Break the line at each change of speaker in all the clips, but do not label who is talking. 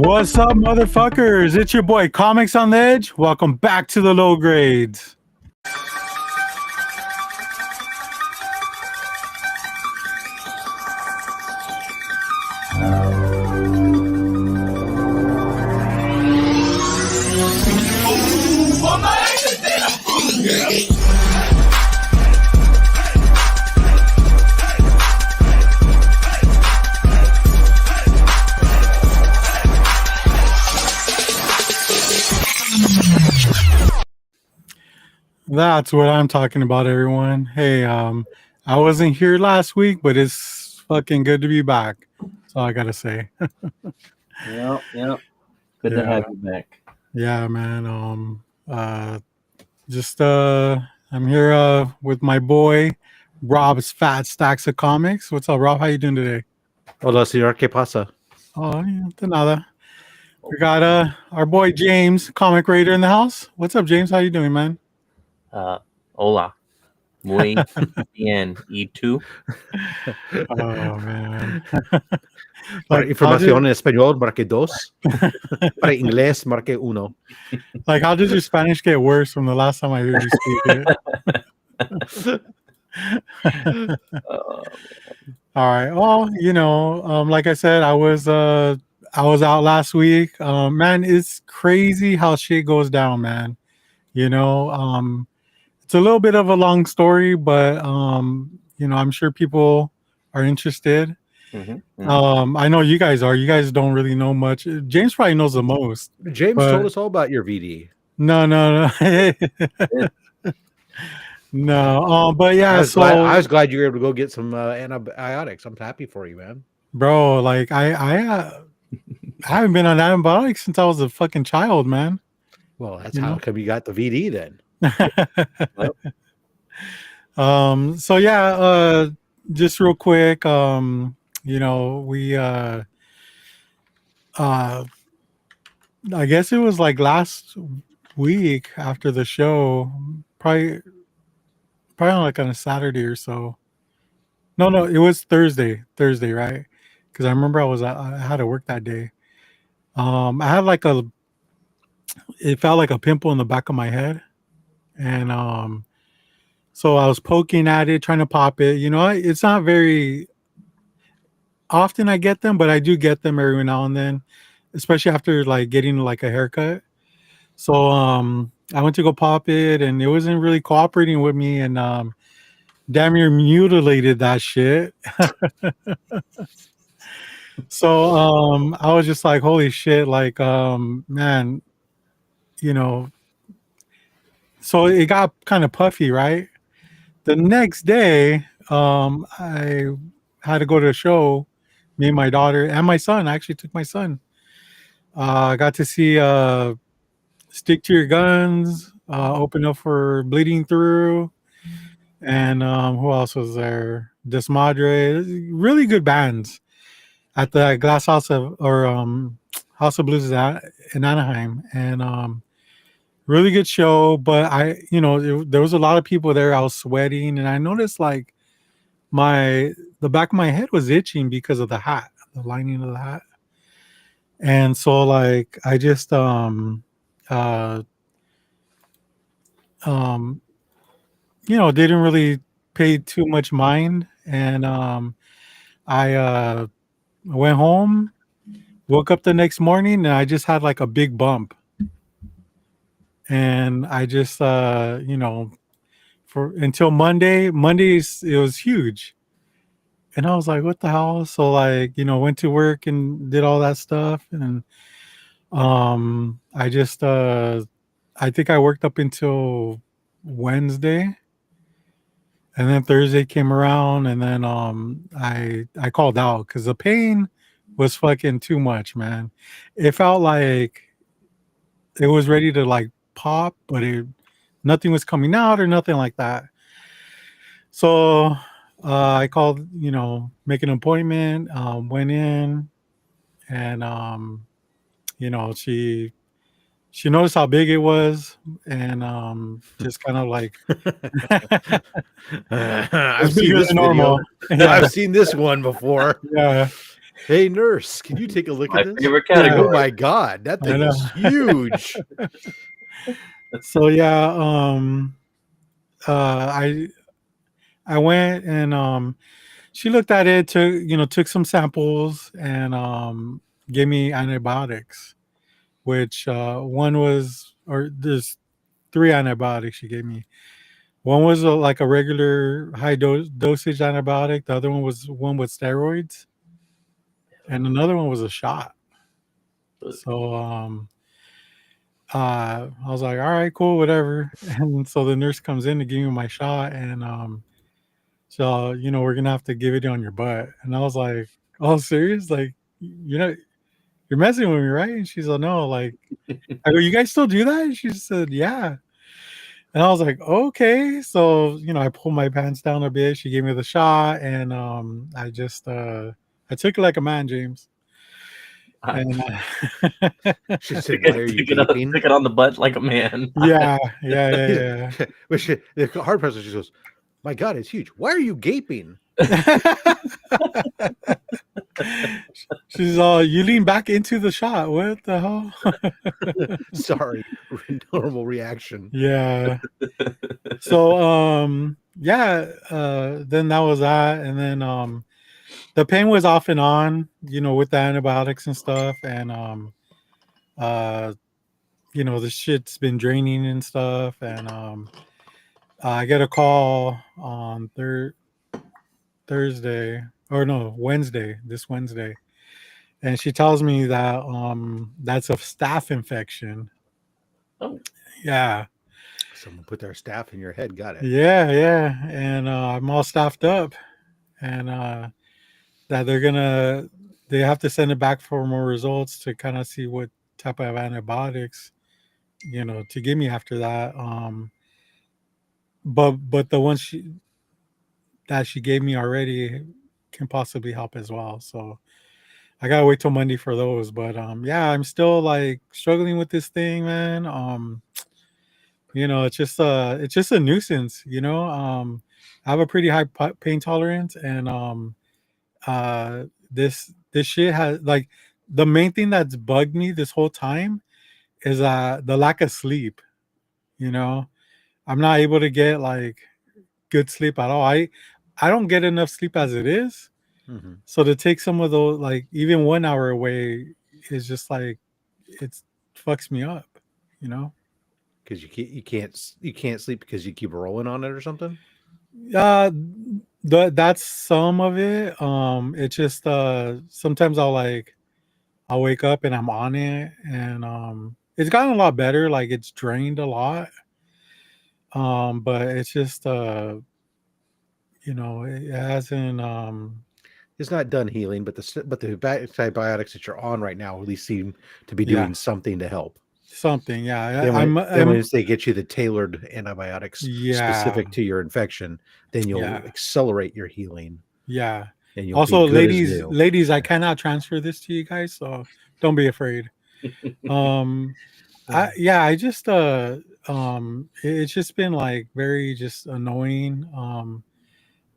What's up, motherfuckers? It's your boy Comics on the Edge. Welcome back to the Low Grades. That's what I'm talking about, everyone. Hey, I wasn't here last week, but it's fucking good to be back. That's all I gotta say.
Yep. Good to have you back.
Yeah, man. I'm here with my boy Rob's Fat Stacks of Comics. What's up, Rob? How you doing today?
Hola, señor. ¿Qué pasa?
Oh, de nada. We got our boy James, Comic Raider, in the house. What's up, James? How you doing, man?
Hola. Muy bien. ¿Y tú?
Oh, man.
Para información en español, marque 2. Para inglés, marque 1.
Like, how did your Spanish get worse from the last time I heard you speak it? All right. Well, like I said, I was out last week. Man, it's crazy how shit goes down, man. It's a little bit of a long story, but I'm sure people are interested. I know you guys are. You guys don't really know much. James probably knows the most.
James told us all about your VD.
No. No. But yeah,
I was glad you were able to go get some antibiotics. I'm happy for you, man.
Bro, like I haven't been on antibiotics since I was a fucking child, man.
Well, that's how come you got the VD then.
So yeah, just real quick, we I guess it was like last week after the show, probably like on a Saturday or so. No, it was Thursday, right? Because I remember I had to work that day. I had it felt like a pimple in the back of my head. And so I was poking at it, trying to pop it. It's not very often I get them, but I do get them every now and then, especially after like getting like a haircut. So I went to go pop it, and it wasn't really cooperating with me, and damn near mutilated that shit. So I was just like, holy shit, like man, so it got kind of puffy, right? The next day, I had to go to a show. Me and my daughter and my son. I actually took my son. I got to see Stick to Your Guns, open up for Bleeding Through, and who else was there? Desmadre. Really good bands at the Glass House of House of Blues in Anaheim, and really good show. But there was a lot of people there. I was sweating, and I noticed like the back of my head was itching because of the hat, the lining of the hat. And so like I just didn't really pay too much mind, and I went home, woke up the next morning, and I just had like a big bump. And I just until Mondays it was huge. And I was like, what the hell? So like, went to work and did all that stuff. And I just I think I worked up until Wednesday. And then Thursday came around, and then I called out because the pain was fucking too much, man. It felt like it was ready to like pop, but nothing was coming out or nothing like that. So I called, make an appointment, went in, and she noticed how big it was, and just kind of like
I've seen this normal. Yeah. I've seen this one before.
Yeah.
Hey, nurse, can you take a look
My
at this?
favorite
Oh
category.
my god, that
I
thing
know.
is huge.
So yeah, I went and she looked at it, took some samples and gave me antibiotics, which one was, or there's 3 antibiotics she gave me. One was like a regular high dosage antibiotic. The other one was one with steroids, and another one was a shot. So I was like, all right, cool, whatever. And so the nurse comes in to give me my shot, and so we're gonna have to give it on your butt. And I was like, oh, serious? Like, you're messing with me, right? And she's like, no, like, I go, you guys still do that? And she said, yeah. And I was like, okay. So, I pulled my pants down a bit. She gave me the shot, and I just I took it like a man, James. And
She said, "Why are you gaping?"
Stick it on the butt like a man.
yeah.
Which the hard part is she goes, "My God, it's huge. Why are you gaping?"
She's you lean back into the shot. What the hell?
Sorry, normal reaction.
Yeah. So then that was that, and then the pain was off and on, with the antibiotics and stuff, and the shit's been draining and stuff, and I get a call on Thursday, or no, Wednesday, this Wednesday, and she tells me that that's a staph infection.
Oh.
Yeah.
Someone put their staph in your head. Got it.
Yeah, and I'm all staffed up, and that they have to send it back for more results to kind of see what type of antibiotics to give me after that. But the one that she gave me already can possibly help as well. So I gotta wait till Monday for those. But yeah, I'm still like struggling with this thing, man. It's just a nuisance. I have a pretty high pain tolerance, and this shit has, like, the main thing that's bugged me this whole time is the lack of sleep. I'm not able to get like good sleep at all. I don't get enough sleep as it is.
Mm-hmm.
So to take some of those, like even 1 hour away, is just like, it fucks me up,
Because you can't sleep because you keep rolling on it or something.
That's some of it. It's just sometimes I'll wake up and I'm on it, and it's gotten a lot better. Like, it's drained a lot. But it's just it hasn't
It's not done healing, but the antibiotics that you're on right now at least seem to be
Yeah.
doing something to help.
something. Yeah.
Then once they get you the tailored antibiotics specific to your infection, then you'll accelerate your healing.
Yeah.
And you'll
Also,
be good as new.
ladies, I cannot transfer this to you guys, so don't be afraid. I just it's just been like very just annoying. I'm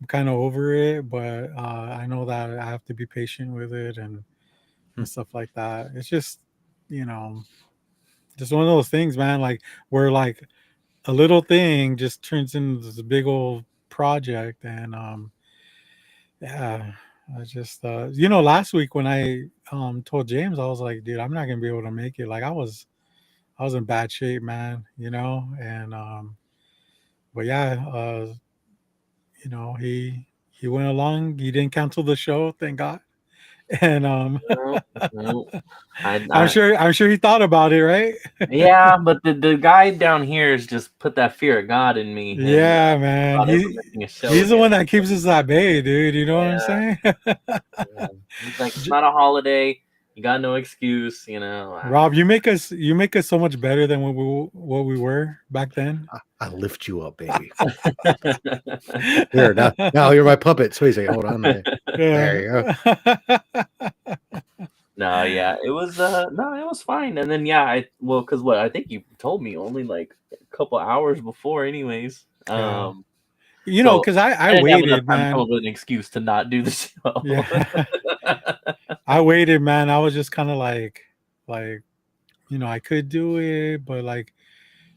kind of over it, but I know that I have to be patient with it and stuff like that. It's just, just one of those things, man, like, where like a little thing just turns into this big old project. And yeah, I just last week when I told James, I was like, dude, I'm not gonna be able to make it. Like, I was in bad shape, man, and but yeah, he went along. He didn't cancel the show, thank God. And
No.
I'm sure he thought about it, right?
Yeah, but the guy down here has just put that fear of God in me.
Yeah, man. He's the one that keeps us at bay, dude. You know what I'm saying?
He's like, it's not a holiday. You got no excuse,
Rob, you make us so much better than what we were back then.
I lift you up, baby. Here, now you're my puppet. So he's like, hold on. There you go.
No, yeah, it was fine. And then because what I think you told me only like a couple hours before, anyways.
Because I waited, man.
An excuse to not do the show.
Yeah. I waited, man. I was just kind of like, I could do it, but like,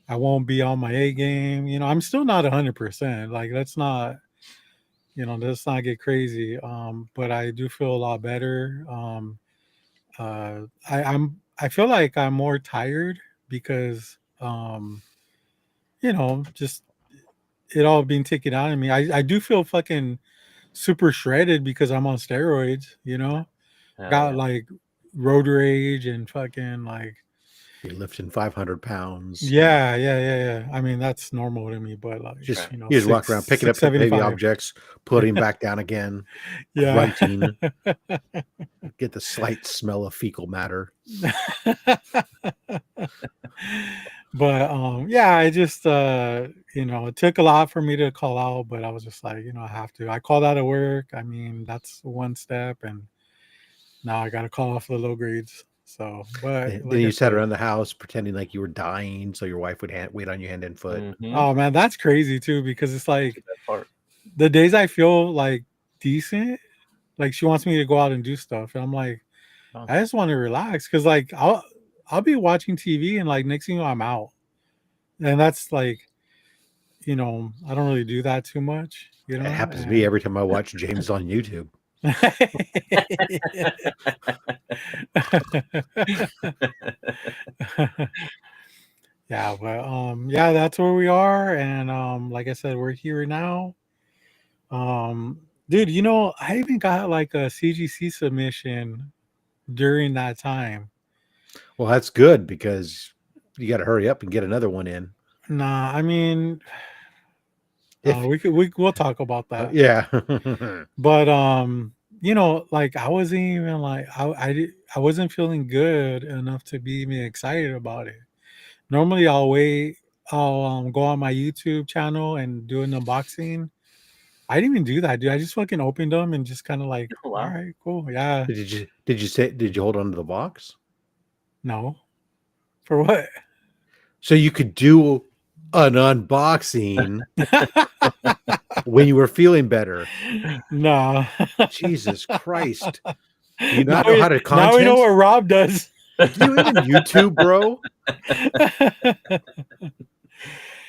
I won't be on my A game. I'm still not 100%. Like, let's not get crazy. But I do feel a lot better. I feel like I'm more tired because, just it all being taken out of me. I do feel fucking super shredded because I'm on steroids,
Hell
got
yeah.
like road rage and fucking like,
You're lifting 500 pounds.
yeah. I mean, that's normal to me, but like,
Just
Right.
you just walk around picking up heavy
675.
objects, putting back down again,
Yeah.
grunting, get the slight smell of fecal matter.
But yeah, I just it took a lot for me to call out, but I was just like, I have to. I called out of work. I mean, that's one step, and now I got to call off the low grades. So, but
Then
like I
you sat
said,
around the house pretending like you were dying, so your wife would wait on you hand and foot.
Mhm.
oh man, that's crazy too, because it's like
That part.
the days I feel like decent, like she wants me to go out and do stuff, and I'm like,
Oh.
I just want to relax, because like I'll be watching TV and like next thing you know I'm out, and that's like, I don't really do that too much,
It happens to me every time I watch James on YouTube.
Yeah, but yeah, that's where we are, and like I said, we're here now. Dude, I even got like a CGC submission during that time.
Well, that's good because you got to hurry up and get another one in.
Nah, I mean,
If
we'll talk about that.
yeah,
But like I wasn't even like I wasn't feeling good enough to be even excited about it. Normally I'll wait, I'll go on my YouTube channel and do an unboxing. I didn't even do that, dude. I just fucking opened them and just kind of like,
Oh,
all
wow.
right, cool, yeah.
did you hold on to the box
No, for what?
so you could do an unboxing when you were feeling better?
No.
Jesus Christ! Do you
Now
not know how to content?
now we know what Rob does.
Do you even YouTube, bro?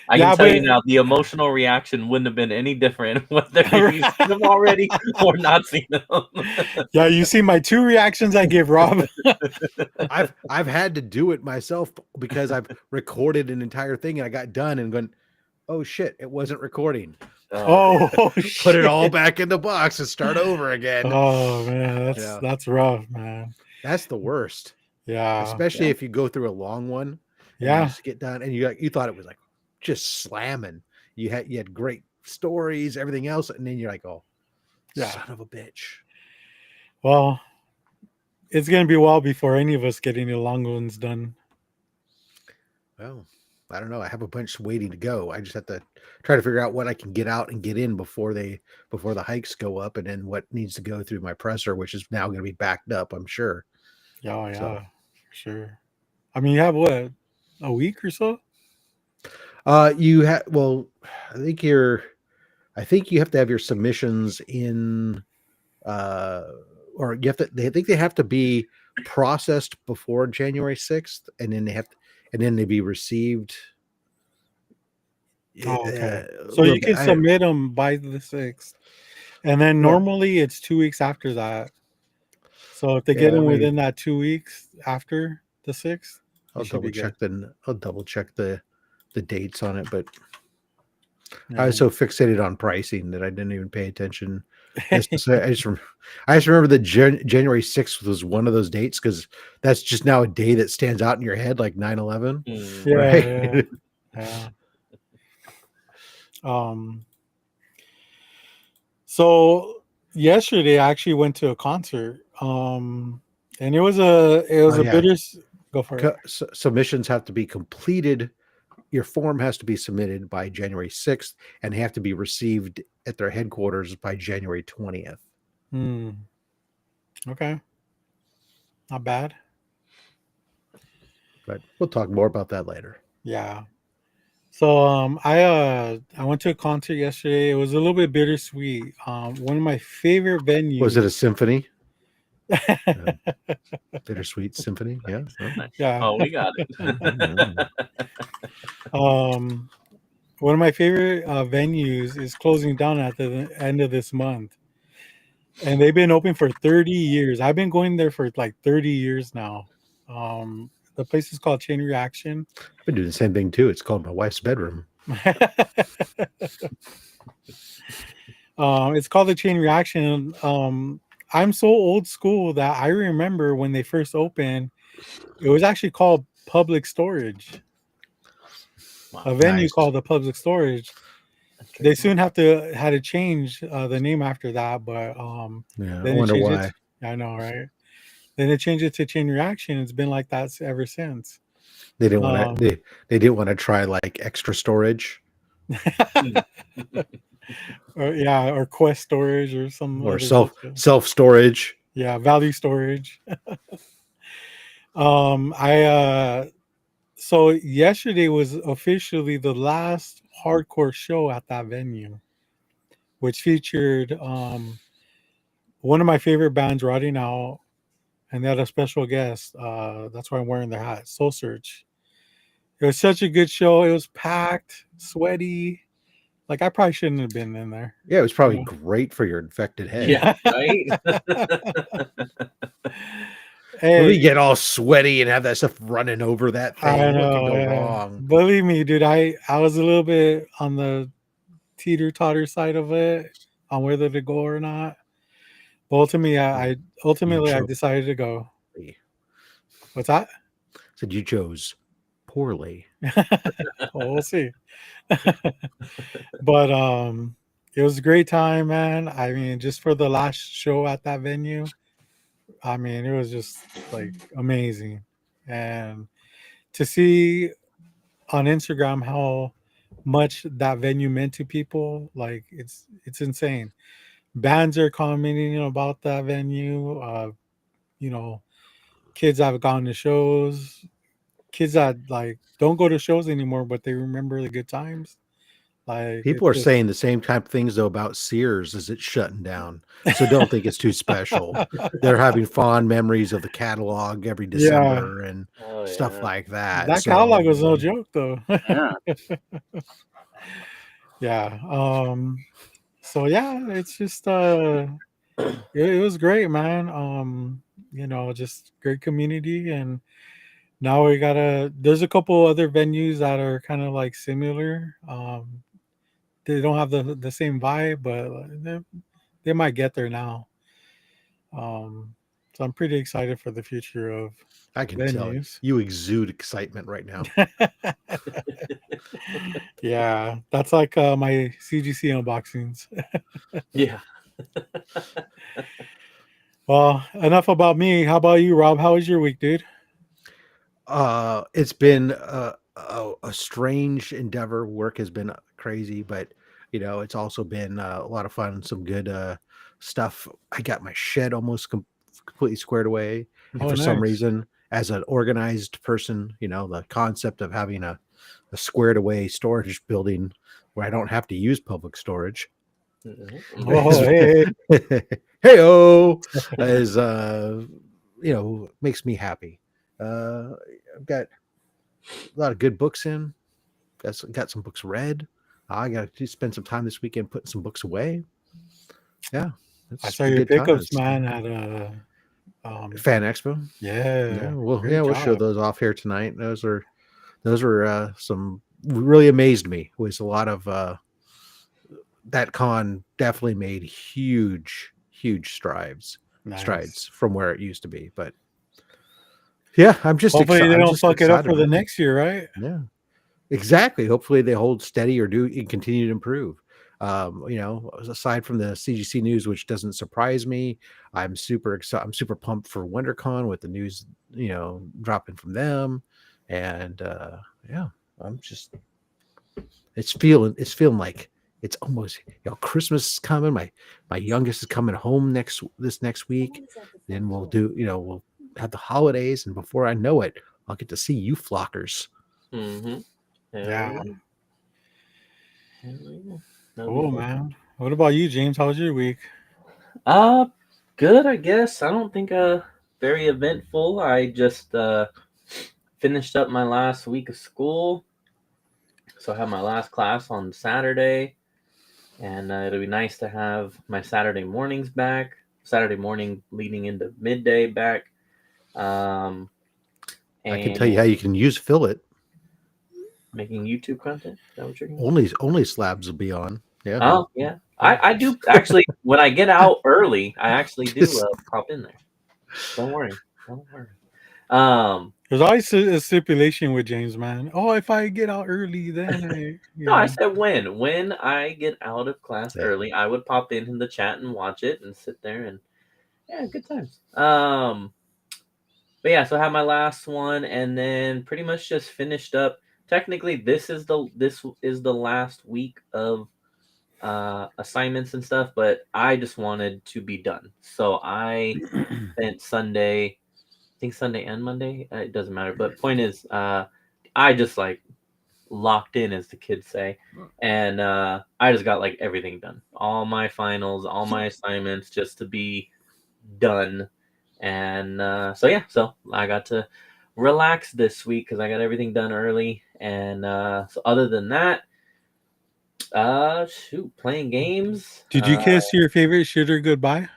I
Yeah,
can tell you
but-
now, the emotional reaction wouldn't have been any different whether you've seen them already or not seen them.
Yeah, you see my 2 reactions I give Rob.
I've had to do it myself because I've recorded an entire thing and I got done and going, oh shit, it wasn't recording.
Oh,
Put it all back in the box and start over again.
Oh man,
Yeah.
that's rough, man.
That's the worst.
Yeah,
Especially if you go through a long one and you
yeah,
just get done and you thought it was like just slamming. You had great stories, everything else, and then you're like, oh,
Yeah.
son of a bitch.
Well, it's gonna be a while before any of us get any long ones done.
Well, I don't know. I have a bunch waiting to go. I just have to try to figure out what I can get out and get in before the hikes go up, and then what needs to go through my presser, which is now going to be backed up, I'm sure.
Yeah,
So-
for sure. I mean, you have what, a week or so?
You have I think you have to have your submissions in or you have to they have to be processed before January 6th, and then they be received.
Oh, okay.
a
So
little
you
bit-
can submit them by the 6th, and then
Well-
normally it's 2 weeks after that. So if they
Yeah,
get them
maybe-
within that 2 weeks after the 6th,
I'll
should be
double check the dates on it, but
yeah.
I was so fixated on pricing that I didn't even pay attention. I just remember that January 6th was one of those dates because that's just now a day that stands out in your head like 9/11.
Mm.
Yeah,
Right.
yeah. So yesterday I actually went to a concert. And it was a
yeah.
bitter. Go for it.
Submissions have to be completed. Your form has to be submitted by January 6th, and they have to be received at their headquarters by January 20th.
Okay. Not bad.
But we'll talk more about that later.
Yeah. So I went to a concert yesterday. It was a little bit bittersweet. One of my favorite venues.
Was it a symphony? Bittersweet Symphony. Yeah. So.
Nice.
Yeah.
Oh, we got it.
One of my favorite venues is closing down at the end of this month, and they've been open for 30 years. I've been going there for like 30 years now. The place is called Chain Reaction.
I've been doing the same thing too. It's called My Wife's Bedroom.
It's called the Chain Reaction. I'm so old school that I remember when they first opened, it was actually called Public Storage.
Wow.
A venue
Nice.
called the Public Storage. They soon had to change the name after that, but
Yeah, I
then
wonder
changed
why.
it. I know, right? Then they changed it to Chain Reaction. It's been like that ever since.
They didn't want to. They didn't want to try like extra storage
or Quest Storage or some
or
other
self storage.
Yeah, Value Storage. So yesterday was officially the last hardcore show at that venue, which featured one of my favorite bands, Rotting Out, and they had a special guest. That's why I'm wearing their hat, Soul Search. It was such a good show. It was packed, sweaty. Like, I probably shouldn't have been in there.
Yeah, it was probably great for your infected head.
Yeah, right.
Hey,
Let me get all sweaty and have that stuff running over that thing.
I know,
What could go
yeah.
wrong?
Believe me, dude, I was a little bit on the teeter-totter side of it on whether to go or not. But ultimately, I decided to go. What's that?
Said you chose poorly.
Well, we'll see. But it was a great time, man. I mean, just for the last show at that venue, I mean, it was just like amazing. And to see on Instagram how much that venue meant to people, like it's insane. Bands are commenting about that venue. Kids that have gone to shows, kids that like don't go to shows anymore, but they remember the good times. Like,
People are saying the same type of things though about Sears as it's shutting down. So don't think it's too special. They're having fond memories of the catalog every December and stuff like that.
That catalog was no joke though.
Yeah.
Yeah. So yeah, it's just it was great, man. Just great community, and now there's a couple other venues that are kind of like similar. They don't have the same vibe, but they might get there now. So I'm pretty excited for the future of
I can
venues.
tell you exude excitement right now.
Yeah, that's like my CGC unboxings.
Yeah.
Well, enough about me. How about you, Rob? How was your week, dude?
It's been a strange endeavor. Work has been crazy, but it's also been a lot of fun. Some good stuff. I got my shed almost completely squared away. And for some reason, as an organized person, the concept of having a squared away storage building where I don't have to use public storage.
Oh, hey.
Hey-o is makes me happy. I've got a lot of good books in. Got some books read. I got to spend some time this weekend putting some books away. Yeah,
I saw your pickups, man, at
Fan Expo.
Yeah.
We'll show those off here tonight. Those were some really amazed me. Was a lot of that con definitely made huge strides from where it used to be. But yeah, I'm just
hopefully
excited.
They don't fuck it up for the next year, right?
Yeah, exactly. Hopefully they hold steady or continue to improve. Aside from the CGC news, which doesn't surprise me, I'm super excited. I'm super pumped for WinterCon with the news, dropping from them, and I'm just. It's feeling like it's almost Christmas is coming. My youngest is coming home this next week. Then we'll have the holidays, and before I know it, I'll get to see you flockers.
Mm-hmm.
Yeah. Cool, man. What about you, James? How was your week?
Good, I guess. I don't think very eventful. I just finished up my last week of school. So I had my last class on Saturday, and it'll be nice to have my Saturday mornings back. Saturday morning leading into midday back.
I can tell you how you can fill it.
Making YouTube content. Is that what you're doing?
Only slabs will be on. Yeah.
Oh yeah, I do actually. When I get out early, I actually do pop in there. Don't worry.
There's always a stipulation with James, man. Oh, if I get out early, then
No, I said when. When I get out of class
Yeah.
early, I would pop in the chat and watch it and sit there and good times. But yeah, so I had my last one and then pretty much just finished up. Technically, this is the last week of assignments and stuff, but I just wanted to be done. So I spent Sunday, I think Sunday and Monday. It doesn't matter. But point is, I just like locked in, as the kids say, and I just got like everything done, all my finals, all my assignments, just to be done. And so I got to relax this week because I got everything done early. And so other than that, playing games.
Did you kiss your favorite shitter goodbye?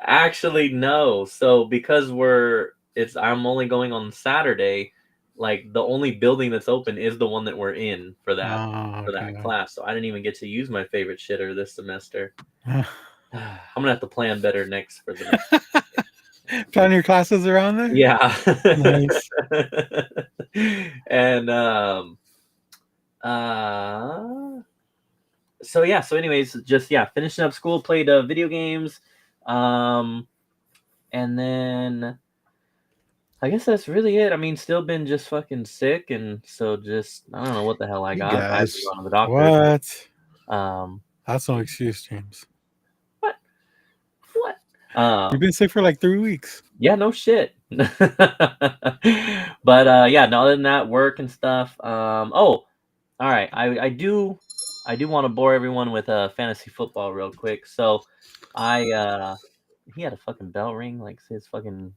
Actually, no. So because I'm only going on Saturday. Like the only building that's open is the one that we're in for that class. So I didn't even get to use my favorite shitter this semester. I'm gonna have to plan better next for the next.
Plan your classes around there.
Yeah.
Nice.
And so anyways, just finishing up school, played video games, and then I guess that's really it. I mean, still been just fucking sick, and so just I don't know what the hell I got. I had to go to the doctor.
What? That's no excuse, James.
What?
You've been sick for like 3 weeks.
Yeah, no shit. But no, other than that, work and stuff. All right. I do want to bore everyone with fantasy football real quick. So he had a fucking bell ring, like his fucking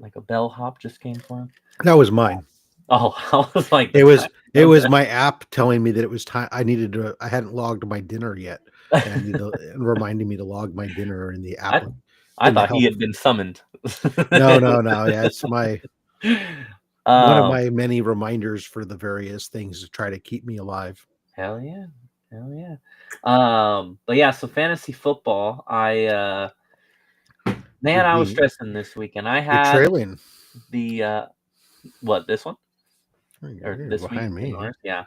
like a bellhop just came for him.
That was mine.
Oh, I was like,
it was my app telling me that it was time. I hadn't logged my dinner yet, and reminding me to log my dinner in the app.
I thought he had been summoned.
No. Yeah, it's my one of my many reminders for the various things to try to keep me alive.
Hell yeah. But yeah, so fantasy football. I was stressing this weekend. I had
trailing
the what, this one?
Or this behind week? Me.
Yeah.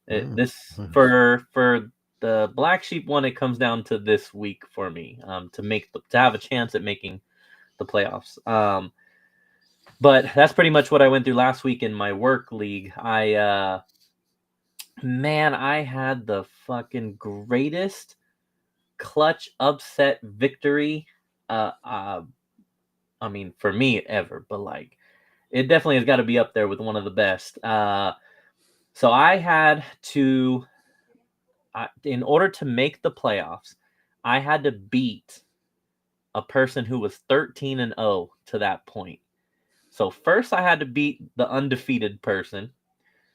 This for the Black Sheep one, it comes down to this week for me to have a chance at making the playoffs. But that's pretty much what I went through last week in my work league. I had the fucking greatest clutch upset victory. I mean, for me ever, but like, it definitely has got to be up there with one of the best. So I had to, in order to make the playoffs, I had to beat a person who was 13-0 to that point. So first I had to beat the undefeated person.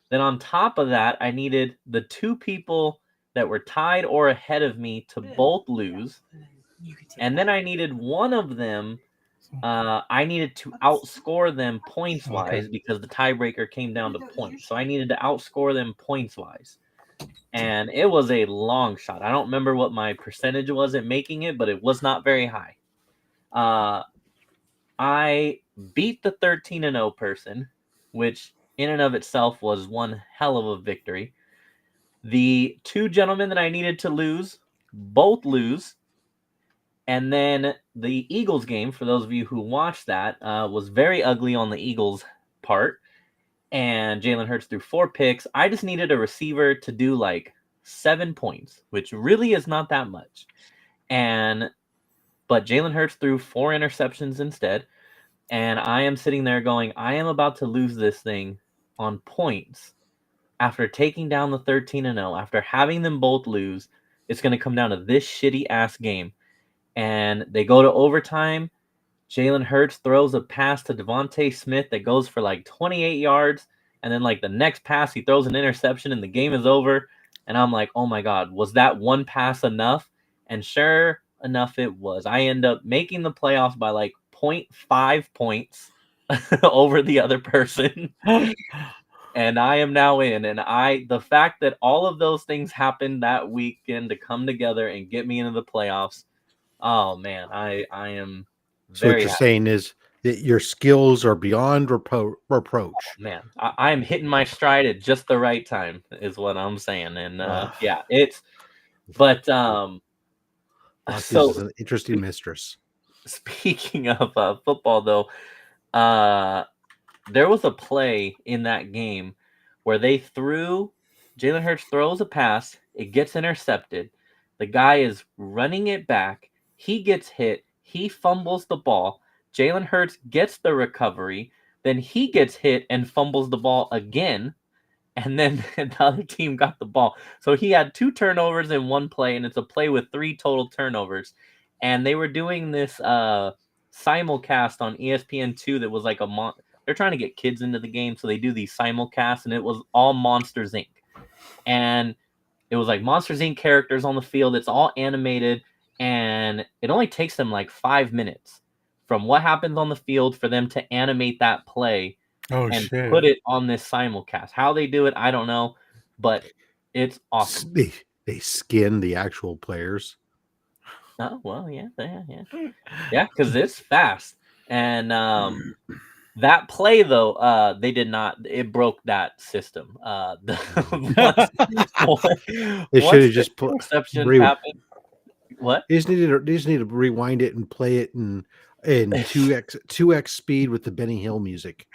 Then on top of that, I needed the two people that were tied or ahead of me to both lose. And then I needed one of them. I needed to outscore them points-wise because the tiebreaker came down to points. So I needed to outscore them points-wise. And it was a long shot. I don't remember what my percentage was at making it, but it was not very high. I beat the 13-0 person, which in and of itself was one hell of a victory. The two gentlemen that I needed to lose, both lose. And then the Eagles game, for those of you who watched that, was very ugly on the Eagles' part. And Jalen Hurts threw 4 picks. I just needed a receiver to do like 7 points, which really is not that much. But Jalen Hurts threw 4 interceptions instead. And I am sitting there going, I am about to lose this thing on points after taking down the 13-0, after having them both lose. It's going to come down to this shitty ass game. And they go to overtime. Jalen Hurts throws a pass to Devontae Smith that goes for like 28 yards. And then like the next pass, he throws an interception and the game is over. And I'm like, oh my God, was that one pass enough? And sure enough, it was. I end up making the playoffs by like 0.5 points over the other person. And I am now in. And the fact that all of those things happened that weekend to come together and get me into the playoffs, oh man, I am
So what
very
you're
happy.
saying is that your skills are beyond reproach.
Man, I am hitting my stride at just the right time, is what I'm saying. And yeah, but
Monty's
so
is an interesting mistress.
speaking of football, though, there was a play in that game where Jalen Hurts throws a pass, it gets intercepted. The guy is running it back. He gets hit. He fumbles the ball. Jalen Hurts gets the recovery. Then he gets hit and fumbles the ball again. And then the other team got the ball. So he had 2 turnovers in one play, and it's a play with 3 total turnovers. And they were doing this simulcast on ESPN2 that was like they're trying to get kids into the game, so they do these simulcasts, and it was all Monsters Inc. And it was like Monsters Inc. characters on the field. It's all animated, and it only takes them like 5 minutes from what happens on the field for them to animate that play and
shit.
put it on this simulcast. How they do it, I don't know, but it's awesome.
They skin the actual players.
Oh well, yeah, because it's fast. And that play though, they did not. It broke that system.
They should have just put
interception happened. What?
They just need to rewind it and play it in 2x speed with the Benny Hill music.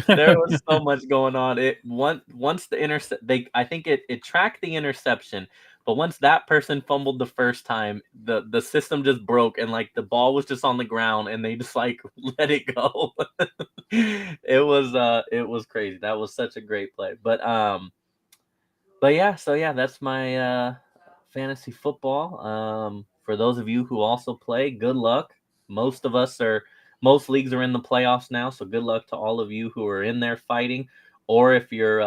There was so much going on. Once the I think it tracked the interception, but once that person fumbled the first time, the system just broke and like the ball was just on the ground and they just like let it go. It was crazy. That was such a great play. But yeah, so yeah, that's my fantasy football. For those of you who also play, good luck. Most leagues are in the playoffs now, so good luck to all of you who are in there fighting. Or if you're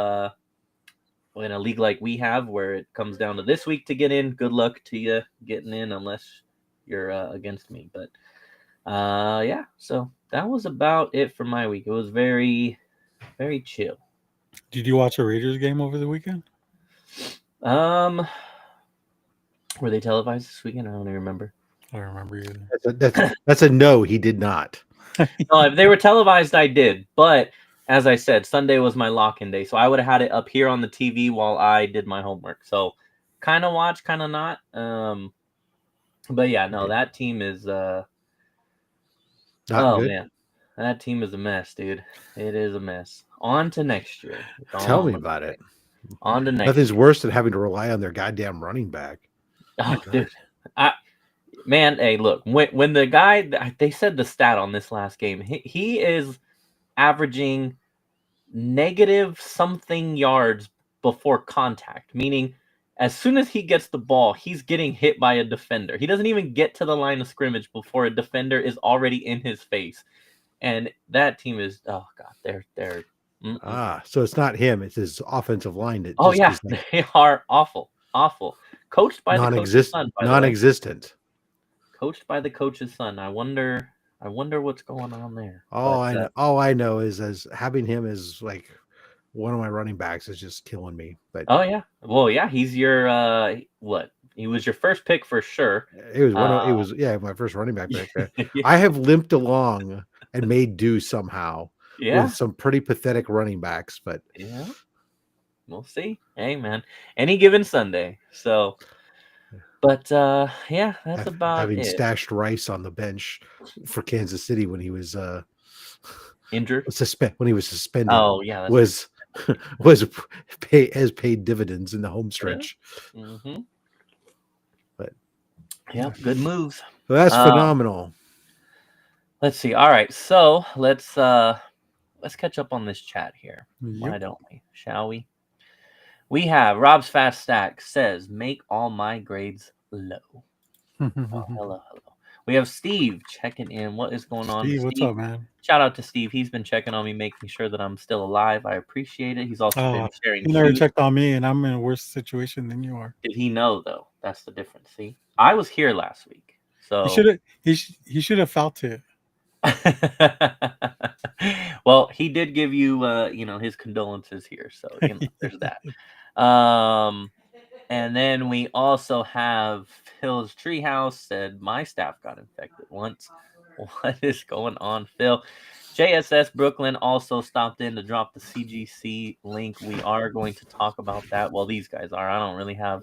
in a league like we have where it comes down to this week to get in, good luck to you getting in unless you're against me. But yeah, so that was about it for my week. It was very, very chill.
Did you watch a Raiders game over the weekend?
Were they televised this weekend? I don't even remember.
I don't remember either.
That's a no. He did not.
No, if they were televised, I did. But as I said, Sunday was my lock-in day, so I would have had it up here on the TV while I did my homework. So kind of watch, kind of not. But yeah, no, that team is
not good.
Man, that team is a mess, dude. It is a mess. On to next year.
Tell me about it.
On to next.
Nothing's worse than having to rely on their goddamn running back.
Oh, dude. Man, hey, look, when the guy, they said the stat on this last game, he is averaging negative something yards before contact, meaning as soon as he gets the ball, he's getting hit by a defender. He doesn't even get to the line of scrimmage before a defender is already in his face. And that team is, oh God, they're.
So it's not him; it's his offensive line. That
oh yeah, they are awful. Coached by the coach's son.
Non-existent.
Coached by the coach's son. I wonder what's going on there.
All I know is as having him as like one of my running backs is just killing me. But
oh yeah, well yeah, he's your what? He was your first pick for sure.
It was my first running back pick. I have limped along and made do somehow with some pretty pathetic running backs, but
yeah, we'll see. Hey man, any given Sunday. So. But yeah, that's about
having
it.
Stashed Rice on the bench for Kansas City when he was
injured,
when he was suspended.
Oh yeah,
has paid dividends in the home stretch.
Yeah. Mm-hmm.
But
yeah, good moves.
So that's phenomenal.
Let's see. All right, so let's catch up on this chat here.
Yep.
Why don't we? Shall we? We have Rob's Fast Stack says, make all my grades low. Oh, hello. We have Steve checking in. What is going on?
Steve, what's
Steve,
up, man?
shout out to Steve. He's been checking on me, making sure that I'm still alive. I appreciate it. He's also been sharing
He never
cues.
checked on me, and I'm in a worse situation than you are.
Did he know though? That's the difference. See, I was here last week, so
he should have felt it.
well, he did give you his condolences here, so there's that. And then we also have Phil's Treehouse said my staff got infected once. What is going on, Phil? JSS Brooklyn also stopped in to drop the CGC link. We are going to talk about that. Well, these guys are. I don't really have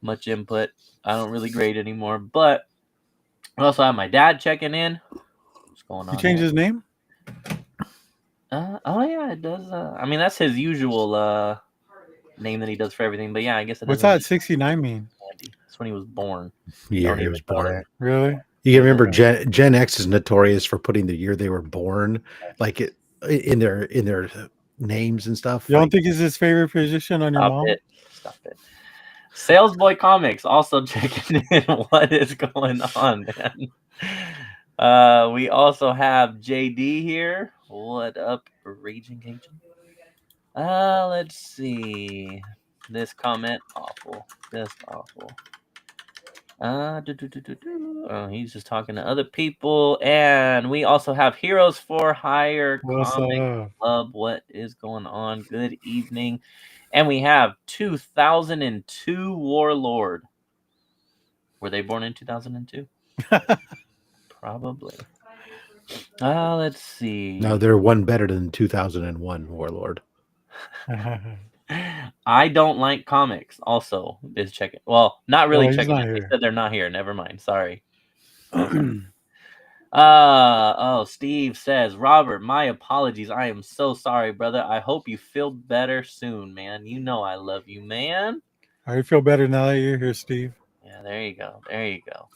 much input. I don't really grade anymore, but I also have my dad checking in. What's going on?
He changed his name?
Oh yeah, it does. I mean, that's his usual name that he does for everything. But yeah, I guess it
What's
doesn't.
that 69 mean?
That's when he was born.
Year he was born.
Really?
You can remember Gen X is notorious for putting the year they were born, like it in their names and stuff.
You don't think it's his favorite position on your mom?
Stop it. Sales Boy Comics also checking in. What is going on, man? We also have JD here. What up, Raging Cajun? Let's see. This comment, awful. Just awful. Oh, he's just talking to other people. And we also have Heroes for Hire Comic Club. What is going on? Good evening. And we have 2002 Warlord. Were they born in 2002? Probably. Let's see.
No, they're one better than 2001 Warlord.
I don't like comics. Also, is checking. Well, not really checking. They said they're not here. Never mind. Sorry. Steve says, Robert, my apologies. I am so sorry, brother. I hope you feel better soon, man. You know I love you, man.
I feel better now that you're here, Steve.
Yeah, there you go. There you go.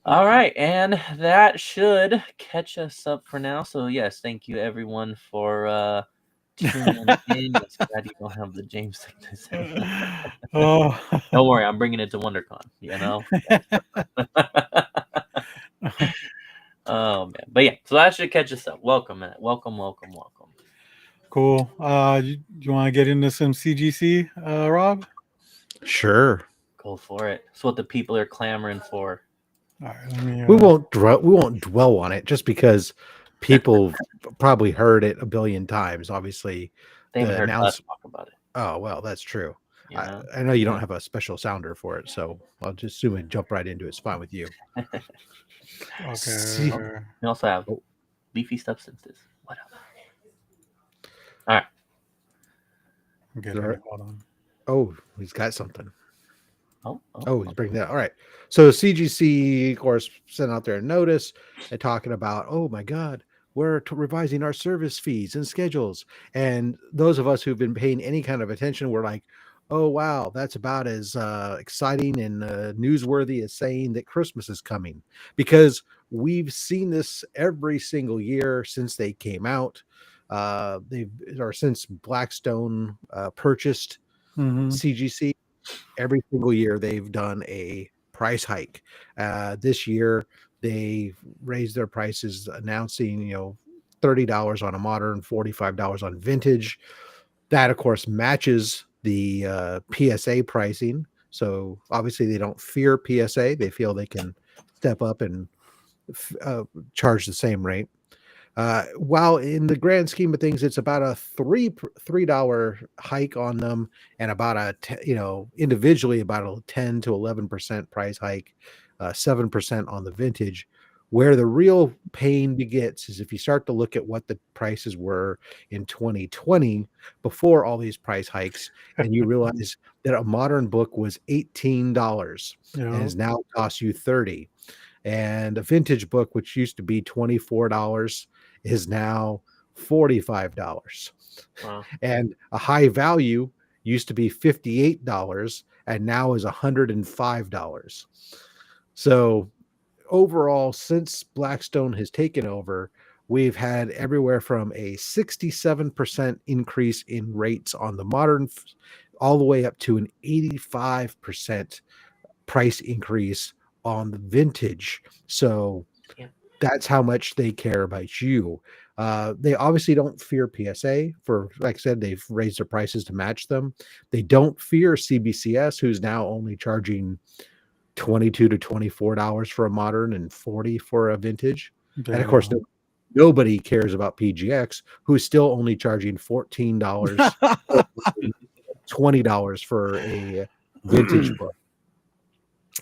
All right, and that should catch us up for now. So yes, thank you everyone for tuning in. Glad you don't have the James sickness anymore. Don't worry, I'm bringing it to WonderCon. You know. Oh man, but yeah, so that should catch us up. Welcome, Matt. Welcome.
Cool. You want to get into some CGC, Rob?
Sure.
Go for it. It's what the people are clamoring for.
All right,
we won't dwell on it just because people probably heard it a billion times. Obviously,
they haven't heard us talk about it.
Oh well, that's true. I know you don't have a special sounder for it, so I'll just assume and jump right into it. It's fine with you.
Okay.
We also have leafy substances. What up? All right.
Hold on.
Oh, he's got something.
Oh,
he's bringing that. All right. So CGC, of course, sent out their notice and talking about, oh my God, we're revising our service fees and schedules. And those of us who've been paying any kind of attention, we're like, oh wow, that's about as exciting and newsworthy as saying that Christmas is coming, because we've seen this every single year since they came out. Since Blackstone purchased CGC. Every single year they've done a price hike. This year they raised their prices, announcing $30 on a modern, $45 on vintage. That of course matches the PSA pricing. So obviously they don't fear PSA. They feel they can step up and charge the same rate. While in the grand scheme of things, it's about a $3 hike on them, and about individually about a 10 to 11% price hike, 7% on the vintage. Where the real pain begins is if you start to look at what the prices were in 2020 before all these price hikes, and you realize that a modern book was $18 and has now cost you $30. And a vintage book, which used to be $24, is now $45.
Wow.
And a high value used to be $58 and now is $105. So overall, since Blackstone has taken over, we've had everywhere from a 67% increase in rates on the modern, all the way up to an 85% price increase on the vintage. So
Yeah.
that's how much they care about you. They obviously don't fear PSA for, like I said, they've raised their prices to match them. They don't fear CBCS, who's now only charging $22 to $24 for a modern and $40 for a vintage. And of course,
Yeah.
nobody cares about PGX, who's still only charging $14 or $20 for a vintage book.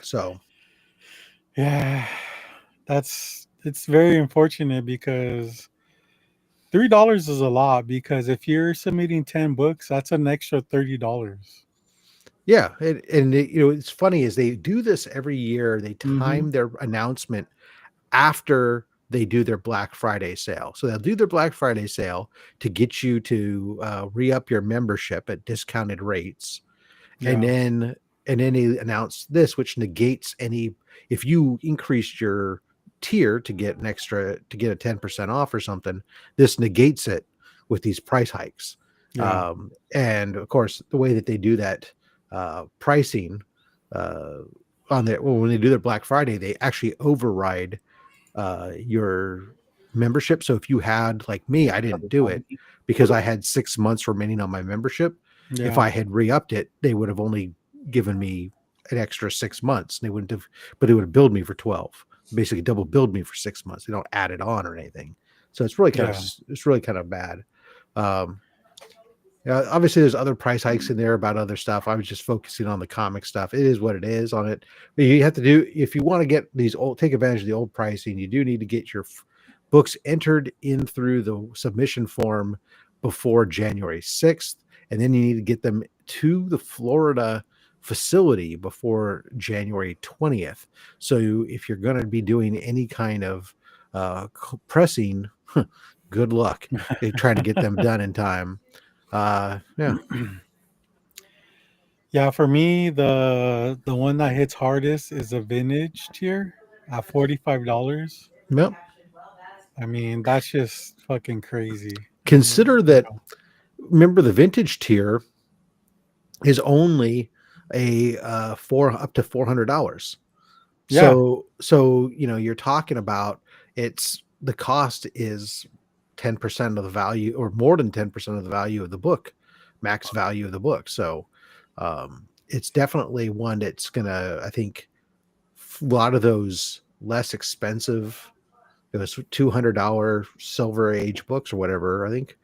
So
Yeah, it's very unfortunate because $3 is a lot because if you're submitting 10 books, that's an extra $30.
yeah, it's funny is they do this every year. They
Mm-hmm.
time their announcement after they do their Black Friday sale. So they'll do their Black Friday sale to get you to re-up your membership at discounted rates. And
Yeah.
then they announce this, which negates any, if you increased your tier to get an extra, to get a 10% off or something, this negates it with these price hikes.
Yeah.
And of course, the way that they do that pricing uh, on their, well, when they do their Black Friday, they actually override your membership. So if you had, like me, I didn't do it because I had 6 months remaining on my membership. If
Yeah.
I had re-upped it, they would have only given me an extra 6 months. They wouldn't have, but it would have billed me for 12, basically double billed me for 6 months. They don't add it on or anything. So it's really kind of,
Yeah.
it's really kind of bad. Um, obviously there's other price hikes in there about other stuff. I was just focusing on the comic stuff. It is what it is on it. But you have to do, if you want to get these old, take advantage of the old pricing, you do need to get your books entered in through the submission form before January 6th. And then you need to get them to the Florida facility before January 20th. So if you're going to be doing any kind of pressing, good luck trying to get them done in time. Yeah.
Yeah, for me, the one that hits hardest is a vintage tier at $45.
Yep.
I mean, that's just fucking crazy.
Consider
You
that,
know,
remember the vintage tier is only a four up to $400.
yeah,
So you're talking about, it's the cost is 10% of the value, or more than 10% of the value of the book, max value of the book. So it's definitely one that's gonna, I think, a lot of those less expensive, those $200 silver age books or whatever, I think,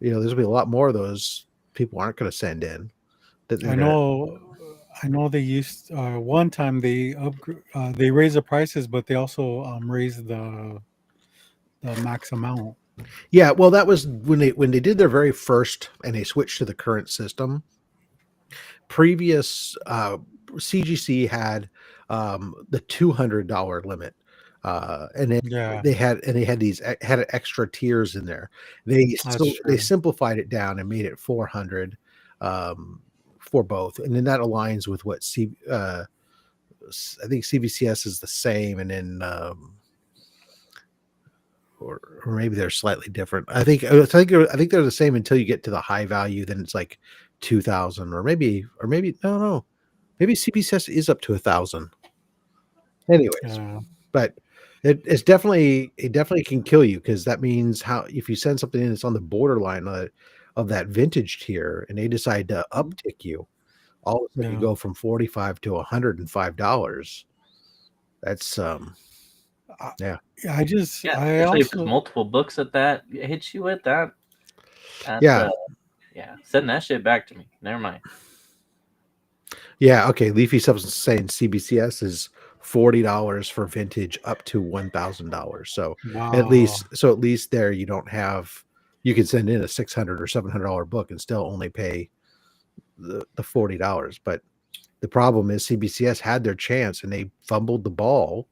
there's gonna be a lot more of those people aren't going to send in, that they're
I
going to.
know. I know they used one time they raised the prices, but they also raised the max amount.
Yeah, well, that was when they did their very first, and they switched to the current system. Previous CGC had the $200 limit, and then
Yeah,
they had these had extra tiers in there. They
that's
so they
true.
simplified it down and made it 400 for both, and then that aligns with what I think CVCS is the same, and then or maybe they're slightly different. I think they're the same until you get to the high value. Then it's like 2,000, or maybe no, maybe CVCS is up to 1,000. Anyways,
Yeah,
but it definitely can kill you, because that means, how if you send something in that's on the borderline of that vintage tier, and they decide to uptick you, all of a sudden you
yeah.
go from 45 to $105. That's
I,
yeah.
yeah,
Yeah,
I
especially if there's
also,
multiple books that hits you with that. That's
Yeah.
yeah. Send that shit back to me. Never mind.
Yeah, okay. Leafy Substance saying CBCS is $40 for vintage up to $1,000. So
wow.
at least there you don't have, you can send in a $600 or $700 book and still only pay the $40. But the problem is CBCS had their chance and they fumbled the ball,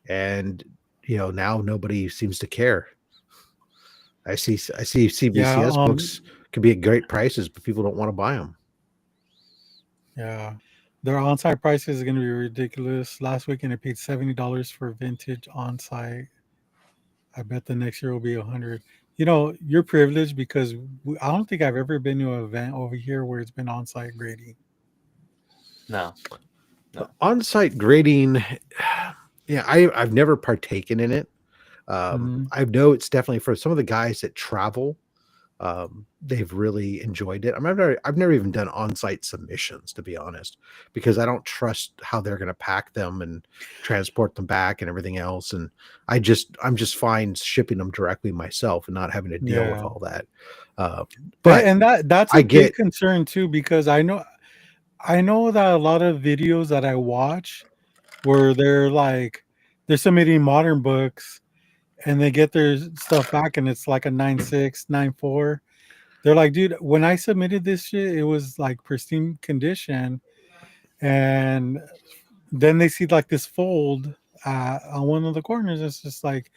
and now nobody seems to care. I see
Yeah,
CBCS books could be at great prices, but people don't want to buy them.
yeah. Their on-site prices is going to be ridiculous. Last weekend, I paid $70 for vintage on-site I bet the next year will be 100. You know, you're privileged because I don't think I've ever been to an event over here where it's been on-site grading.
No.
On-site grading, yeah, I've never partaken in it.
Mhm.
I know it's definitely for some of the guys that travel. They've really enjoyed it. I've never even done on-site submissions, to be honest, because I don't trust how they're going to pack them and transport them back and everything else. And I'm just fine shipping them directly myself and not having to deal with
Yeah.
all that. But
And that's
I
a
get
big concern too, because I know that a lot of videos that I watch where they're submitting modern books and they get their stuff back and it's like a 9.6, 9.4. They're like, dude, when I submitted this shit, it was like pristine condition. And then they see like this fold on one of the corners. It's just like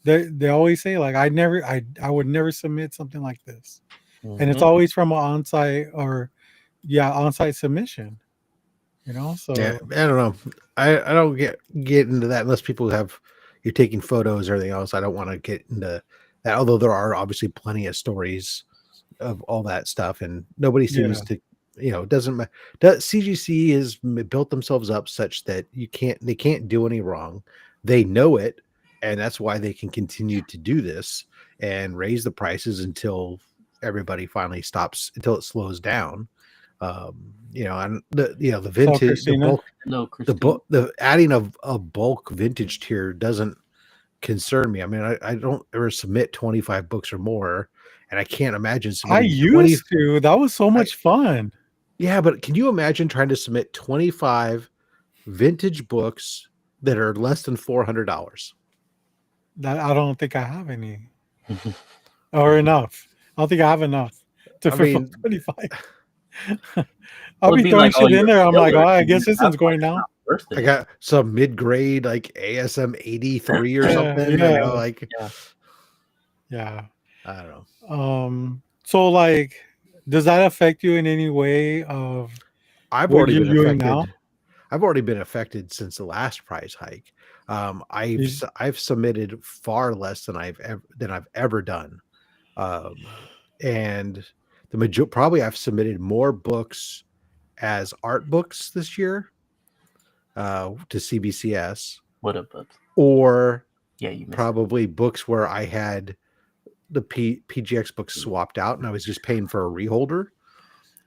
they always say, like, I would never submit something like this. And it's
Mhm.
always from an on-site submission.
yeah,
So
I don't know. I don't get into that unless people you're taking photos or anything else. I don't want to get into that, although there are obviously plenty of stories of all that stuff, and nobody seems
yeah.
to, it doesn't matter. CGC has built themselves up such that they can't do any wrong. They know it, and that's why they can continue to do this and raise the prices until everybody finally stops, until it slows down. And the
So
vintage,
Christina,
No, Christine.
the adding of a bulk vintage tier doesn't concern me. I mean, I don't ever submit 25 books or more, and I can't imagine
I
submitting 20.
used to. That was so much fun.
Yeah, but can you imagine trying to submit 25 vintage books that are less than $400?
That I don't think I have any or enough. I don't think I have enough to
I
fulfill
mean,
25. I'll
Well, it'd
be
be
throwing
like, oh,
shit in
you're
there.
a
I'm like, oh,
killer.
I
You
guess this
have
one's going
it's
now.
not worth
I
it.
got some mid-grade like ASM 83 or something,
Yeah.
like
Yeah.
I don't know.
So like, does that affect you in any way of
I've
what
already
you're
been
doing
affected.
now?
I've already been affected since the last price hike.
You-
I've submitted far less than I've ever done, and probably I've submitted more books as art books this year to CBCS,
What up, bubs?
or
Yeah, you missed it.
probably books where I had the PGX books swapped out and I was just paying for a reholder.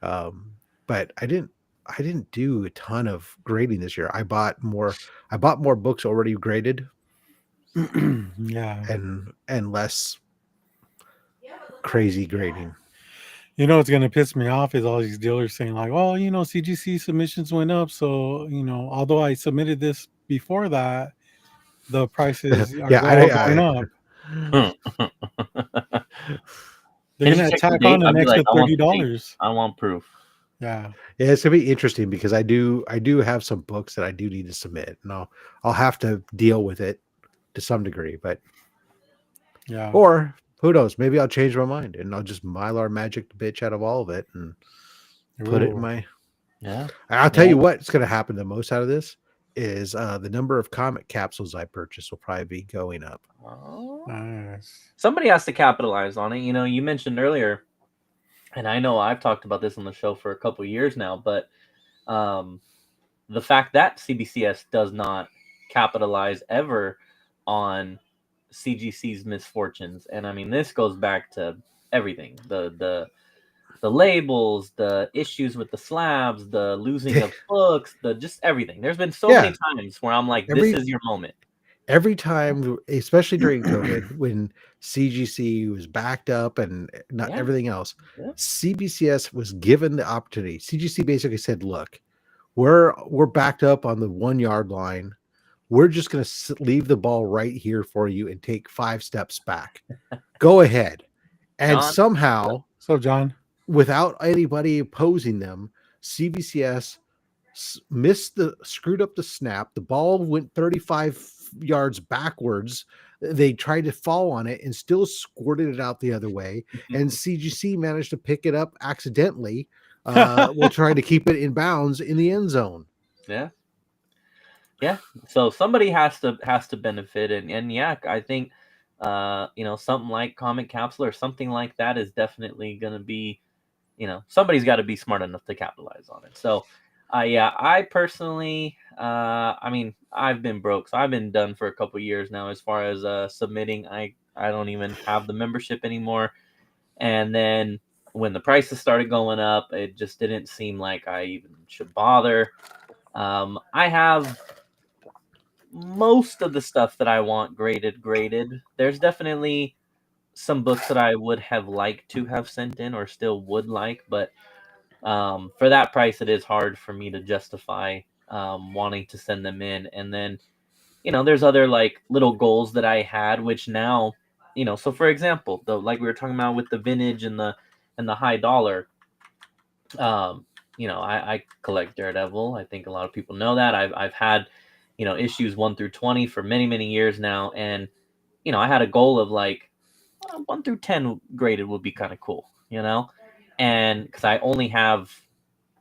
But I didn't do a ton of grading this year. I bought more books already graded
yeah.
and less crazy grading.
You know what's gonna piss me off is all these dealers saying like, "Well, CGC submissions went up, so although I submitted this before that, the prices are
Yeah,
going up." They're
Can't you
gonna
check the
tack
date?
on
I'll
an
be like,
extra
I want the date.
$30.
I want proof.
Yeah,
yeah, it's gonna be interesting because I do have some books that I do need to submit, and I'll have to deal with it to some degree, but
yeah.
or who knows, maybe I'll change my mind and I'll just Mylar magic the bitch out of all of it and put it in
Ooh,
my.
Yeah.
I'll tell you what's going to happen the most out of this is the number of comic capsules I purchase will probably be going up.
Oh.
nice.
Somebody has to capitalize on it. You mentioned earlier, and I know I've talked about this on the show for a couple of years now, but the fact that CBCS does not capitalize ever on CGC's misfortunes, and I mean this goes back to everything, the labels, the issues with the slabs, the losing of books, the just everything. There's been so many times where I'm like, this is your moment.
Every time, especially during COVID, when CGC was backed up and not everything else, CBCS was given the opportunity. CGC basically said, look, we're backed up on the 1 yard line. We're just going to leave the ball right here for you and take 5 steps back. Go ahead. And
John?
somehow,
So, John,
without anybody opposing them, CBCS screwed up the snap. The ball went 35 yards backwards. They tried to fall on it and still squirted it out the other way. And CGC managed to pick it up accidentally while trying to keep it in bounds in the end zone.
Yeah. So somebody has to benefit, and yeah, I think something like Comic Capsule or something like that is definitely going to be, somebody's got to be smart enough to capitalize on it. So, yeah, I personally, I've been broke, so I've been done for a couple years now as far as submitting. I don't even have the membership anymore. And then when the prices started going up, it just didn't seem like I even should bother. I have most of the stuff that I want graded. There's definitely some books that I would have liked to have sent in or still would like, but for that price, it is hard for me to justify wanting to send them in. And then, there's other like little goals that I had, which now, so for example, like we were talking about with the vintage and the high dollar, I collect Daredevil. I think a lot of people know that. I've had, issues 1 through 20 for many, many years now. And, I had a goal of like 1 through 10 graded would be kind of cool, and because I only have,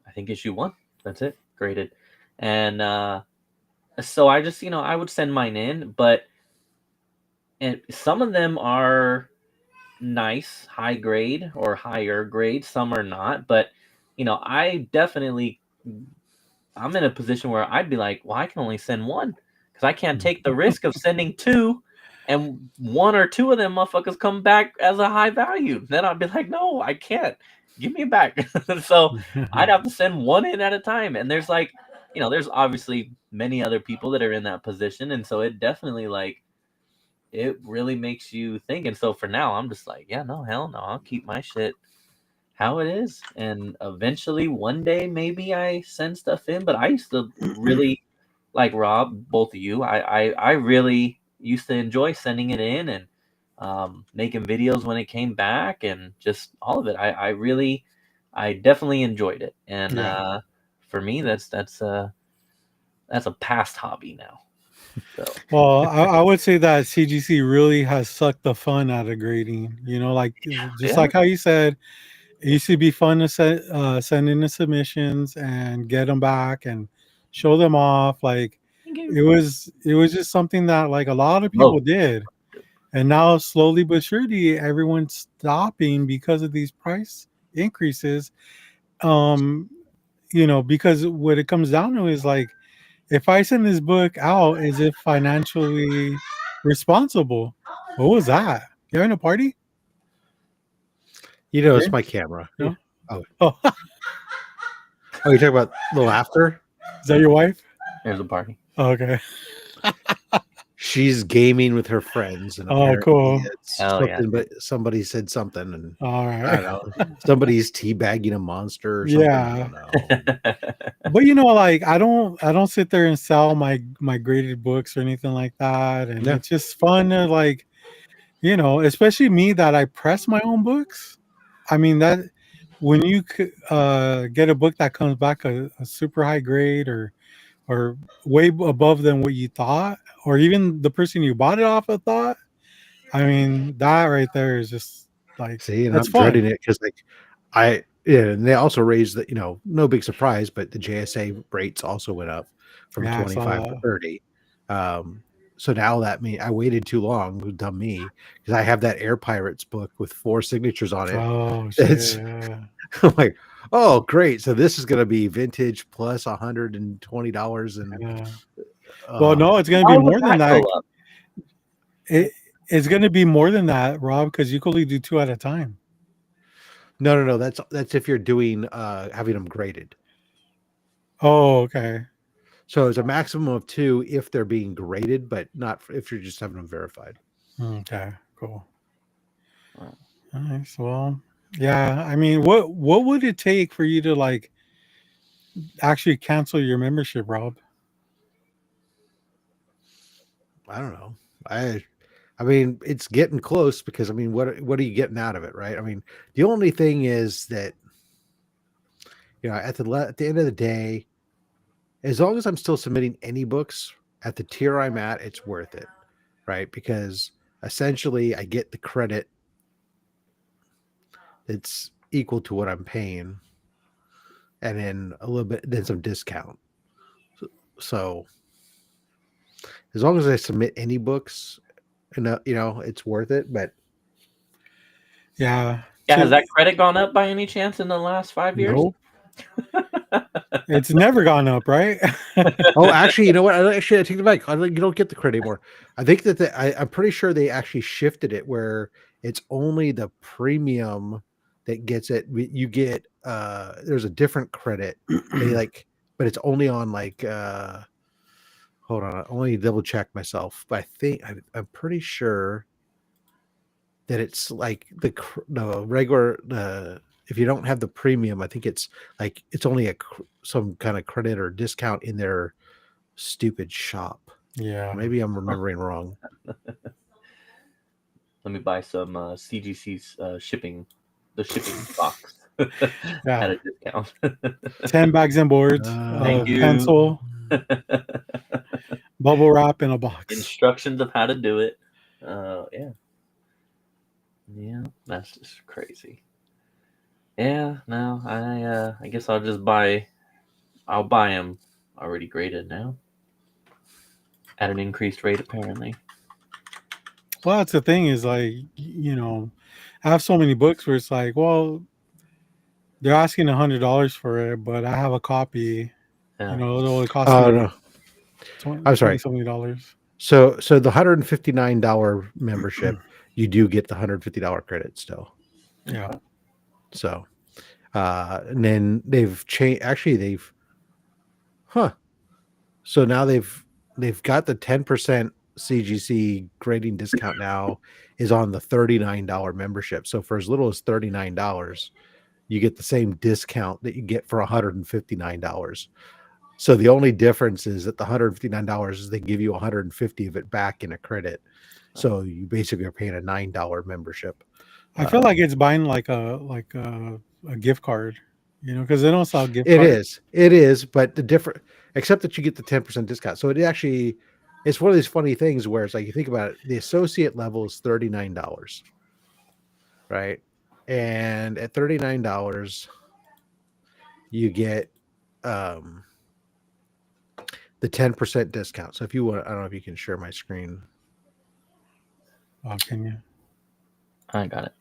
I think, issue 1. That's it, graded. And so I just, I would send mine in, and some of them are nice, high grade or higher grade. Some are not, but I definitely, I'm in a position where I'd be like, well, I can only send one because I can't take the risk of sending two, and 1 or 2 of them motherfuckers come back as a high value. Then I'd be like, no, I can't. Give me it back. So I'd have to send one in at a time. And there's like, there's obviously many other people that are in that position, and so it definitely like it really makes you think. And so for now, I'm just like, yeah, no, hell no, I'll keep my shit how it is. And eventually, one day, maybe I send stuff in. But I used to really, like Rob, both of you, I really used to enjoy sending it in and making videos when it came back and just all of it. I definitely enjoyed it. And
Yeah.
for me, that's a past hobby now. So
Well, I would say that CGC really has sucked the fun out of grading. Like just
yeah,
like how you said, it used to be fun to send in the submissions and get them back and show them off. Like
thank
it
you.
was it was just something that like a lot of people
Oh,
did. And now slowly but surely everyone's stopping because of these price increases. Um, because what it comes down to is like if I send this book out, is it financially responsible? What was that? You having a party?
It's
Yeah.
my camera. Yeah.
No?
Oh,
Oh,
oh, you talking about the laughter?
is that your wife?
there's a party.
Oh, okay.
She's gaming with her friends, and
Oh,
apparently
cool.
it's
Hell yeah,
something.
dude.
But somebody said something, and
All
I
right.
don't know. Somebody's teabagging a monster or something. I
Yeah.
don't know.
But like I don't sit there and sell my graded books or anything like that. And
Yeah.
it's just fun to like, especially me that I press my own books. I mean that when you get a book that comes back a super high grade or way above than what you thought, or even the person you bought it off of thought. I mean, that right there is just like
See, and
that's
I'm dreading
fun.
it because, like, yeah, and they also raised that, no big surprise, but the JSA rates also went up from
Yeah, I saw
25 to
that.
30. Um, so now that means I waited too long, dumb me, because I have that Air Pirates book with 4 signatures on it.
Oh shit!
It's
Yeah.
I'm like, oh, great. So this is going to be vintage plus $120. And
Yeah. Well,
uh,
no, it's gonna be
Why would
more than
that
that.
go up?
It's gonna be more than that, Rob, because you can only do 2 at a time.
no. That's if you're doing having them graded.
Oh, okay.
So it's a maximum of 2 if they're being graded, but not if you're just having them verified.
Okay, cool.
Oh,
Nice. Well, yeah. I mean, what would it take for you to like actually cancel your membership, Rob?
I don't know. I mean, it's getting close because I mean, what are you getting out of it, right? I mean, the only thing is that at the end of the day, as long as I'm still submitting any books at the tier I'm at, it's worth it, right? Because essentially, I get the credit that's equal to what I'm paying, and then a little bit, then some discount. So as long as I submit any books, and it's worth it. But
Yeah.
Yeah, has that credit gone up by any chance in the last 5 years?
no.
It's never gone up, right?
Oh, actually, you know what? I take it back. You don't get the credit anymore. I think that I'm pretty sure they actually shifted it where it's only the premium that gets it. You get there's a different credit. But it's only on hold on, I only double check myself. But I think I'm pretty sure that it's like the regular if you don't have the premium, I think it's like it's only some kind of credit or discount in their stupid shop.
Yeah.
Maybe I'm remembering wrong.
Let me buy some CGC's shipping box
Yeah.
at a discount.
10 bags and boards,
Thank you.
pencil, bubble wrap in a box.
Instructions of how to do it. Yeah, that's just crazy. Yeah, no, I guess I'll buy them already graded now at an increased rate apparently.
Well, that's the thing is like, I have so many books where it's like, well, they're asking $100 for it, but I have a copy.
Yeah.
It only costs
Oh
me
no,
I'm
sorry.
$20.
So the $159 membership, you do get the $150 credit still.
Yeah.
So, and then they've changed. Actually, So now they've got the 10% CGC grading discount now is on the $39 membership. So for as little as $39, you get the same discount that you get for $159. So the only difference is that the $159 is they give you $150 of it back in a credit. So you basically are paying a $9 membership.
I feel like it's buying like a gift card, because they don't sell gift cards.
It is, but except that you get the 10% discount. So it's one of these funny things where it's like, you think about it, the associate level is $39, right? And at $39, you get the 10% discount. So if you want, I don't know if you can share my screen.
Oh, can you?
I got it.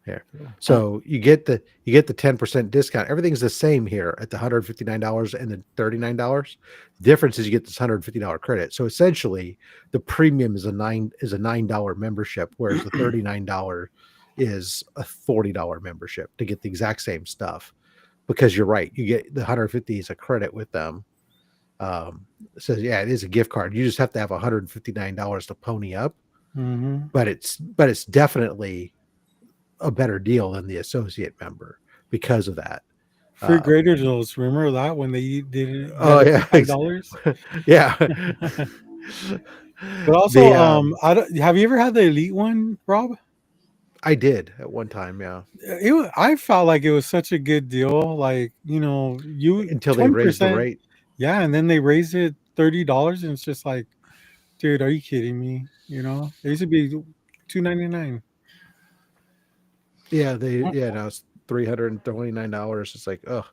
Here. So you get the 10% discount. Everything's the same here at the $159 and the $39. The difference is you get this $150 credit. So essentially the premium is a $9 membership, whereas the $39 is a $40 membership to get the exact same stuff. Because you're right, you get the $150 is a credit with them. So yeah, it is a gift card. You just have to have $159 to pony up.
Mm-hmm.
But it's definitely a better deal than the associate member because of that.
Free grader deals. Remember that when they did it?
Oh yeah,
$5.
Yeah.
But also, have you ever had the elite one, Rob?
I did at one time. Yeah.
I felt like it was such a good deal. Like
Until they raised the rate.
Yeah, and then they raised it $30, and it's just like, dude, are you kidding me? It used to be $2.99.
Yeah, now it's $329. It's like, oh,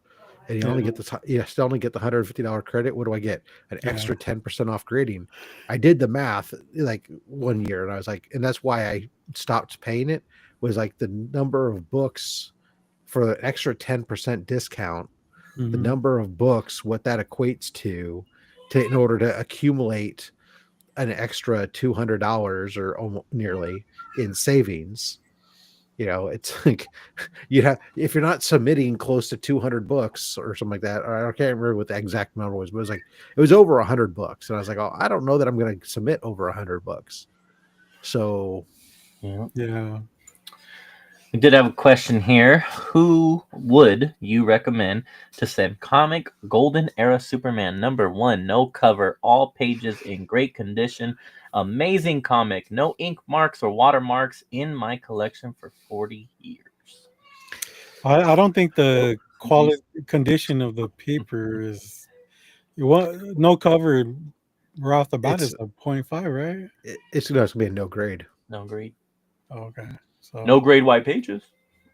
and you only get still only get the $150 credit. What do I get? An extra 10% off grading. I did the math like one year, and I was like, and that's why I stopped paying it, was like the number of books for the extra 10% discount, the number of books, what that equates to in order to accumulate an extra $200 or almost nearly in savings. It's like if you're not submitting close to 200 books or something like that, or I can't remember what the exact number was, but it was over 100 books. And I was like, oh, I don't know that I'm going to submit over 100 books. So
yeah.
We did have a question here. Who would you recommend to send comic Golden Era Superman #1, no cover, all pages in great condition, amazing comic, no ink marks or watermarks, in my collection for 40 years?
I don't think the quality condition of the paper is no cover right off the bat is a 0.5, right?
It's going to be a no grade.
No grade.
Oh, okay. So
no grade white pages.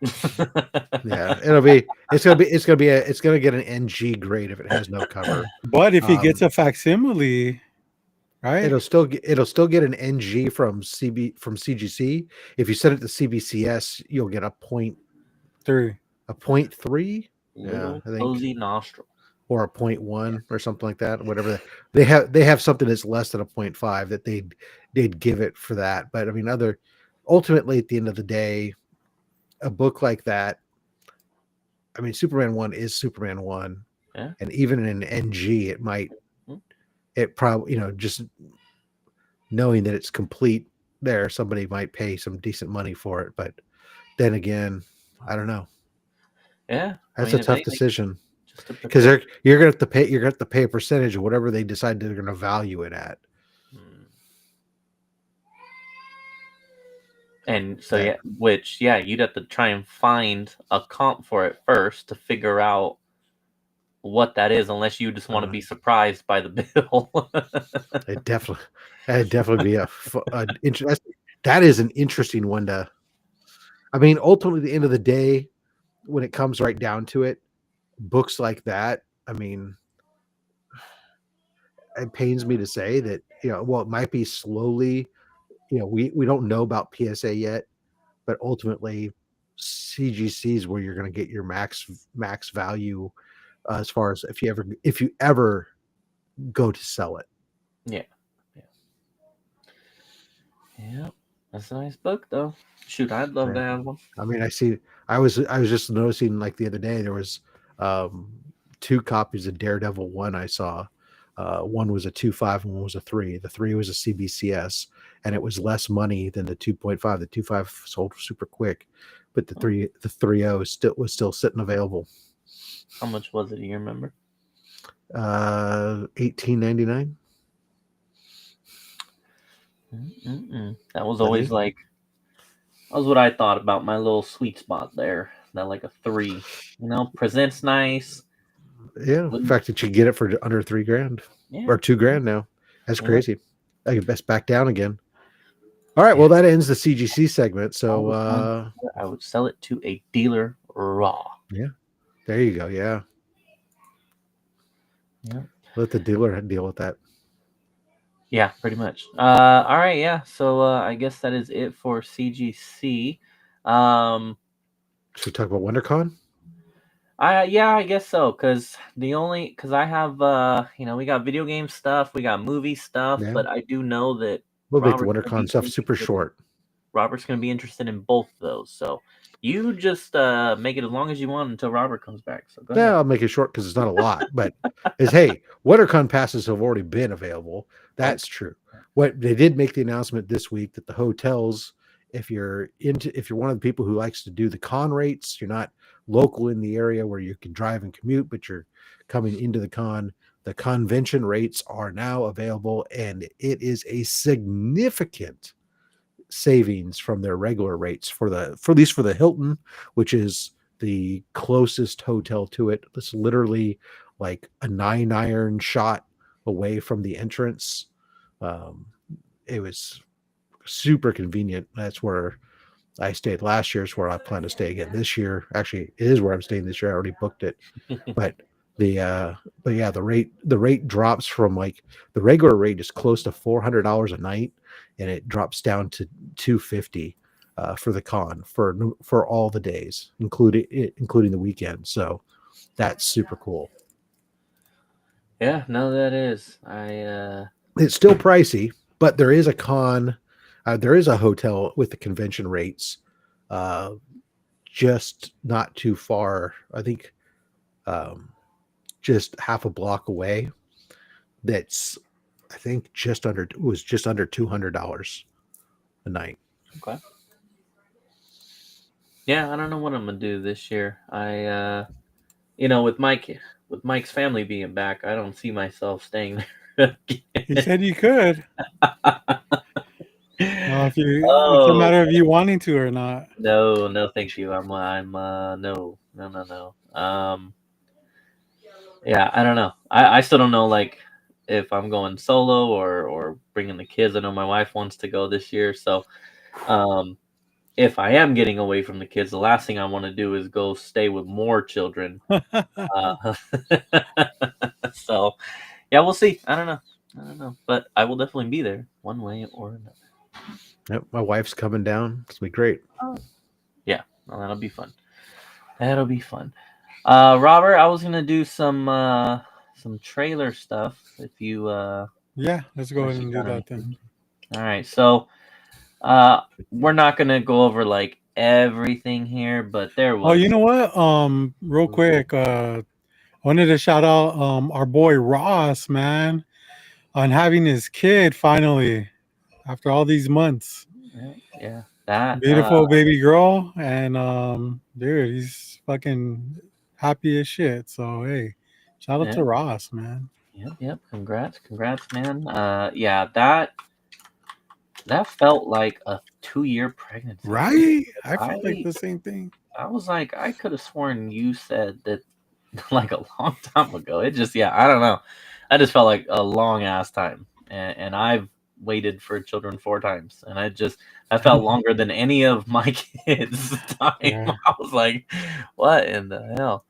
Yeah, it's gonna get an NG grade if it has no cover.
But if he gets a facsimile, right?
It'll still get an NG from CGC. If you send it to CBCS, you'll get a point
3.
3. Yeah,
Little
I think,
cozy nostril.
or a 0.1 or something like that. Whatever they have something that's less than a 0.5 that they'd give it for that. But I mean, ultimately at the end of the day, a book like that. I mean, Superman 1 is Superman 1.
Yeah.
And even in an NG, it probably, just knowing that it's complete there, somebody might pay some decent money for it. But then again, I don't know.
Yeah.
That's a tough decision because you're gonna have to pay a percentage of whatever they decide they're gonna value it at.
And so you'd have to try and find a comp for it first to figure out what that is, unless you just want to be surprised by the bill.
It'd definitely be that is an interesting one to. I mean, ultimately, at the end of the day, when it comes right down to it, books like that, I mean, it pains me to say that, well, it might be slowly, we don't know about PSA yet, but ultimately CGC is where you're going to get your max value as far as if you ever go to sell it.
Yeah. That's a nice book though. Shoot, I'd love to have one.
I mean, I was just noticing, like, the other day there was 2 copies of Daredevil 1 I saw. One was a 2.5 and one was a 3. The 3 was a CBCS, and it was less money than the 2.5. The 2.5 sold super quick, but the 3.0 was still sitting available.
How much was it? Do you remember?
$18.99.
That was always that was what I thought about my little sweet spot there. That like a 3, presents nice.
Yeah, the fact that you get it for under $3,000 or $2,000 now, that's crazy. I can best back down again. All right, well, that ends the CGC segment. So
I would sell it to a dealer raw.
Yeah, there you go. Yeah. Let the dealer deal with that.
Yeah, pretty much. All right, yeah. So I guess that is it for CGC.
Should we talk about WonderCon?
I guess so. Because I have we got video game stuff, we got movie stuff, but I do know that
we'll make the WonderCon stuff super short.
Robert's going to be interested in both of those, so you just make it as long as you want until Robert comes back. So go ahead.
I'll make it short because it's not a lot, but hey, WonderCon passes have already been available. That's true. What they did make the announcement this week that the hotels, if you're one of the people who likes to do the con rates, you're not local in the area where you can drive and commute, but you're coming into the convention rates are now available, and it is a significant savings from their regular rates for at least for the Hilton, which is the closest hotel to it. It's literally like a 9-iron shot away from the entrance. It was super convenient. That's where I stayed last year. Is where I plan to stay again this year. Actually, it is where I'm staying this year. I already booked it, but the rate drops from, like, the regular rate is close to $400 a night, and it drops down to $250 for the con for all the days, including the weekend. So that's super cool.
Yeah, no, that is.
It's still pricey, but there is a con. There is a hotel with the convention rates, just not too far. I think just half a block away. That's, I think, just under $200 a night.
Okay. Yeah, I don't know what I'm gonna do this year. I with Mike's family being back, I don't see myself staying there again.
He said you could. It's a matter of you wanting to or not.
No, thank you. I'm no. Yeah, I don't know. I still don't know, like, if I'm going solo or bringing the kids. I know my wife wants to go this year, so if I am getting away from the kids, the last thing I want to do is go stay with more children. So yeah, we'll see. I don't know. I don't know, but I will definitely be there one way or another.
Yep, my wife's coming down. It's gonna be great.
Yeah, well, that'll be fun. That'll be fun. Robert, I was gonna do some trailer stuff. If you
Yeah, let's go
unless
ahead
you
and do
got
that
anything.
then.
All right, so we're not gonna go over like everything here, but there
Oh,
was.
you know what? Real quick, I wanted to shout out our boy Ross, man, on having his kid finally after all these months.
Yeah, that
Beautiful baby girl, and dude, he's fucking happy as shit. So hey, shout out
yeah,
to Ross, man.
yep. Congrats, man. Yeah, that felt like a 2-year pregnancy.
Right? I felt like
I
the same thing.
I was like, I could have sworn you said that like a long time ago. It just, yeah, I don't know. I just felt like a long ass time, and I've waited for children 4 times, and I felt longer than any of my kids' time.
Yeah.
I was like, what in the hell?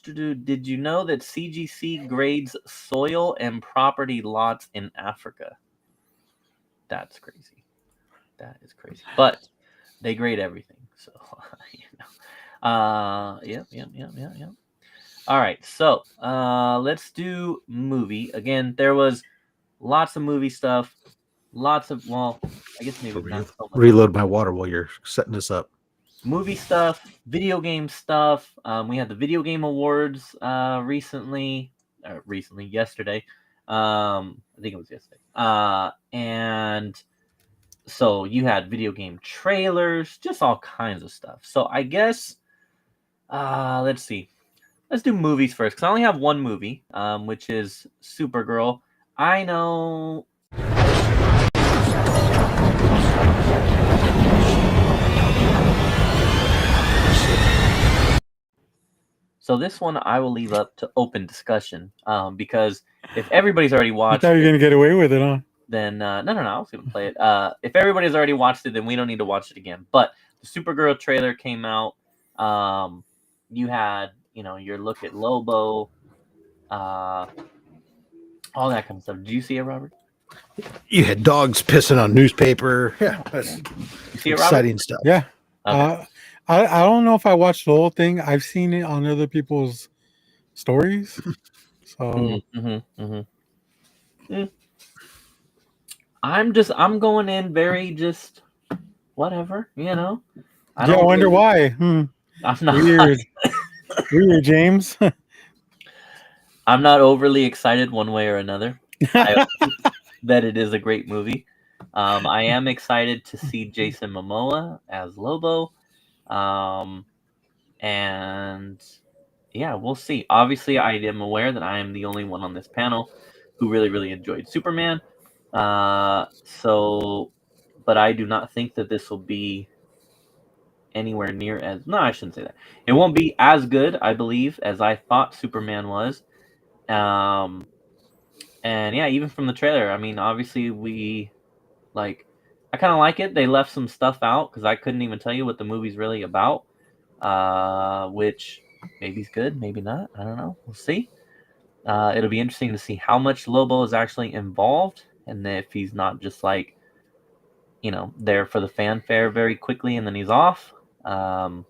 Did you know that CGC grades soil and property lots in Africa? That's crazy. That is crazy. But they grade everything, so you know. Yep. All right, so let's do movie again. There was lots of movie stuff, lots of I guess maybe not so much
Reload my water while you're setting this up.
movie stuff, video game stuff. We had the video game awards recently, yesterday. I think it was yesterday. And so you had video game trailers, just all kinds of stuff. So I guess let's see. Let's do movies first, because I only have one movie, which is Supergirl. I know. So this one I will leave up to open discussion, because if everybody's already
You
watched
thought you were
it,
gonna get away with it, huh?
then no, I was gonna play it. If everybody's already watched it, then we don't need to watch it again. But the Supergirl trailer came out. You had, your look at Lobo, all that kind of stuff. Did you see it, Robert?
You had dogs pissing on newspaper. Yeah, that's
You see it, Robert?
exciting stuff.
Yeah.
Okay.
I don't know if I watched the whole thing. I've seen it on other people's stories. So
I'm going in very just whatever, I
yeah, I
don't
wonder
really,
why.
I'm not
Weird. Weird, James.
I'm not overly excited one way or another. I that it is a great movie. I am excited to see Jason Momoa as Lobo. And yeah, we'll see. Obviously, I am aware that I am the only one on this panel who really, really enjoyed Superman. So, but I do not think that this will be anywhere near as. No, I shouldn't say that. It won't be as good, I believe, as I thought Superman was. And yeah, even from the trailer, I mean, obviously I kind of like it. They left some stuff out because I couldn't even tell you what the movie's really about. Which maybe is good, maybe not. I don't know. We'll see. It'll be interesting to see how much Lobo is actually involved, and if he's not just there for the fanfare very quickly and then he's off. But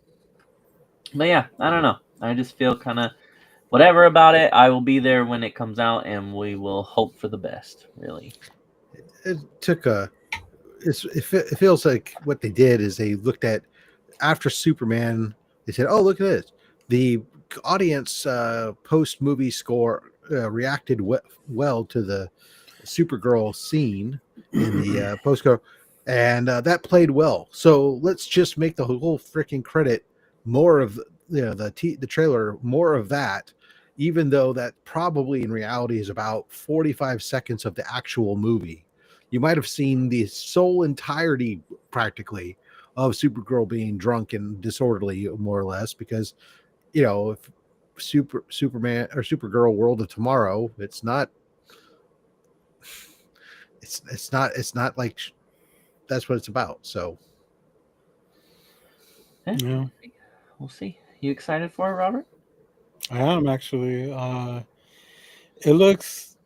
yeah, I don't know. I just feel kind of whatever about it. I will be there when it comes out, and we will hope for the best. Really,
It took it feels like what they did is they looked at after Superman. They said, "Oh, look at this." The audience post movie score reacted well to the Supergirl scene in the postcard, and that played well. So let's just make the whole freaking credit more of the trailer more of that, even though that probably in reality is about 45 seconds of the actual movie. You might have seen the sole entirety practically of Supergirl being drunk and disorderly, more or less, because if Superman or Supergirl World of Tomorrow, it's not like that's what it's about. So
yeah,
we'll see. You excited for it, Robert?
I am actually. It looks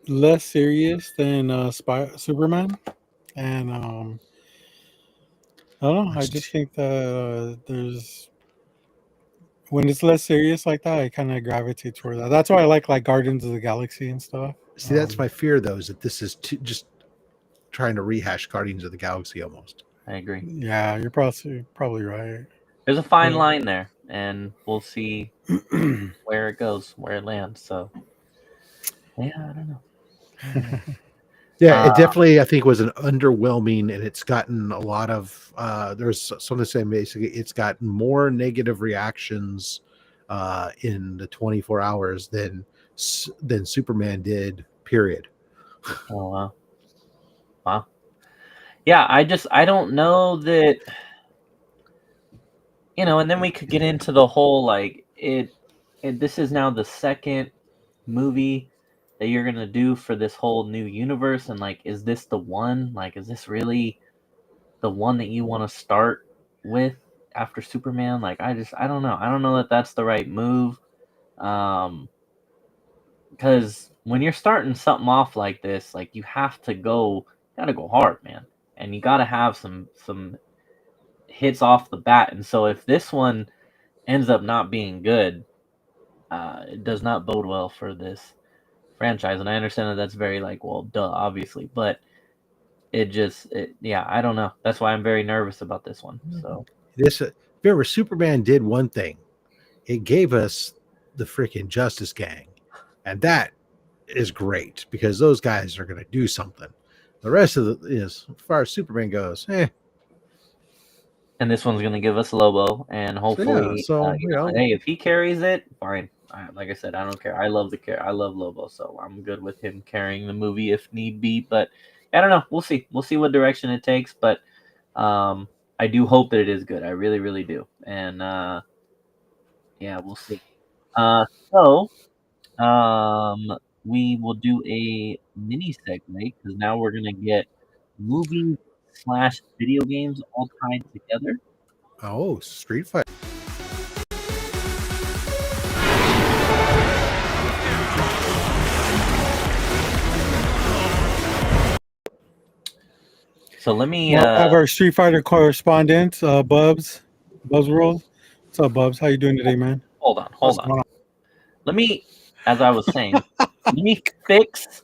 less serious than Superman, and I don't know. I just think that there's when it's less serious like that, I kind of gravitate toward that. That's why I like Guardians of the Galaxy and stuff.
See, that's my fear, though, is that this is just trying to rehash Guardians of the Galaxy almost.
I agree.
Yeah, you're probably right.
There's a fine
Yeah.
line there, and we'll see where it goes, where it lands. So, yeah, I don't know.
Yeah, it definitely, I think, was an underwhelming, and it's gotten a lot of. There's something saying basically it's gotten more negative reactions in the 24 hours than Superman did. Period.
Oh wow, wow. Yeah, I don't know that. And then we could get into the whole like this is now the second movie that you're gonna do for this whole new universe, and like, is this the one? Like, is this really the one that you want to start with after Superman? Like, I don't know. I don't know that that's the right move. Because when you're starting something off like this, like, you gotta go hard, man, and you gotta have some hits off the bat. And so if this one ends up not being good, it does not bode well for this franchise. And I understand that that's very like, well, duh, obviously, but I don't know. That's why I'm very nervous about this one. So
remember, Superman did one thing. It gave us the freaking Justice Gang, and that is great because those guys are going to do something. The rest of as far as Superman goes,
And this one's going to give us Lobo, and hopefully, hey, if he carries it, fine. Like I said, I don't care. I love Lobo, so I'm good with him carrying the movie if need be. But I don't know. We'll see. We'll see what direction it takes. But I do hope that it is good. I really, really do. And we'll see. So we will do a mini segue because now we're gonna get movies / video games all tied together.
Oh, Street Fighter.
So let me
have our Street Fighter correspondent, Bubs World. What's up, Bubs? How you doing today, man?
Hold on. Let me, as I was saying, let me fix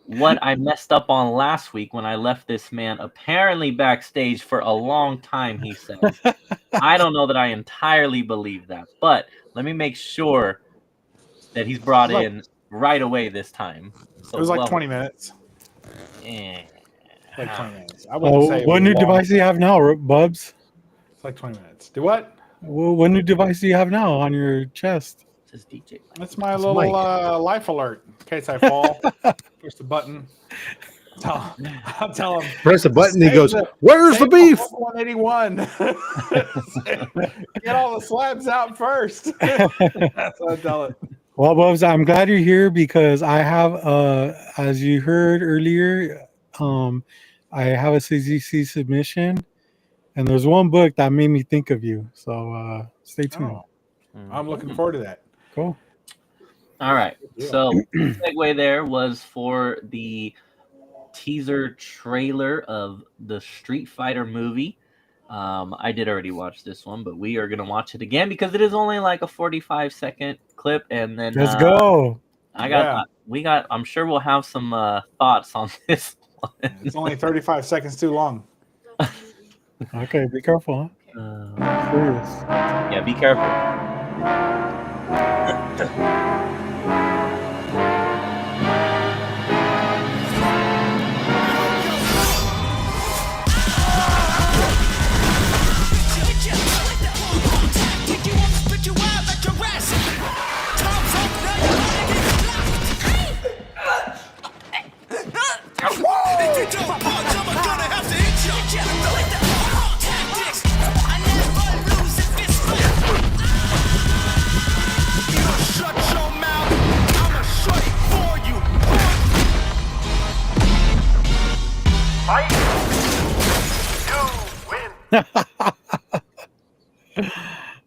what I messed up on last week when I left this man apparently backstage for a long time, he said. I don't know that I entirely believe that, but let me make sure that he's brought in right away this time. So,
it was like 20 minutes.
Yeah.
Like 20 minutes. I wouldn't say
what new device do you have now, Bubs?
It's like 20 minutes. Do what?
Well, what new device do you have now on your chest?
It's DJ.
That's my little life alert in case I fall. Push the button. I'll tell him.
Press the button. He goes, "Where's the beef?"
181. Get all the slabs out first. That's what I tell it.
Well, Bubs, I'm glad you're here because I have, as you heard earlier, I have a CZC submission, and there's one book that made me think of you. So stay tuned.
Oh, I'm looking forward to that.
Cool.
All right. So the segue there was for the teaser trailer of the Street Fighter movie. I did already watch this one, but we are going to watch it again because it is only like a 45-second clip. And then
let's go.
I'm
sure we'll have some thoughts on this one.
It's only 35 seconds too long.
Okay, be careful. Huh?
Yeah, be careful.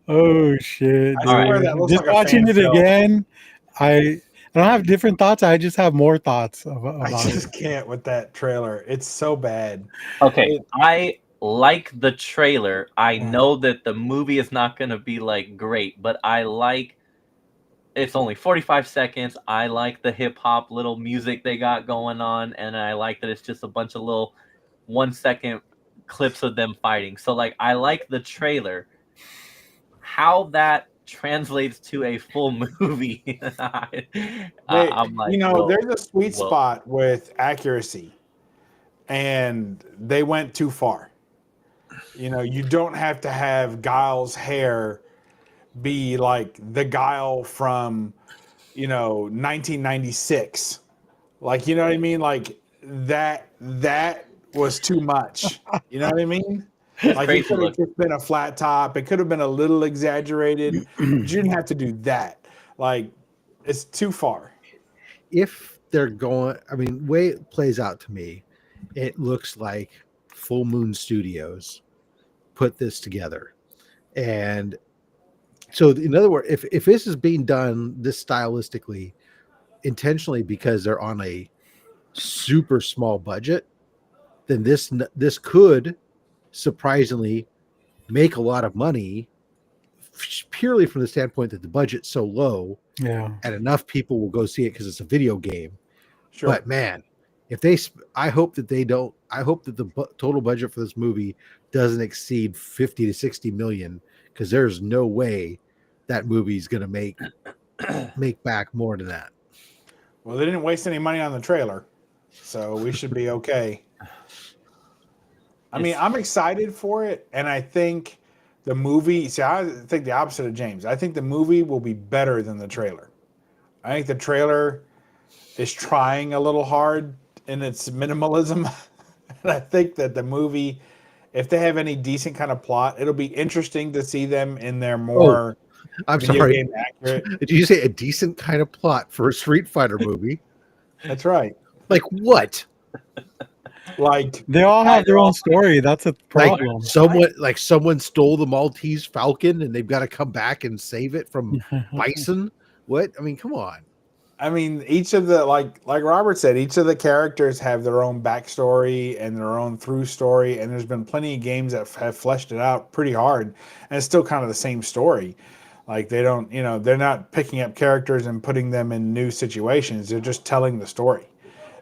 Oh shit!
I swear that looks
Just
like
watching it again, I I don't have different thoughts. I just have more thoughts
I
about it.
just can't with that trailer. It's so bad.
Okay,
It-
I like the trailer. I know that the movie is not going to be like great, but I like it's only 45 seconds. I like the hip hop little music they got going on, and I like that it's just a bunch of little 1 second clips of them fighting. So like I like the trailer. How that translates to a full movie, I'm like, whoa,
There's a sweet
whoa.
spot with accuracy, and they went too far. You don't have to have Guile's hair be like the Guile from, 1996. Like, you know what I mean? Like that was too much. You know what I mean?
It's
Like it
crazy
could have
looking.
just been a flat top. It could have been a little exaggerated, but you didn't have to do that. Like it's too far.
If they're going, I mean, way it plays out to me, it looks like Full Moon Studios put this together. And so, in other words, if this is being done this stylistically, intentionally because they're on a super small budget, then this could surprisingly make a lot of money purely from the standpoint that the budget's so low
Yeah.
and enough people will go see it because it's a video game.
Sure.
But man, if they, I hope that they don't. I hope that the total budget for this movie doesn't exceed 50 to 60 million, because there's no way that movie's going to make back more than that.
Well, they didn't waste any money on the trailer, so we should be okay. I mean, I'm excited for it, and I think the movie. See, I think the opposite of James. I think the movie will be better than the trailer. I think the trailer is trying a little hard in its minimalism, and I think that the movie, if they have any decent kind of plot, it'll be interesting to see them in their more.
I'm
video
sorry.
game accurate.
Did you say a decent kind of plot for a Street Fighter movie?
That's right.
Like what?
Like
They all have their own story. That's a problem.
Like someone stole the Maltese Falcon and they've got to come back and save it from Bison. What? I mean, come on.
I mean, each of the like Robert said, each of the characters have their own backstory and their own through story, and there's been plenty of games that have fleshed it out pretty hard, and it's still kind of the same story. Like they don't, they're not picking up characters and putting them in new situations. They're just telling the story.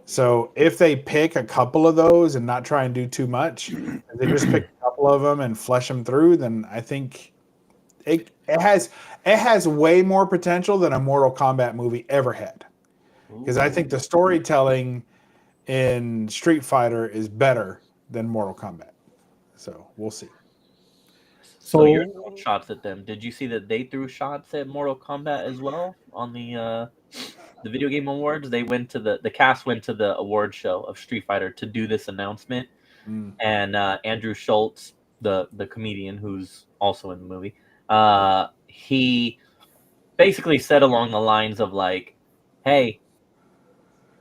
So if they pick a couple of those and not try and do too much, if they just pick a couple of them and flesh them through, then I think it has way more potential than a Mortal Kombat movie ever had. Because I think the storytelling in Street Fighter is better than Mortal Kombat. So we'll see.
So you're throwing shots at them. Did you see that they threw shots at Mortal Kombat as well on the video game awards? They went to the cast went to the award show of Street Fighter to do this announcement, and Andrew Schultz, the comedian who's also in the movie, he basically said along the lines of like, "Hey,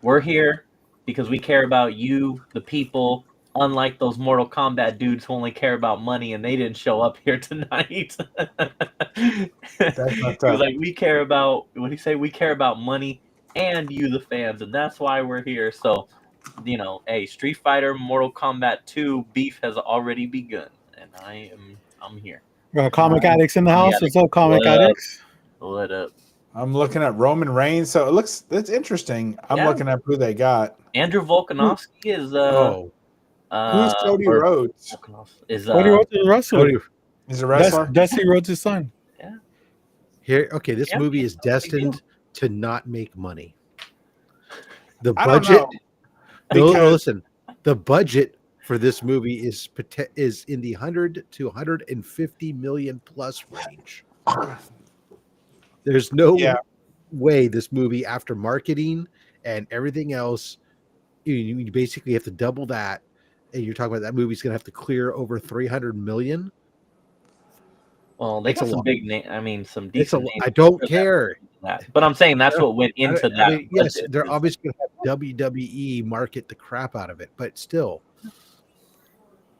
we're here because we care about you, the people." Unlike those Mortal Kombat dudes who only care about money and they didn't show up here tonight.
That's not
He was
tough.
like, we care about, what did he say? We care about money and you, the fans, and that's why we're here. So, hey, Street Fighter, Mortal Kombat 2 beef has already begun, and I'm here.
Comic addicts in the house.
Yeah,
What's up, comic
what up?
addicts?
What up?
I'm looking at Roman Reigns, so that's interesting. I'm looking at who they got.
Andrew Volkanovski is
who's Cody Rhodes?
Is
Cody Rhodes is a wrestler.
He's a wrestler.
Dusty Rhodes' son.
Yeah.
Here, okay, this movie is destined to not make money. The budget. No, listen. The budget for this movie is in the 100 to 150 million plus range. There's no way this movie, after marketing and everything else, you basically have to double that, and you're talking about that movie's going to have to clear over 300 million.
Well, they got some big name. I mean, some decent names.
I don't care.
But I'm saying that's what went into that.
I mean, yes, they're obviously going to have WWE market the crap out of it, but still.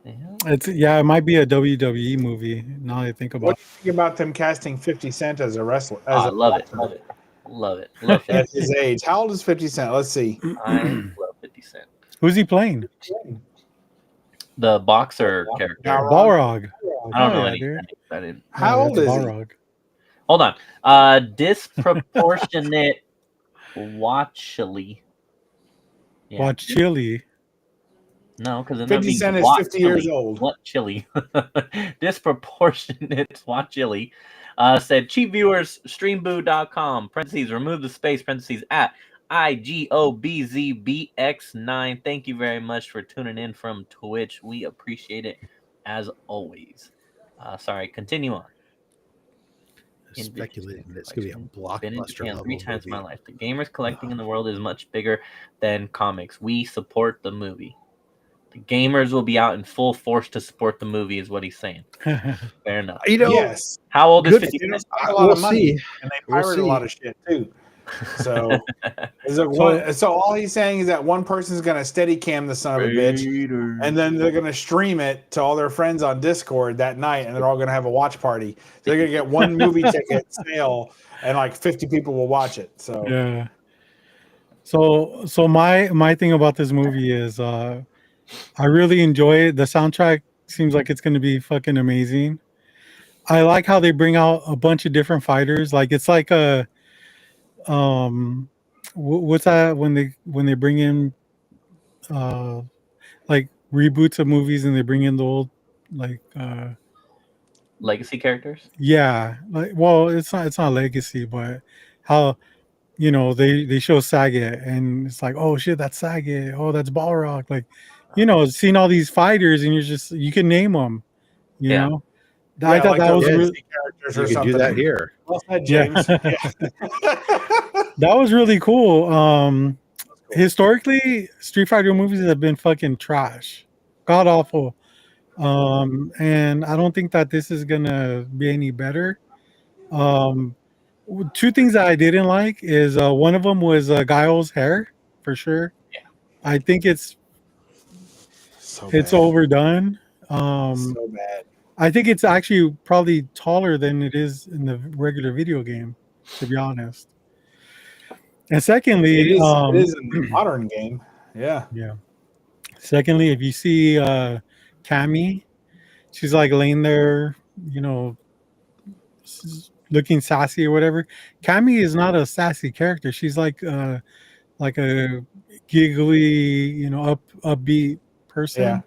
It might be a WWE movie. Now that I think about
What do you think about them casting 50 Cent as a wrestler?
I love it. Love it. Love 50
That's his age. How old is 50 Cent? Let's see.
I love 50 Cent.
Who's he playing?
The boxer character.
Now,
Balrog.
I don't know
yeah,
any.
dude.
I didn't.
How old
that's
is he?
Balrog.
Hold on. Disproportionate watchily. Yeah.
Watch Chili.
No, because
50 Cent is 50 years old.
What chili? Disproportionate watchily. Said cheap viewers streamboo.com parentheses remove the space parentheses at IGOBZBX9. Thank you very much for tuning in from Twitch. We appreciate it as always. Sorry, continue on.
Speculating that it's going to be a blockbuster level
3 times
movie.
my life. The gamers collecting in the world is much bigger than comics. We support the movie. The gamers will be out in full force to support the movie, is what he's saying. Fair enough.
You know,
Yes.
How old is
good
50
They don't
Cent?
spend a lot of
We'll
money,
see.
and they
We'll
pirate a
see.
lot of shit too. So, so all he's saying is that one person's going to steady cam the son of a bitch, and then they're going to stream it to all their friends on Discord that night, and they're all going to have a watch party. So they're going to get one movie ticket sale, and like 50 people will watch it. So
Yeah. So my thing about this movie is I really enjoy it. The soundtrack seems like it's going to be fucking amazing. I like how they bring out a bunch of different fighters. Like it's like a what's that when they bring in like reboots of movies and they bring in the old like
Legacy characters?
yeah, like well it's not legacy, but how you know they show Saget and it's like, oh shit, that's Saget, oh that's Balrog, like you know, seeing all these fighters and you can name them, you
Yeah.
know. I thought
like
that
those
was
Disney characters
You
or
can
something.
do that here.
Well said,
Yeah.
James. Yeah.
that was really cool. Historically, Street Fighter movies have been fucking trash, god awful. And I don't think that this is gonna be any better. Two things that I didn't like is one of them was Guile's hair for sure.
Yeah.
I think it's
bad.
overdone.
So bad.
I think it's actually probably taller than it is in the regular video game, to be honest. And secondly,
It is in the modern game. Yeah.
yeah. Secondly, if you see Cammy, she's like laying there, you know, looking sassy or whatever. Cammy is not a sassy character. She's like a giggly, you know, upbeat person.
Yeah.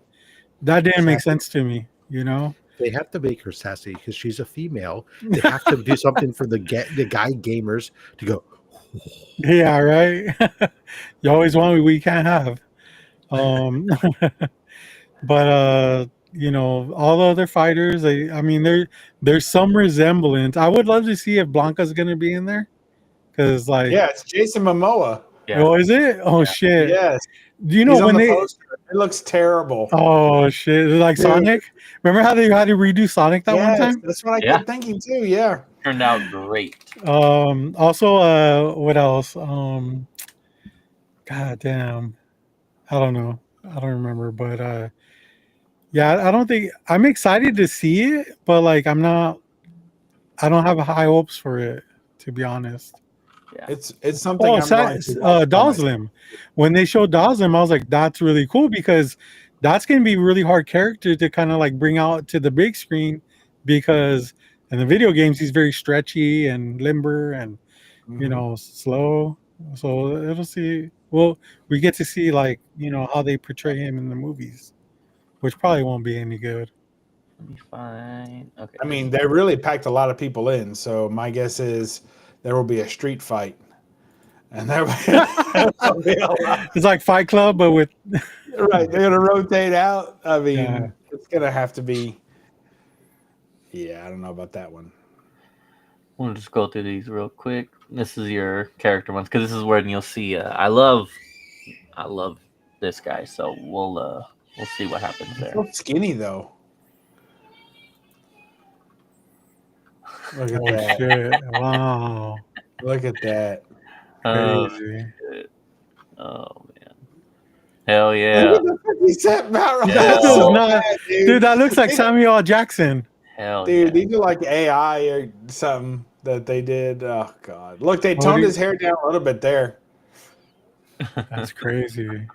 That didn't make sense to me, you know.
They have to make her sassy because she's a female. They have to do something for the guy gamers to go.
Yeah, right. You always want what we can't have. But you know, all the other fighters, I mean, there's some resemblance. I would love to see if Blanca's gonna be in there, because like,
Yeah, it's Jason Momoa.
Yeah.
oh, is it? Oh shit!
Yes.
Do you know
He's on
when
the
they?
poster. It looks terrible.
Oh shit! It's like
Dude.
Sonic. Remember how they had to redo Sonic that one
Yes,
time?
that's what I
Yeah.
kept thinking too. Yeah.
Turned out great.
Also, what else? God damn, I don't know. I don't remember, but yeah, I don't think I'm excited to see it, but like I don't have high hopes for it, to be honest.
Yeah.
It's something
Oh,
I'm going to watch by myself.
Doslim. When they showed Doslim, I was like, that's really cool because that's gonna be a really hard character to kind of like bring out to the big screen, because in the video games he's very stretchy and limber and you know slow. So it'll see. Well, we get to see like you know how they portray him in the movies, which probably won't be any good.
Let me find. Okay.
I mean, they really packed a lot of people in, so my guess is there will be a street fight, and there will be a lot.
It's like Fight Club, but with
Right, they're gonna rotate out. I mean,
Yeah.
it's gonna have to be. Yeah, I don't know about that one.
We'll just go through these real quick. This is your character ones because this is where you'll see. I love this guy, so we'll see what happens there.
So skinny though. Look at
oh
that!
shit! Wow,
Look at that!
Oh,
crazy.
shit. Oh man, hell yeah,
Look at the 50 Cent Mount
Yeah.
That
That's
does
so
not-
bad,
Dude, that looks like Samuel L. Jackson.
hell
Dude,
yeah.
these are like AI or something. that they did. Oh God! Look, they
What
toned
do
his hair down a little bit there.
That's crazy.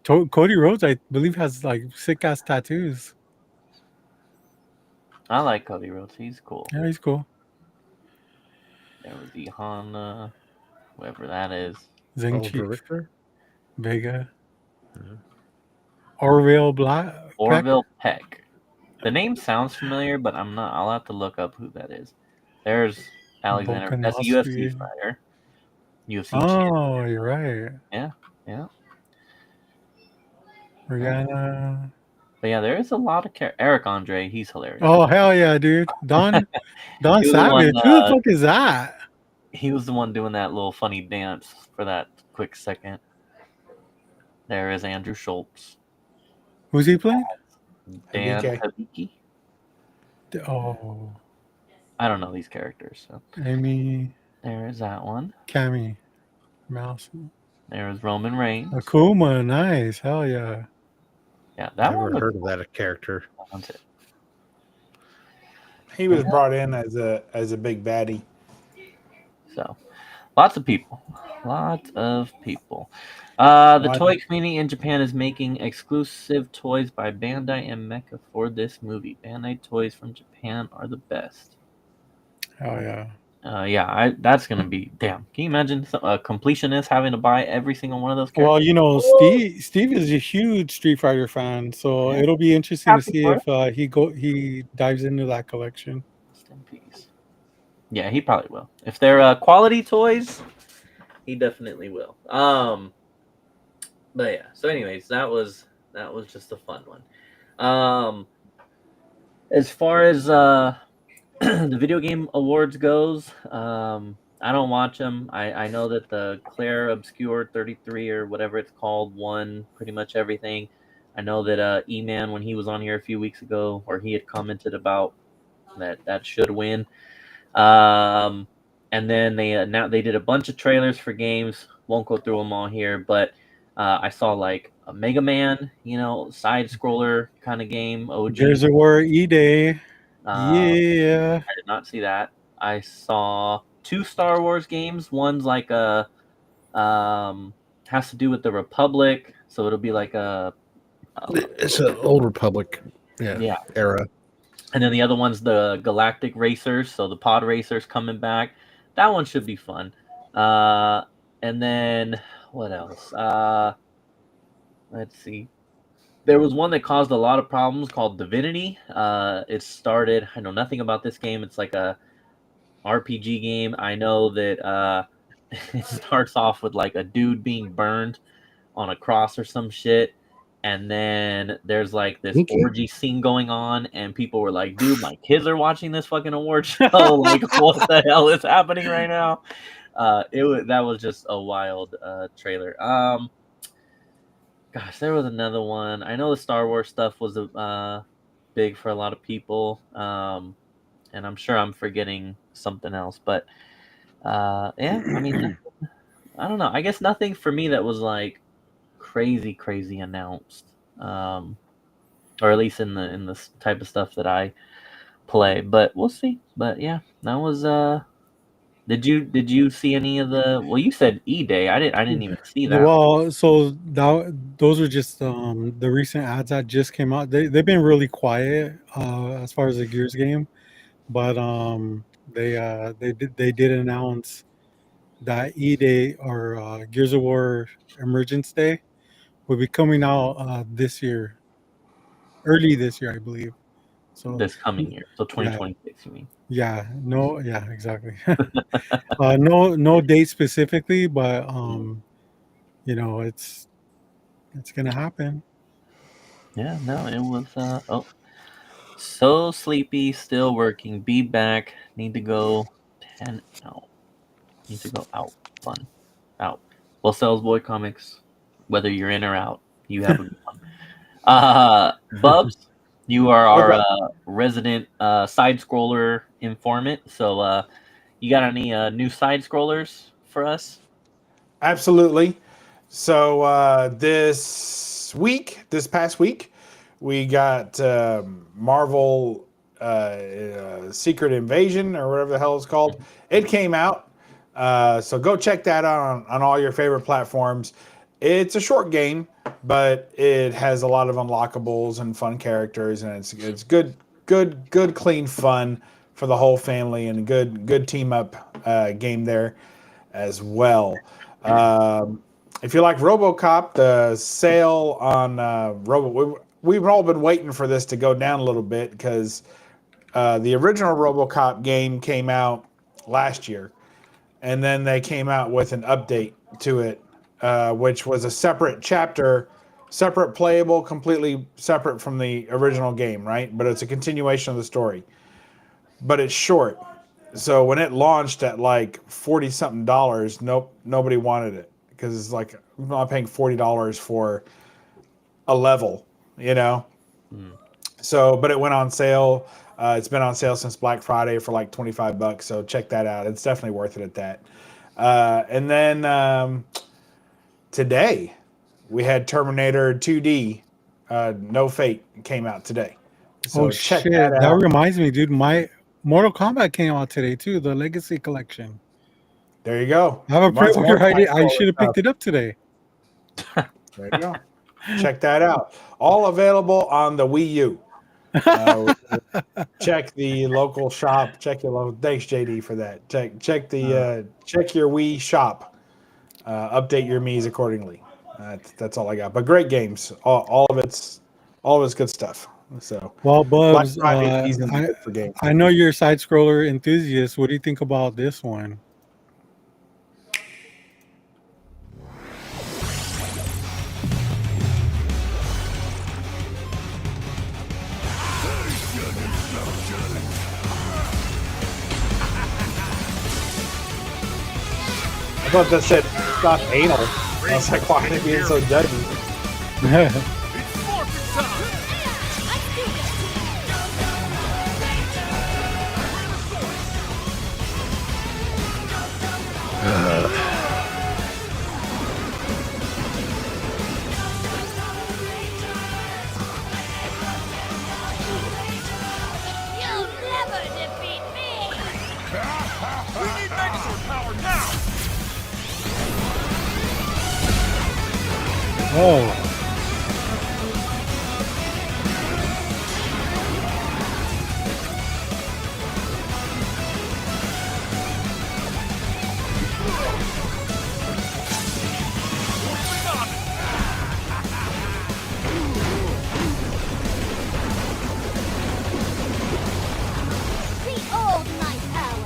Cody Rhodes, I believe, has like sick ass tattoos.
I like Cody Rhodes. He's cool.
Yeah, he's cool.
There was the Han, whoever that is.
Zing
Oliver
Chief,
Victor.
Vega,
Mhm.
Orville Black.
Orville Peck. The name sounds familiar, but I'll have to look up who that is. There's Alexander. That's a UFC
Volkanovski.
fighter. UFC champ.
Oh, you're right.
Yeah.
Rihanna.
But yeah, there is a lot of Eric Andre. He's hilarious.
Oh hell yeah, dude. Don
He was the
Savage.
one,
Who the fuck is that?
He was the one doing that little funny dance for that quick second. There is Andrew Schultz.
Who's he playing?
Dan
Habike.
Habiki.
Oh,
I don't know these characters. So
Amy,
there is that one.
Cammy, Mouse,
There is Roman Reigns.
Akuma. Nice. Hell yeah.
Yeah, that
Never
one
heard of that character.
looks it.
He was brought in as a big baddie.
So, lots of people. The toy community in Japan is making exclusive toys by Bandai and Mecha for this movie. Bandai toys from Japan are the best.
Hell yeah.
That's gonna be damn. Can you imagine a completionist having to buy every single one of those characters?
Well, you know, Steve is a huge Street Fighter fan, so
Yeah.
it'll be interesting to
Happy
see
for
if he dives into that collection.
Rest in peace. Yeah, he probably will. If they're quality toys, he definitely will. But yeah. So, anyways, that was just a fun one. As far as the video game awards goes, I don't watch them. I know that the Claire Obscure 33 or whatever it's called won pretty much everything. I know that E-Man, when he was on here a few weeks ago, or he had commented about that should win. And then they did a bunch of trailers for games. Won't go through them all here, but I saw like a Mega Man, side scroller kind of game. OG.
Gears of War E-Day. Yeah.
I did not see that. I saw 2 Star Wars games. One's like a has to do with the Republic, so it'll be like
It's an old Republic era.
And then the other one's the Galactic Racers, so the pod racers coming back. That one should be fun. And then what else? Let's see. There was one that caused a lot of problems called Divinity. It started. I know nothing about this game. It's like a RPG game. I know that it starts off with like a dude being burned on a cross or some shit. And then there's like this orgy scene going on, and people were like, dude, my kids are watching this fucking award show. Like, what the hell is happening right now? That was just a wild trailer. Gosh, there was another one. I know the Star Wars stuff was big for a lot of people. And I'm sure I'm forgetting something else. But I mean, I don't know. I guess nothing for me that was like crazy announced, or at least in the type of stuff that I play, but we'll see. But yeah, that was did you see any of the, well, you said E-Day. I didn't even see that.
Well, so those are just the recent ads that just came out. They've been really quiet as far as the Gears game, but they did announce that E-Day or Gears of War Emergence Day will be coming out this year, early this year, I believe. So
This coming year, so 2026, you mean?
Yeah, exactly. No date specifically, but it's gonna happen.
Yeah, no, it was so sleepy, still working. Be back. Need to go 10 out. Need to go out. Fun. Out. Well, Cells Boy Comics, whether you're in or out, you have a good one. Bubs, you are our resident side scroller informant. So you got any new side scrollers for us?
Absolutely. So this past week, we got Marvel Secret Invasion or whatever the hell it's called. It came out. So go check that out on all your favorite platforms. It's a short game, but it has a lot of unlockables and fun characters, and it's good, clean fun for the whole family, and good team up game there as well. If you like RoboCop, the sale on we've all been waiting for this to go down a little bit because the original RoboCop game came out last year, and then they came out with an update to it, which was a separate chapter, separate playable, completely separate from the original game, right? But it's a continuation of the story. But it's short. So when it launched at like $40-something, nobody wanted it because it's like I'm not paying $40 for a level, you know? So, but it went on sale. It's been on sale since Black Friday for like $25. So check that out. It's definitely worth it at that. And then today we had Terminator 2D. No Fate came out today. So check
shit!
that out.
That reminds me, dude. My Mortal Kombat came out today too. The Legacy Collection.
There you go.
I have a
Much more
pre-order. I
high
should have
quality
picked it up today.
There you go. Check that out. All available on the Wii U. Check the local shop. Check your local. Thanks, JD, for that. Check your Wii shop. Update your Mii's accordingly. That's all I got. But great games. All of it's good stuff. So
Well, Bubs,
Black Friday season's good for games.
I know you're a side scroller enthusiast. What do you think about this one?
I thought that said stop anal. I was like, why are they being so judgy?
You'll never defeat me!
We need Megazord power now!
Oh,
The old Night Owl!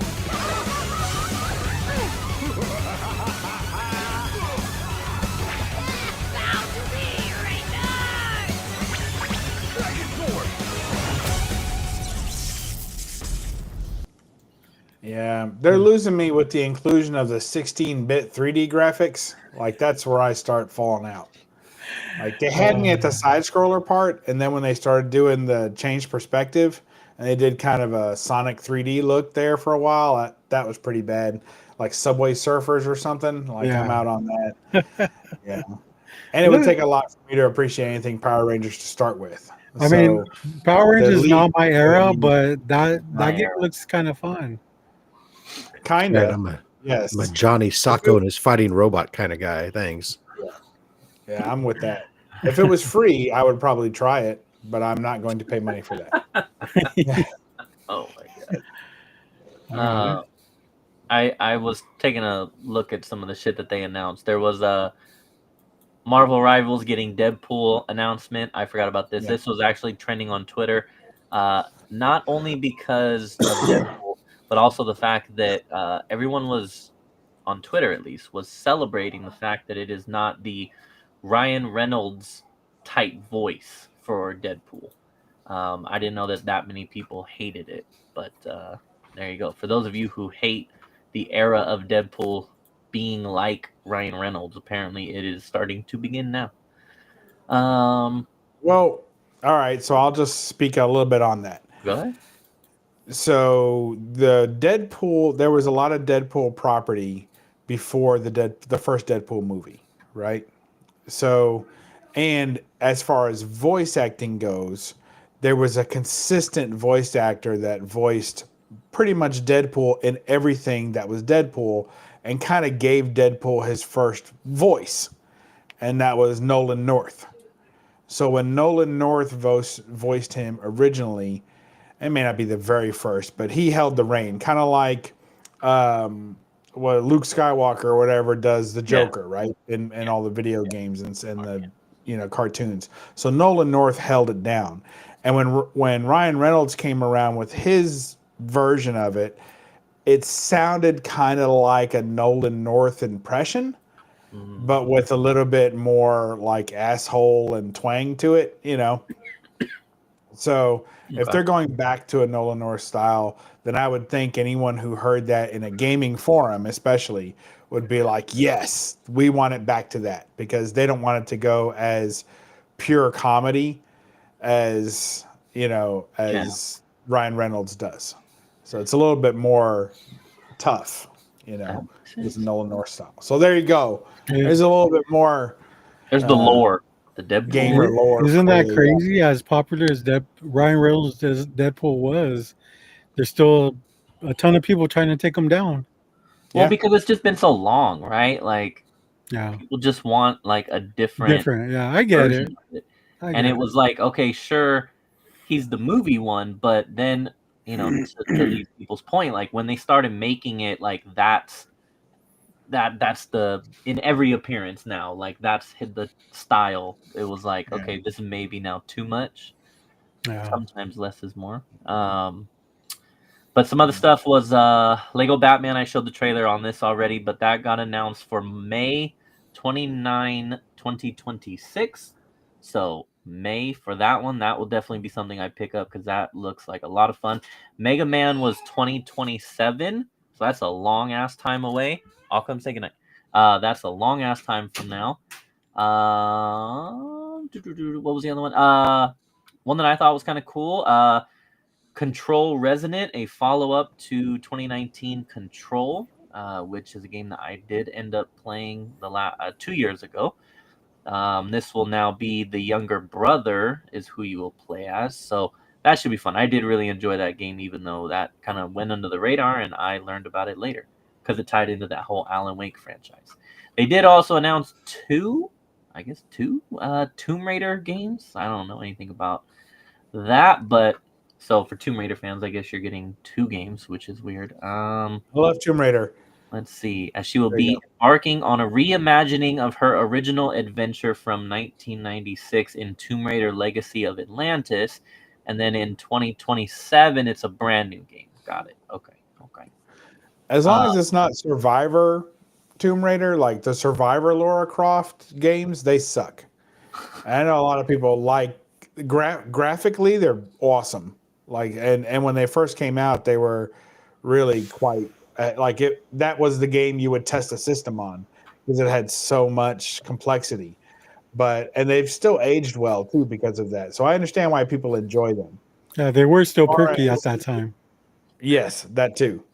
Bow to me, Ranger!
Yeah, they're losing me with the inclusion of the 16-bit 3D graphics. Like, that's where I start falling out. Like, they had me at the side-scroller part, and then when they started doing the change perspective, and they did kind of a Sonic 3D look there for a while, that was pretty bad. Like Subway Surfers or something. Like, I'm
Yeah.
out on that. Yeah. And it would take a lot for me to appreciate anything Power Rangers to start with.
I mean, Power Rangers is
lead-
not my era, but
My
that game
era.
looks kind of fun.
kind
Man,
of. Yes.
I'm a Johnny Sacco and his fighting robot kind of guy. Thanks.
Yeah, I'm with that. If it was free, I would probably try it, but I'm not going to pay money for that.
Oh my god. I was taking a look at some of the shit that they announced. There was a Marvel Rivals getting Deadpool announcement. I forgot about this.
Yeah.
This was actually trending on Twitter. Not only because of Deadpool, but also the fact that everyone was, on Twitter at least, was celebrating the fact that it is not the Ryan Reynolds type voice for Deadpool. I didn't know that many people hated it, but there you go. For those of you who hate the era of Deadpool being like Ryan Reynolds, apparently it is starting to begin now.
Well, all right, so I'll just speak a little bit on that.
Go ahead.
So the Deadpool, there was a lot of Deadpool property before the first Deadpool movie, right? So, and as far as voice acting goes, there was a consistent voice actor that voiced pretty much Deadpool in everything that was Deadpool, and kind of gave Deadpool his first voice, and that was Nolan North. So when Nolan North voiced him originally, it may not be the very first, but he held the reign, kind of like what Luke Skywalker or whatever does the Joker, right? In all the video games and the cartoons. So Nolan North held it down, and when Ryan Reynolds came around with his version of it, it sounded kind of like a Nolan North impression, but with a little bit more like asshole and twang to it, So if they're going back to a Nolan North style, then I would think anyone who heard that in a gaming forum, especially, would be like, yes, we want it back to that, because they don't want it to go as pure comedy as Ryan Reynolds does. So it's a little bit more tough, with Nolan North style. So there you go. There's a little bit more.
There's the lore, the Deadpool
gamer lore.
Isn't that crazy? As popular as Ryan Reynolds as Deadpool was, there's still a ton of people trying to take him down.
Well, because it's just been so long, right? Like, people just want like a different.
Yeah, I get it.
It was like, okay, sure, he's the movie one, but then to these people's point, like when they started making it like that's the in every appearance now, like that's the style. It was like, okay, this is maybe now too much. Sometimes less is more. But some other stuff was Lego Batman. I showed the trailer on this already, but that got announced for May 29, 2026. So May for that one. That will definitely be something I pick up because that looks like a lot of fun. Mega Man was 2027. So that's a long ass time away. I'll come say goodnight. That's a long ass time from now. What was the other one? One that I thought was kind of cool. Control Resonant, a follow-up to 2019 Control, which is a game that I did end up playing 2 years ago. This will now be the younger brother is who you will play as. So that should be fun. I did really enjoy that game, even though that kind of went under the radar, and I learned about it later because it tied into that whole Alan Wake franchise. They did also announce two Tomb Raider games. I don't know anything about that, but so for Tomb Raider fans, I guess you're getting 2 games, which is weird.
I love Tomb Raider.
Let's see. As she will be embarking on a reimagining of her original adventure from 1996 in Tomb Raider Legacy of Atlantis. And then in 2027, it's a brand new game. Got it. Okay.
As long as it's not Survivor Tomb Raider, like the Survivor Lara Croft games, they suck. I know a lot of people like graphically, they're awesome. Like, and when they first came out, they were really quite like it. That was the game you would test a system on because it had so much complexity. And they've still aged well too because of that. So I understand why people enjoy them.
Yeah, they were still perky at that time.
Yes, that too.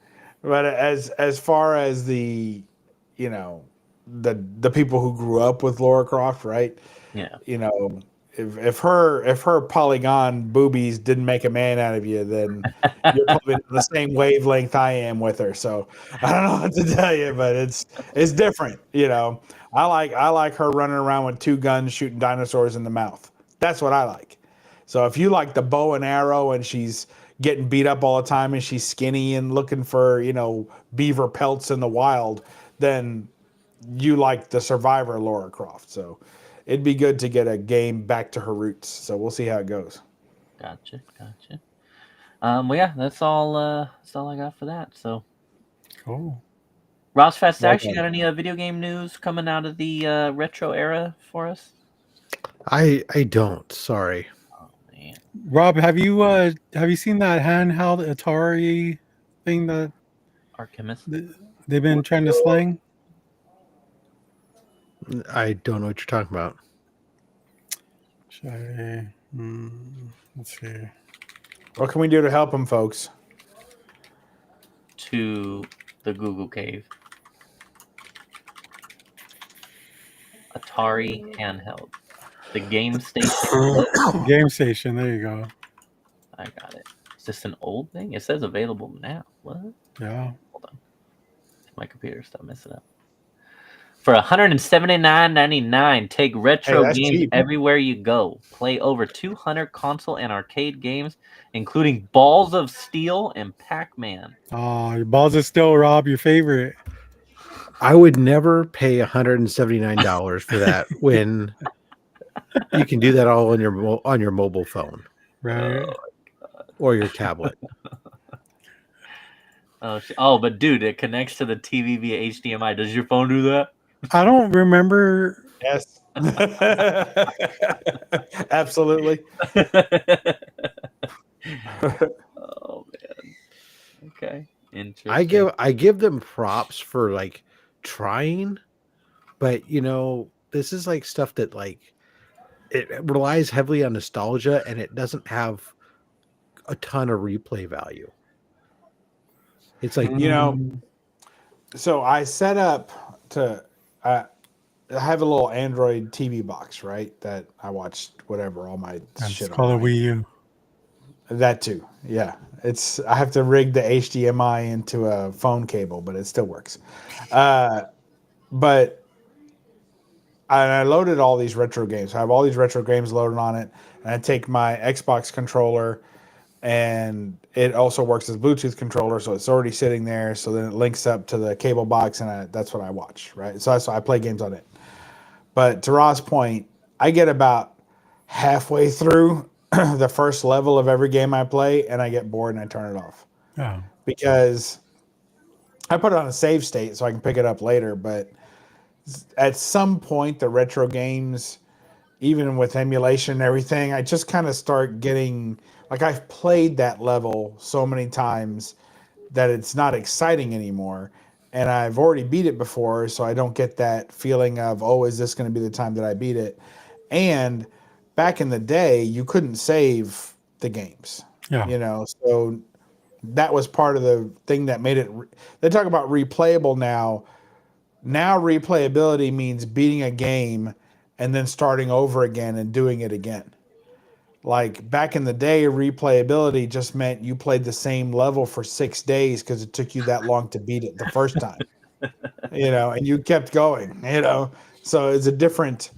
But as far as the people who grew up with Lara Croft, right?
Yeah.
If her polygon boobies didn't make a man out of you, then you're probably on the same wavelength I am with her. So I don't know what to tell you, but it's different. I like her running around with 2 guns shooting dinosaurs in the mouth. That's what I like. So if you like the bow and arrow and she's getting beat up all the time and she's skinny and looking for beaver pelts in the wild, then you like the Survivor Lara Croft. So it'd be good to get a game back to her roots. So we'll see how it goes.
Gotcha. Well, yeah, that's all I got for that. So
cool.
Ross Fast Stacks, you got any video game news coming out of the retro era for us?
I don't. Sorry.
Oh man.
Rob, have you seen that handheld Atari thing that
Archimist?
They've been trying to slang?
I don't know what you're talking about.
Let's see.
What can we do to help them, folks?
To the Google Cave. Atari handheld. The Game Station.
Game Station. There you go.
I got it. Is this an old thing? It says available now. What?
Yeah.
Hold on. My computer stopped messing up. For $179.99, take retro
that's
games
cheap.
everywhere you go. Play over 200 console and arcade games, including Balls of Steel and Pac-Man.
Oh, your balls are still, Rob, your favorite.
I would never pay $179 for that when you can do that all on your mobile phone
Right.
or your tablet.
Oh, but dude, it connects to the TV via HDMI. Does your phone do that?
I don't remember.
Yes. Absolutely.
Oh man. Okay. Interesting.
I give them props for like trying, but this is like stuff that like it relies heavily on nostalgia and it doesn't have a ton of replay value. It's like
So I set up to I have a little Android TV box, right? That I watch whatever all my
Let's
shit
call
on.
it Wii U.
That too, yeah. I have to rig the HDMI into a phone cable, but it still works. But I loaded all these retro games. I have all these retro games loaded on it, and I take my Xbox controller, and it also works as a Bluetooth controller, so it's already sitting there. So then it links up to the cable box, and that's what I watch, right? So I play games on it. But to Ross' point, I get about halfway through the first level of every game I play, and I get bored and I turn it off
Oh.
because I put it on a save state so I can pick it up later. But at some point, the retro games, even with emulation and everything, I just kind of start getting like I've played that level so many times that it's not exciting anymore. And I've already beat it before, so I don't get that feeling of, oh, is this going to be the time that I beat it? And back in the day, you couldn't save the games,
Yeah.
so that was part of the thing that made it. They talk about replayable now. Now replayability means beating a game and then starting over again and doing it again. Like back in the day, replayability just meant you played the same level for 6 days because it took you that long to beat it the first time, and you kept going, So it's a different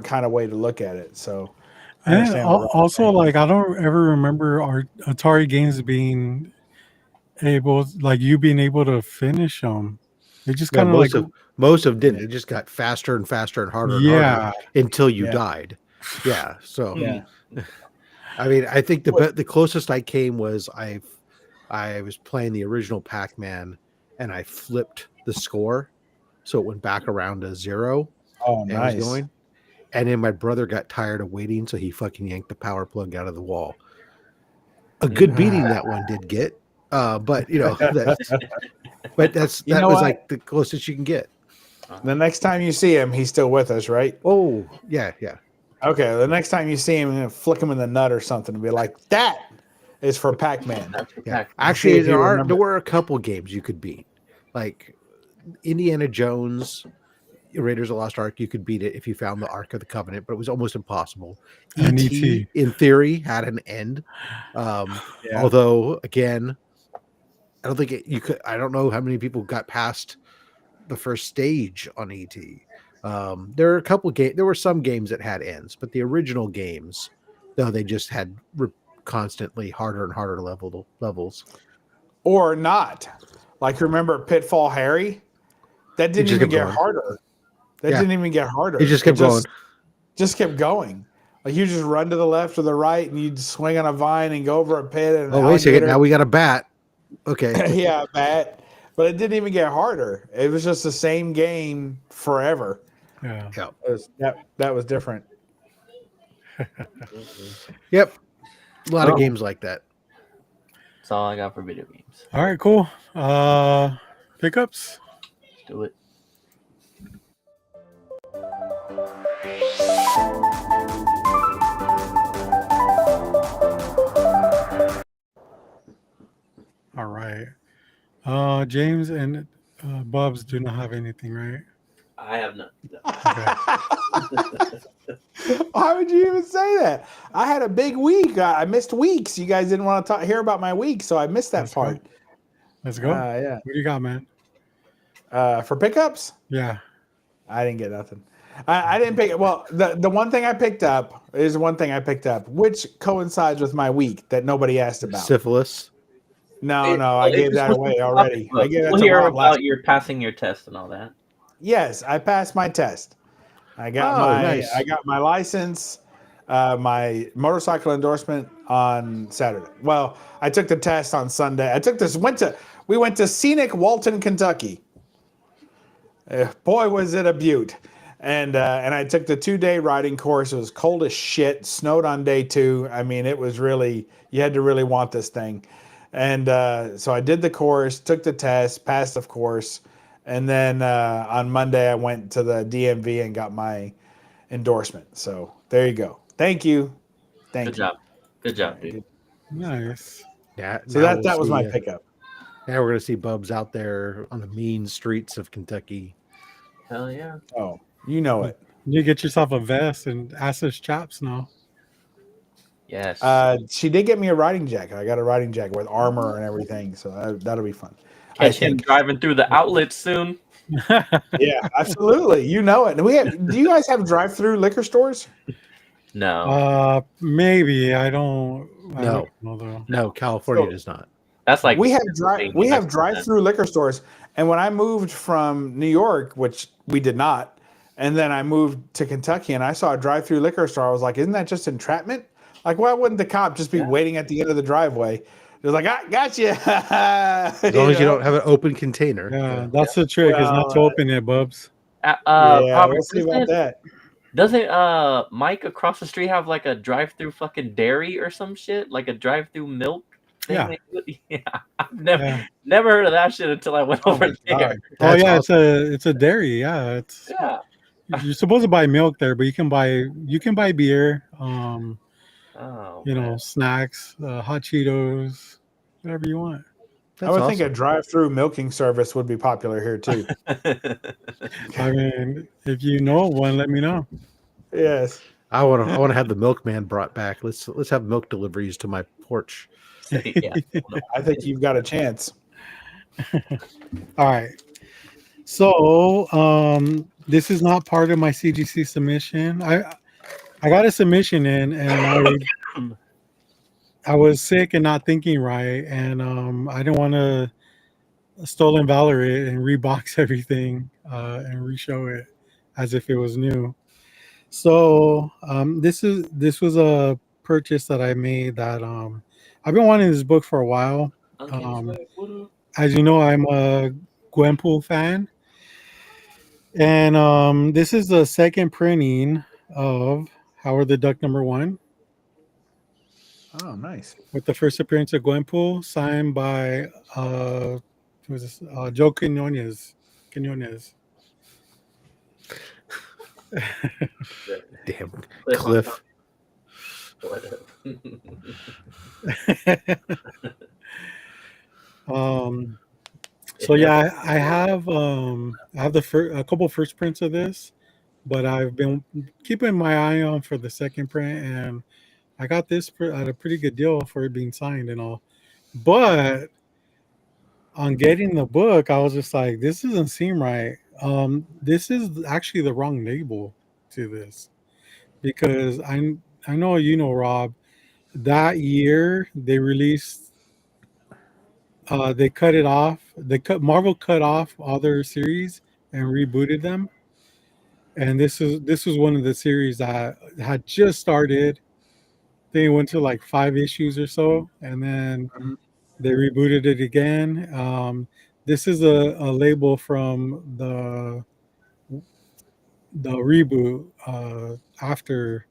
kind of way to look at it. So I
And
understand what Rob's
also,
saying.
like, I don't ever remember our Atari games being able, like, you being able to finish them. They just
yeah,
kind of like,
most of didn't. It just got faster and faster and harder and
yeah,
harder until you
Yeah.
died. Yeah. So
Yeah.
I mean, I think the closest I came was I was playing the original Pac-Man and I flipped the score so it went back around to 0
Oh,
and
nice.
was going. And then my brother got tired of waiting, so he fucking yanked the power plug out of the wall. A good beating that one did get, but that
You know
was
what?
like the closest you can get.
The next time you see him, he's still with us, right?
Oh yeah.
Okay, the next time you see him, you're gonna flick him in the nut or something and be like, that is for Pac-Man.
That's for
Yeah.
Pac-Man.
Actually,
See if you
there
remember.
were a couple games you could beat, like Indiana Jones, Raiders of the Lost Ark. You could beat it if you found the Ark of the Covenant, but it was almost impossible.
And
ET,
ET.
in theory, had an end. Although, again, I don't think you could. I don't know how many people got past the first stage on ET. There are a couple games. There were some games that had ends, but the original games, though, they just had constantly harder and harder levels.
Or not. Like, remember Pitfall Harry? That didn't
just
even
kept
get
going.
harder. That
Yeah.
didn't even get harder.
It just kept going.
Just kept going. Like, you just run to the left or the right, and you'd swing on a vine and go over a pit. And
Oh, wait a second. Now we got a bat. Okay.
yeah, bat. But it didn't even get harder. It was just the same game forever.
yeah.
Yeah.
That was different.
Yep. A lot of
Oh.
games like that.
That's all I got for video games.
All right, cool. Pickups.
Let's do it.
All right. James and Bubs do not have anything, right?
I have none. No.
Why would you even say that? I had a big week. I missed weeks. You guys didn't want to hear about my week, so I missed that
Let's go.
part.
Let's go.
Yeah.
What do you got, man?
For pickups,
Yeah.
I didn't get nothing. I didn't pick it. Well, the one thing I picked up is the one thing I picked up, which coincides with my week that nobody asked about.
Syphilis.
No, I gave that away already. I gave that
We'll
to
hear
Rob
about
last.
your passing your test and all that.
Yes, I passed my test. I got
nice.
I got my license, my motorcycle endorsement on Saturday. Well, I took the test on Sunday. We went to scenic Walton, Kentucky. Boy, was it a beaut. And I took the 2-day riding course. It was cold as shit. Snowed on day 2. I mean, it was really, you had to really want this thing. And so I did the course, took the test, passed, of course. And then on Monday, I went to the DMV and got my endorsement. So there you go. Thank you.
Good job. Good job, dude.
Nice.
Yeah.
So
now
that was
we'll
my
see,
pickup.
Now we're gonna see Bubs out there on the mean streets of Kentucky.
Hell yeah.
Oh, you know it.
You get yourself a vest and ask us chaps now.
Yes.
She did get me a riding jacket. I got a riding jacket with armor and everything. So that'll be fun.
Catch him driving through the outlets soon.
Yeah, absolutely. You know it. Do you guys have drive-through liquor stores?
No.
Maybe I don't know though.
No, California
So-
does not.
That's like
we have
Pennsylvania, that's
drive-through liquor stores, and when I moved from New York, which we did not, and then I moved to Kentucky, and I saw a drive-through liquor store, I was like, "Isn't that just entrapment? Like, why wouldn't the cop just be waiting at the end of the driveway?" They're like, "I got you."
As long as you don't have an open container.
Yeah, that's the trick is not to open it, Bubs.
Robert,
we'll see about that.
Doesn't Mike across the street have like a drive-through fucking dairy or some shit? Like a drive-through milk thing? Yeah. I've never heard of that shit until I went over there.
Oh yeah,
awesome.
it's a dairy. Yeah, it's
Yeah.
you're supposed to buy milk there, but you can buy beer.
Oh,
You know, snacks, hot Cheetos, whatever you want.
I would think a drive-through milking service would be popular here too.
I mean, if you know one, let me know.
Yes.
I want to have the milkman brought back. Let's have milk deliveries to my porch.
yeah.
I think you've got a chance.
All right. So, this is not part of my CGC submission. I got a submission in, and I was sick and not thinking right, and I didn't want to stolen valor it and rebox everything and reshow it as if it was new. So this was a purchase that I made that I've been wanting this book for a while. As you know, I'm a Gwenpool fan, and this is the second printing of Howard the Duck #1.
Oh, nice.
With the first appearance of Gwenpool, signed by who was this? Joe Quinones.
Damn, Cliff.
So yeah, I have a couple first prints of this, but I've been keeping my eye on for the second print, and I got this at a pretty good deal for it being signed and all. But on getting the book, I was just like, this doesn't seem right. This is actually the wrong label to this, because I know you know, Rob, that year they released they cut it off. Marvel cut off all their series and rebooted them. And this was one of the series that had just started. They went to like 5 issues or so, and then they rebooted it again. This is a label from the reboot after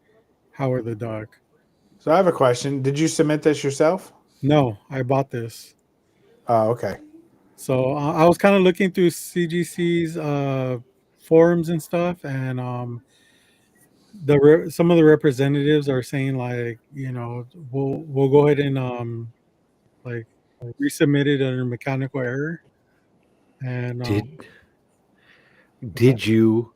Howard the Duck.
So I have a question. Did you submit this yourself?
No, I bought this.
Oh, okay.
So I was kind of looking through CGC's forums and stuff, and some of the representatives are saying, like, you know, we'll go ahead and like resubmit it under mechanical error. And
Did you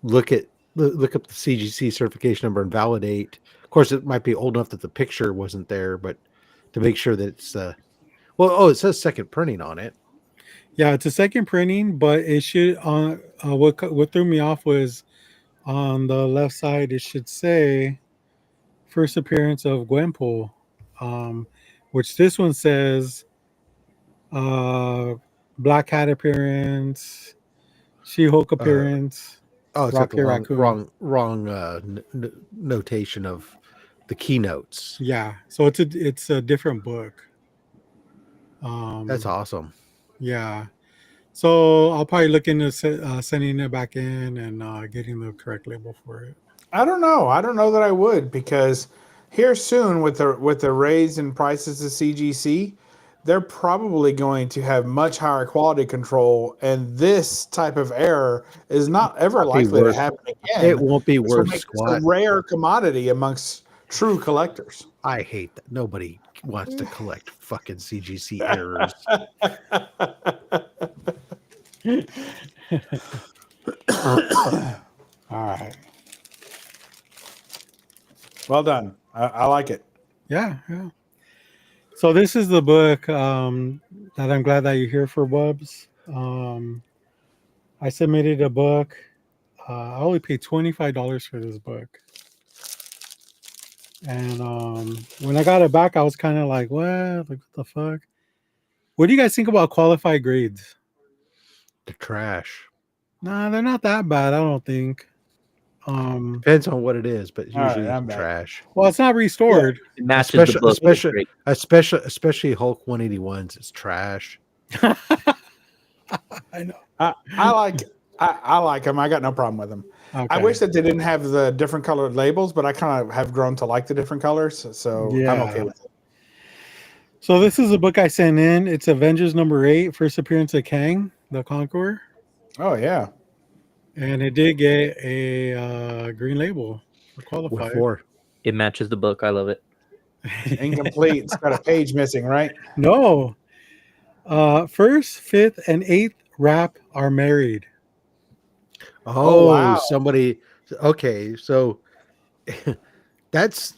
look up the CGC certification number and validate? Of course, it might be old enough that the picture wasn't there, but to make sure that it's it says second printing on it.
Yeah, it's a second printing, but it should what threw me off was on the left side it should say first appearance of Gwenpool, which this one says Black Cat appearance, She-Hulk appearance.
Oh, it's got
Rocket
the
Raccoon.
wrong notation of the keynotes.
Yeah, so it's a different book.
That's awesome.
Yeah. So I'll probably look into sending it back in and getting the correct label for it.
I don't know. I don't know that I would, because here soon with the raise in prices of CGC, they're probably going to have much higher quality control, and this type of error is not ever likely to happen again.
It won't be
This will
worth
make this
squat.
a rare commodity amongst true collectors.
I hate that. Nobody wants to collect fucking CGC errors.
All right.
Well done. I like it.
Yeah, yeah. So this is the book that I'm glad that you're here for, Bubs. I submitted a book. I only paid $25 for this book. And when I got it back, I was kind of like, what the fuck? What do you guys think about qualified grades?
The trash.
Nah, they're not that bad, I don't think.
Depends on what it is, but
All right,
usually
I'm back.
trash.
Well, it's not restored.
It matches the book.
Especially Hulk 181s. It's trash.
I know.
I like them. I got no problem with them.
Okay.
I wish that they didn't have the different colored labels, but I kind of have grown to like the different colors, so I'm
Yeah.
okay with it.
So this is a book I sent in. It's Avengers #8, first appearance of Kang, the Conqueror.
Oh yeah.
And it did get a green label for qualified.
What for?
It matches the book. I love it.
Incomplete. It's got a page missing, right?
No. First, fifth, and eighth wrap are married.
Oh,
wow.
somebody. Okay, so that's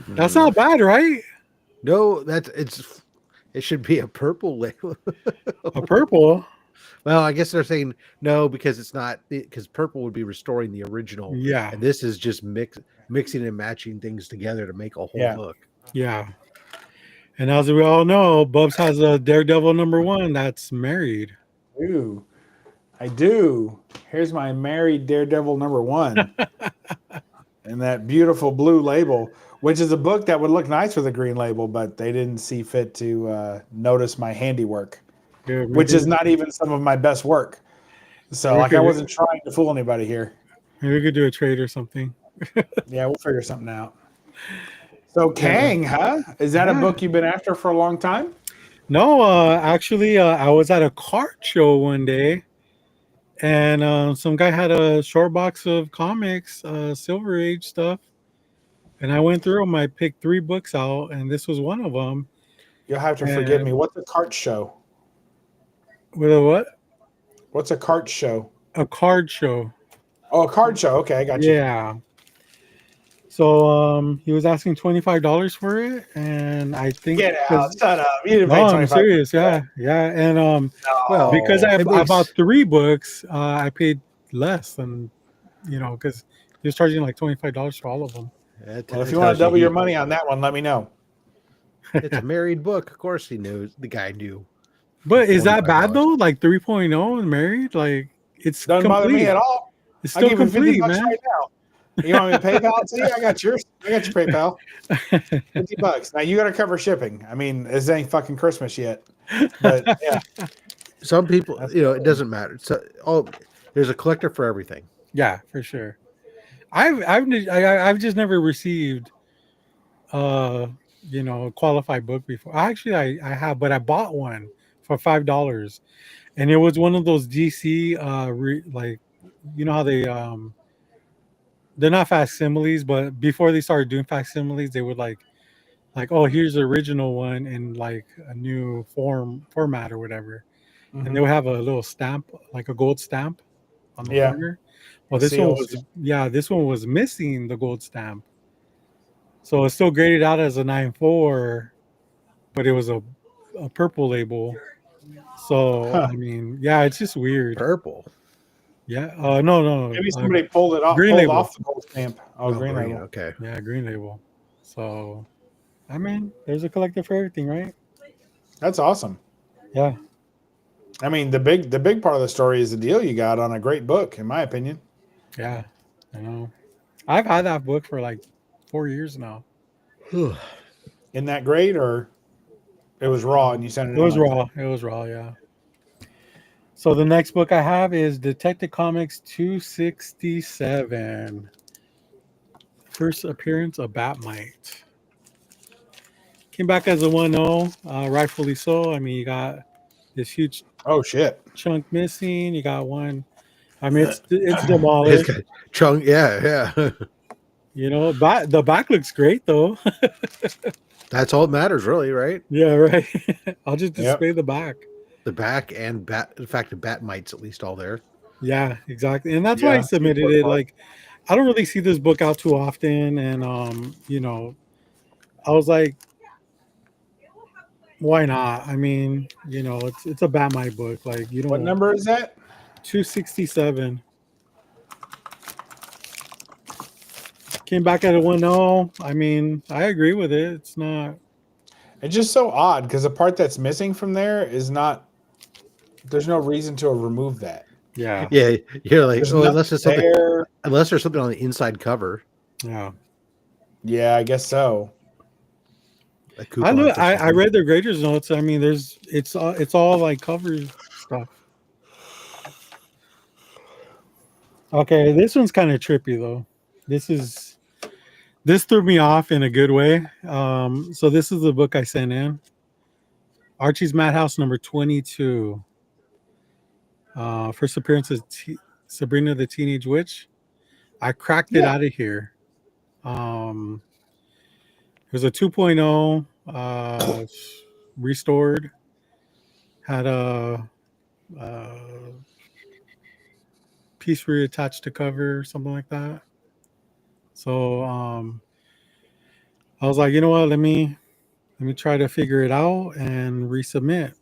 That's not bad, right?
no. It should be a purple label.
A purple.
Well, I guess they're saying no because it's not, because purple would be restoring the original.
Yeah.
And this is just mixing and matching things together to make a whole
Yeah.
book.
Yeah. And as we all know, Bubs has a Daredevil #1 that's married.
Ooh, I do. Here's my married Daredevil #1. And that beautiful blue label, which is a book that would look nice with a green label, but they didn't see fit to notice my handiwork,
Good,
which
maybe-
is not even some of my best work. So
Maybe
like I wasn't trying to fool anybody here.
Maybe we could do a trade or something.
Yeah, we'll figure something out. So Kang, huh? Is that a
Yeah.
book you've been after for a long time?
No, actually, I was at a card show one day, and some guy had a short box of comics, Silver Age stuff, and I went through them. I picked 3 books out, and this was one of them.
You'll have to forgive
And-
me. What's a cart show?
With a what?
What's a cart show?
A card show.
Oh, a card show. Okay, I got you.
Yeah. So he was asking $25 for it, and I think
Get out.
'cause-
Shut up. You didn't
No,
pay
I'm
25.
serious. Yeah, yeah, and
No.
because I
It
bought
makes-
3 books, I paid less than, because he was charging like $25 for all of them.
Well, if you want to double your money on that one, let me know.
It's a married book. Of course, he knows. The guy knew.
But is that bad
$25.
though? Like 3.0 and married, like it's
Doesn't bother me
complete.
at all.
It's
I'll
still
give you 50
complete,
bucks
man.
right now. You want me to PayPal it to you? I got yours. I got your PayPal. 50 bucks. Now you got to cover shipping. I mean, this ain't fucking Christmas yet. But yeah,
Some people,
That's
it
cool.
doesn't matter. So, there's a collector for everything.
Yeah, for sure. I've just never received a qualified book before. Actually, I have, but I bought one for $5, and it was one of those DC like, you know how they're not facsimiles, but before they started doing facsimiles, they would like, oh, here's the original one in like a new format or whatever. and they would have a little stamp, like a gold stamp on the
Yeah.
corner. Well,
The
this one
seals.
was this one was missing the gold stamp. So it's still graded out as a 9.4, but it was a purple label. So
Huh.
I mean, yeah, it's just weird.
Purple.
Yeah. No.
Maybe somebody pulled it off,
green
pulled
label.
off the gold stamp. Oh, green
green,
label.
okay.
Yeah, green label. So, I mean, there's a collector for everything, right?
That's awesome.
Yeah.
I mean, the big part of the story is the deal you got on a great book, in my opinion.
Yeah. I know. I've had that book for like 4 years now.
In that grade, or it was raw and you sent it.
It was
in like
raw. It was raw. Yeah. So the next book I have is Detective Comics 267. First appearance of Batmite. Came back as a 1-0, rightfully so. I mean, you got this huge
that? Oh shit!
chunk missing. You got one. I mean, it's
This
demolished.
guy, Chung, yeah.
You know, the back looks great though.
That's all that matters, really, right?
Yeah, right. I'll just display the back.
The back and the fact that bat mites at least all there.
Yeah, exactly. And that's why I
Yeah,
submitted
important
it.
part.
Like, I don't really see this book out too often, and you know, I was like, why not? I mean, you know, it's a Batmite book. Like, you don't.
What number is that?
267. Came back at a 1-0. I mean, I agree with it. It's not.
It's just so odd because the part that's missing from there is not. There's no reason to have removed that.
Yeah.
Yeah, you're like,
There's
oh,
nothing
unless there's something,
there.
unless there's something on the inside cover.
Yeah.
Yeah, I guess so.
A
I
coupon
know.
for
I
something.
read their graders notes. I mean, it's all like cover stuff. Okay, this one's kind of trippy though. This threw me off in a good way. So this is the book I sent in. Archie's Madhouse number 22. First appearance of Sabrina the Teenage Witch. I cracked it out of here. It was a 2.0 restored. Had a piece reattached to cover, something like that. So I was like, you know what? Let me try to figure it out and resubmit.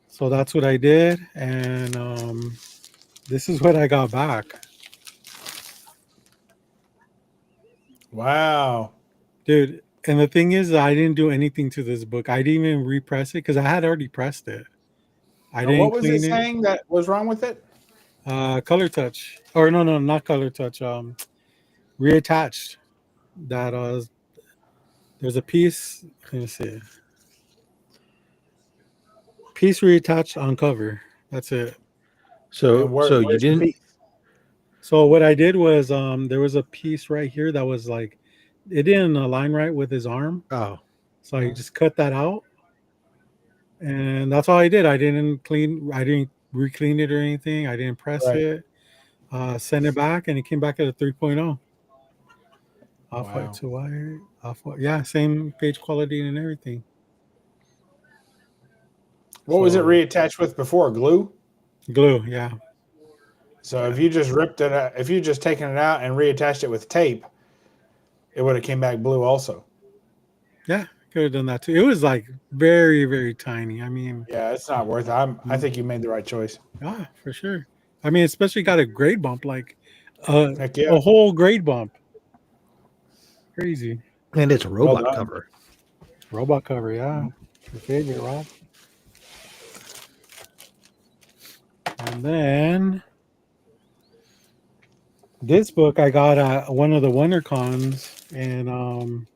So that's what I did, and this is what I got back.
Wow.
Dude, and the thing is, I didn't do anything to this book. I didn't even repress it because I had already pressed it. I
Now,
didn't
what was
clean
it saying that was wrong with it?
Color touch, or no, not color touch. Reattached. That there's a piece. Let me see. Piece reattached on cover. That's it.
So,
And where-
so you
where's the
didn't.
piece?
So what I did was there was a piece right here that was like it didn't align right with his arm.
Oh,
So I just cut that out. And that's all I did. I didn't re-clean it or anything. I didn't press
Right.
it. Send it back, and it came back at a 3.0. Off-white
Wow.
to white. Off-white. Yeah, same page quality and everything.
What was it
So-
reattached with before? Glue?
Glue, yeah.
So if you just ripped it out, if you just taken it out and reattached it with tape, it would have came back blue also.
Yeah, could have done that too. It was like very, very tiny. I mean,
Yeah, it's not worth it. I think you made the right choice.
for sure. I mean, especially got a grade bump, like
Heck yeah.
a whole grade bump. Crazy.
and it's a robot
done.
cover.
Robot cover, yeah. Your favorite, Rob. And then this book I got at one of the WonderCons, and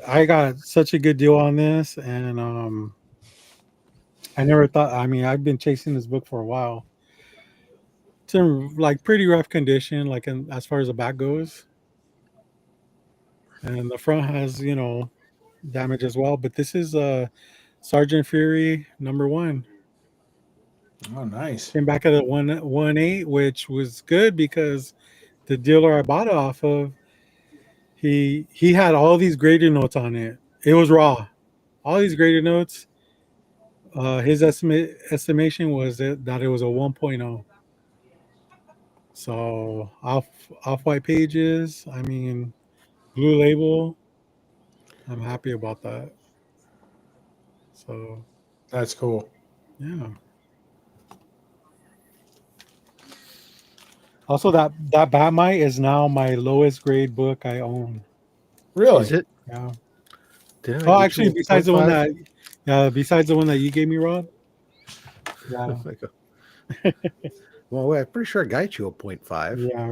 I got such a good deal on this, and I never thought. I mean, I've been chasing this book for a while. It's in like pretty rough condition, like as far as the back goes, and the front has damage as well. But this is Sergeant Fury #1.
Oh, nice.
Came back at a 1.18, which was good because the dealer I bought it off of, he had all these graded notes on it. It was raw, all these graded notes. His estimation was that it was a 1.0. So off-white pages. I mean, blue label. I'm happy about that. So
That's cool.
yeah. Also, that Batmite is now my lowest grade book I own.
Really?
Is it?
Yeah.
Did I
Oh,
get
actually,
you a
besides the one
0.5?
that, besides the one that you gave me, Rob. Yeah.
Like well, wait, I'm pretty sure I got you a 0.5.
Yeah.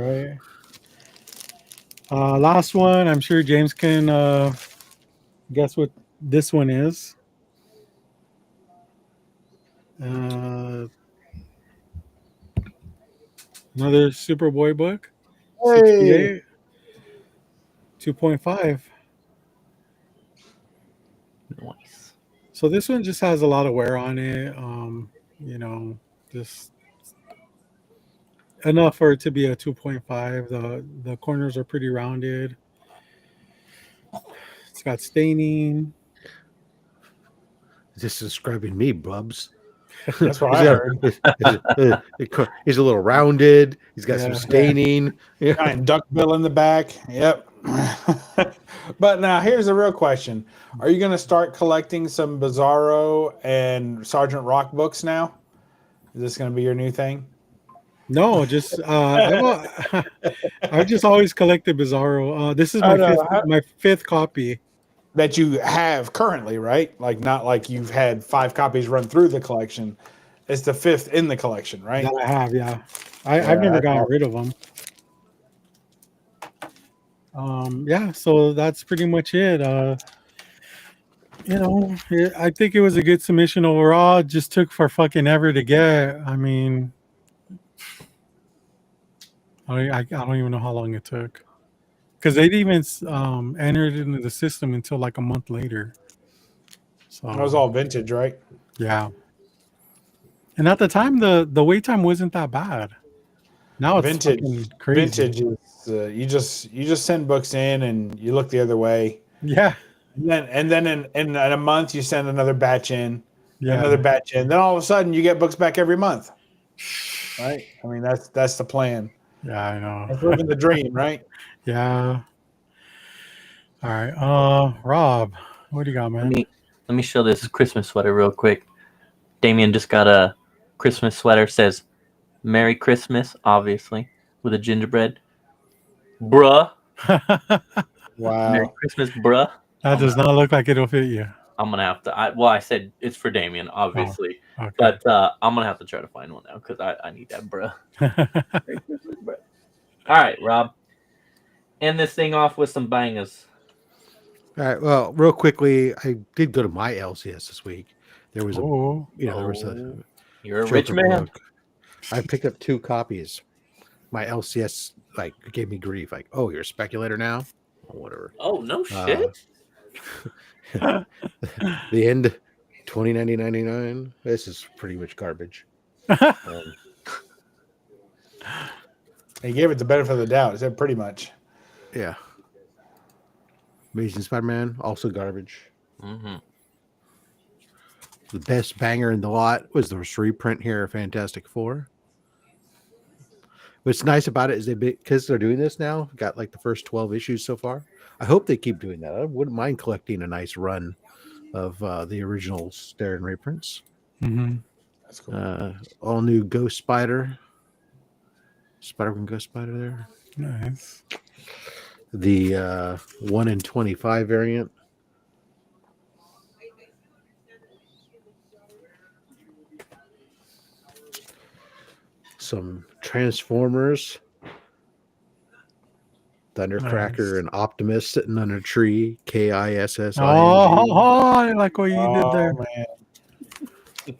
Right. Last one. I'm sure James can guess what this one is. Uh, another Superboy book.
Hey.
68. 2.5.
Nice.
So this one just has a lot of wear on it. You know, just enough for it to be a 2.5. The corners are pretty rounded. It's got staining.
Just describing me, Bubs.
That's what I heard.
He's a little rounded. He's got some
Yeah.
staining. Yeah.
Giant duckbill in the back. Yep. But now here's the real question: are you going to start collecting some Bizarro and Sergeant Rock books now? Is this going to be your new thing?
No, just I've just always collected Bizarro. This is
Oh,
my
no,
my fifth copy.
that you have currently, right? Like not like you've had 5 copies run through the collection. It's the 5th in the collection, right?
That I have, yeah. I've
Yeah,
never
that's
gotten
awesome.
rid of them. Yeah, so that's pretty much it. You know, I think it was a good submission overall. It just took for fucking ever to get. I mean, I don't even know how long it took. Because they didn't even enter it into the system until like a month later. So
That was all vintage, right?
yeah. And at the time, the wait time wasn't that bad. Now it's
Vintage,
fucking crazy.
vintage is you just send books in and you look the other way,
Yeah,
and then in a month you send another batch in,
yeah,
another batch in. Then all of a sudden you get books back every month, right? I mean that's the plan.
yeah. I know.
That's living the dream, right?
Yeah. All right. Rob, what do you got, man?
Let me show this Christmas sweater real quick. Damien just got a Christmas sweater. Says Merry Christmas, obviously, with a gingerbread. Bruh. Merry
Wow.
Christmas, bruh.
That does not look like it'll fit you.
I'm gonna have to. I said it's for Damien, obviously,
Okay.
but I'm gonna have to try to find one now because I need that, bruh. Merry Christmas, bruh. All right, Rob. End this thing off with some bangers.
All right. Well, real quickly, I did go to my LCS this week. There was
Oh,
there was a
Oh, you're a rich
Joker
man.
book. I picked up 2 copies. My LCS gave me grief. Like, oh, you're a speculator now? Or whatever.
Oh no shit.
The end, 20.99. This is pretty much garbage. Um,
He gave it the benefit of the doubt. He said pretty much.
yeah. Amazing Spider-Man, also garbage.
Mm-hmm.
The best banger in the lot was the reprint here of Fantastic Four. What's nice about it is because they're doing this now, got like the first 12 issues so far. I hope they keep doing that. I wouldn't mind collecting a nice run of the original Darren reprints.
Mm-hmm.
That's cool.
All new Ghost Spider. Spider-Man Ghost Spider there.
Nice.
The 1 in 25 variant. Some Transformers. Thundercracker
Nice.
and Optimus sitting under a tree. KISSING.
I like what you did
Oh
there.
man.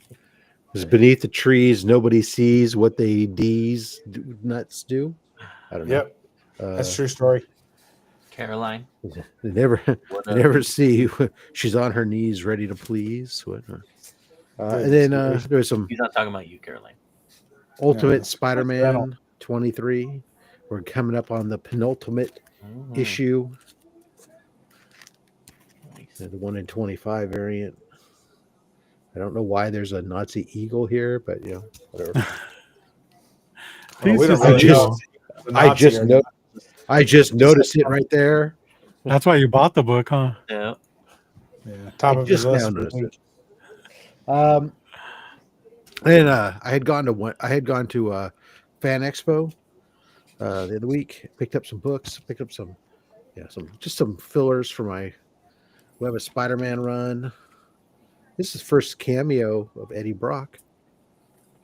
Is beneath the trees, nobody sees what they nuts do. I don't know.
Yep. That's a true story.
Caroline.
They never see. She's on her knees, ready to please. And then there was some
He's not talking about you, Caroline.
Ultimate
Yeah.
Spider-Man 23. We're coming up on the penultimate issue.
Nice.
The 1 in 25 variant. I don't know why there's a Nazi eagle here, but whatever.
I think
we
it's
don't
just
I
a
really
just-
know.
deal.
if it's a
I
Nazi
just
or
know.
not.
I just noticed it right there.
That's why you bought the book, huh?
Yeah.
Yeah, top
I
of his
just now
list.
noticed it. And I had gone to Fan Expo the other week. Picked up some books. Picked up some fillers for my Web of Spider-Man run. This is first cameo of Eddie Brock.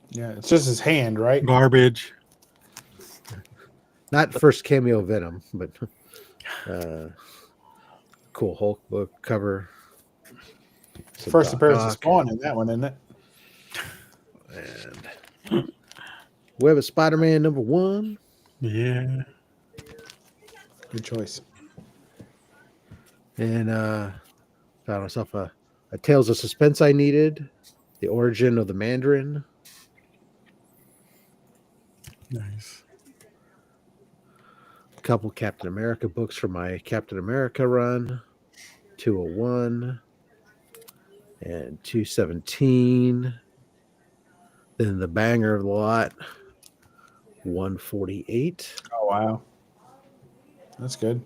Yeah, it's just his hand, right?
Garbage.
Not first cameo of Venom, but cool Hulk book cover. Some
First
Doc
appearance of
Ock,
Spawn in that one, isn't it?
and Web of Spider-Man #1.
Yeah.
Good choice.
And found myself a Tales of Suspense I needed. The Origin of the Mandarin.
Nice.
A couple Captain America books for my Captain America run. 201 and 217. Then the banger of the lot, 148.
Oh wow, that's good.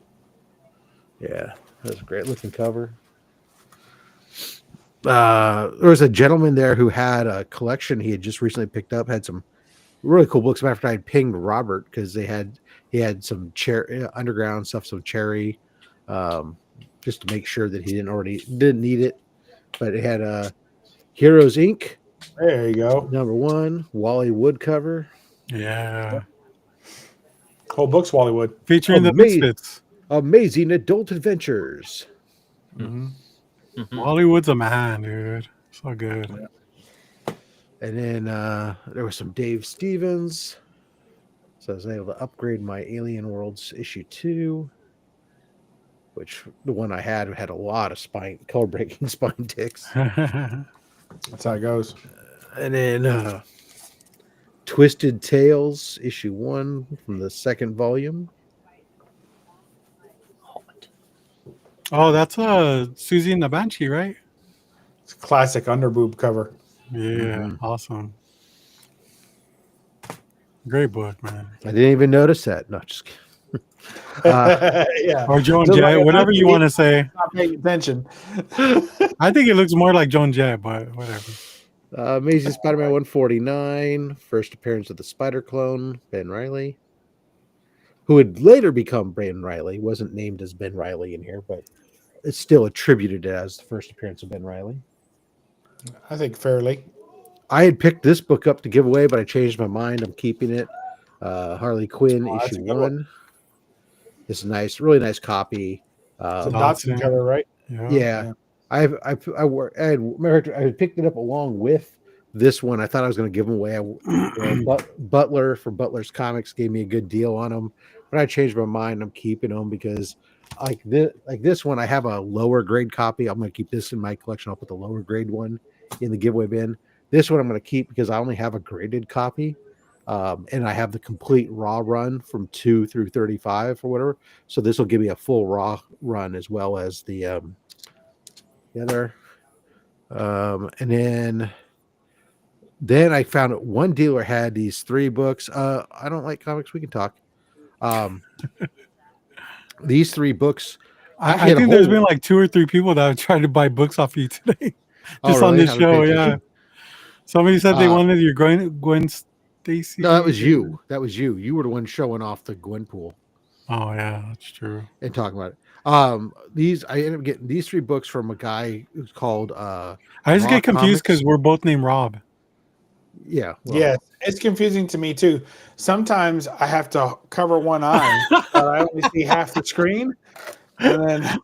Yeah, that's a great looking cover. There was a gentleman there who had a collection he had just recently picked up, had some really cool books. After I had pinged Robert because he had some underground stuff, some cherry, just to make sure that he didn't need it. But it had Heroes Inc.
There you go.
#1, Wally Wood cover.
Yeah.
Whole book's Wallywood.
Featuring the
Amazing.
Misfits.
Amazing Adult Adventures.
Mm-hmm.
Mhm.
Hollywood's a man, dude. So good.
And then there was some Dave Stevens. So I was able to upgrade my Alien Worlds issue 2, which the one I had a lot of color breaking spine ticks.
That's how it goes.
And then Twisted Tales issue 1 from the second volume.
Hot.
Oh, that's Susie and the Banshee, right?
It's a classic underboob cover.
Yeah, awesome. Great book, man.
I didn't even notice that. No, just kidding.
Yeah.
Or Joan
Just
Jett,
like
whatever you want to say.
Not paying attention.
I think it looks more like Joan Jett, but whatever.
Amazing Spider-Man 149, first appearance of the Spider Clone, Ben Reilly, who would later become Ben Reilly. Wasn't named as Ben Reilly in here, but it's still attributed as the first appearance of Ben Reilly.
I think fairly.
I had picked this book up to give away, but I changed my mind. I'm keeping it. Harley Quinn
Oh, that's
issue
a good
1. It's a nice, really nice copy.
It's a
Dotson.
Dotson cover, right?
Yeah. I had picked it up along with this one. I thought I was going to give them away. Butler from Butler's Comics gave me a good deal on them, but I changed my mind. I'm keeping them because like this one, I have a lower grade copy. I'm going to keep this in my collection. I'll put the lower grade one in the giveaway bin. This one I'm going to keep because I only have a graded copy. And I have the complete raw run from 2 through 35 or whatever. So this will give me a full raw run as well as the other. And then I found one dealer had these 3 books. I don't like comics. We can talk. These 3 books.
I think there's been like 2 or 3 people that have tried to buy books off you today. Just on this show, yeah. Somebody said they wanted your Gwen Stacy.
No, that was you. That was you. You were the one showing off the Gwenpool.
Oh yeah, that's true.
And talking about it. I ended up getting these 3 books from a guy who's called
I just
Raw
get confused because
Comics.
we're both named Rob.
Yeah. Well,
Yes, it's confusing to me too. Sometimes I have to cover one eye, but I only see half the screen. And then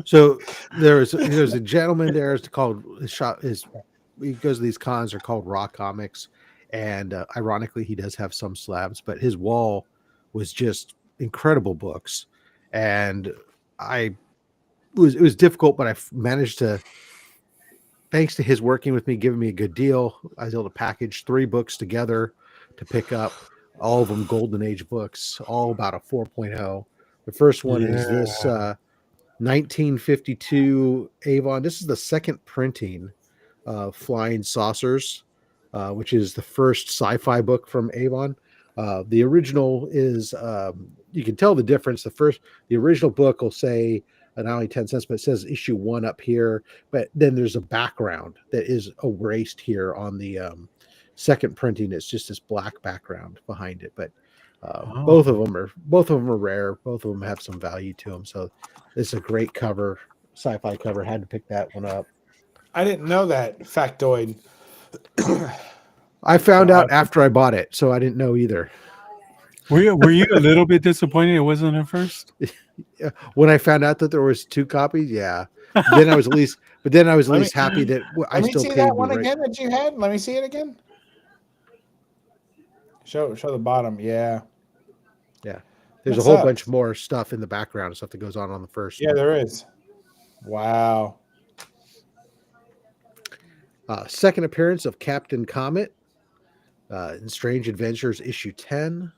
So there's a gentleman there. It's called his shop. He goes to these cons. Are called Raw Comics, and ironically, he does have some slabs, but his wall was just incredible books. And it was difficult, but I managed to, thanks to his working with me, giving me a good deal. I was able to package 3 books together to pick up, all of them Golden Age books, all about a 4.0. The first one is this 1952 Avon. This is the second printing of Flying Saucers, which is the first sci-fi book from Avon. The original is you can tell the difference. The original book will say not only 10 cents, but it says issue 1 up here. But then there's a background that is erased here on the second printing. It's just this black background behind it. But both of them are rare. Both of them have some value to them. So it's a great cover, sci-fi cover. Had to pick that one up.
I didn't know that factoid.
I found out after I bought it, so I didn't know either.
Were you a little bit disappointed it wasn't at first?
When I found out that there was 2 copies, yeah. Then I was at least happy that I
Let me
still
see
paid
that
the
one
right-
again that you had. Let me see it again. Show the bottom. Yeah.
There's
That
a whole
sucks.
bunch more stuff in the background, stuff that goes on the first.
Yeah, there is. Wow.
Second appearance of Captain Comet in Strange Adventures issue 10.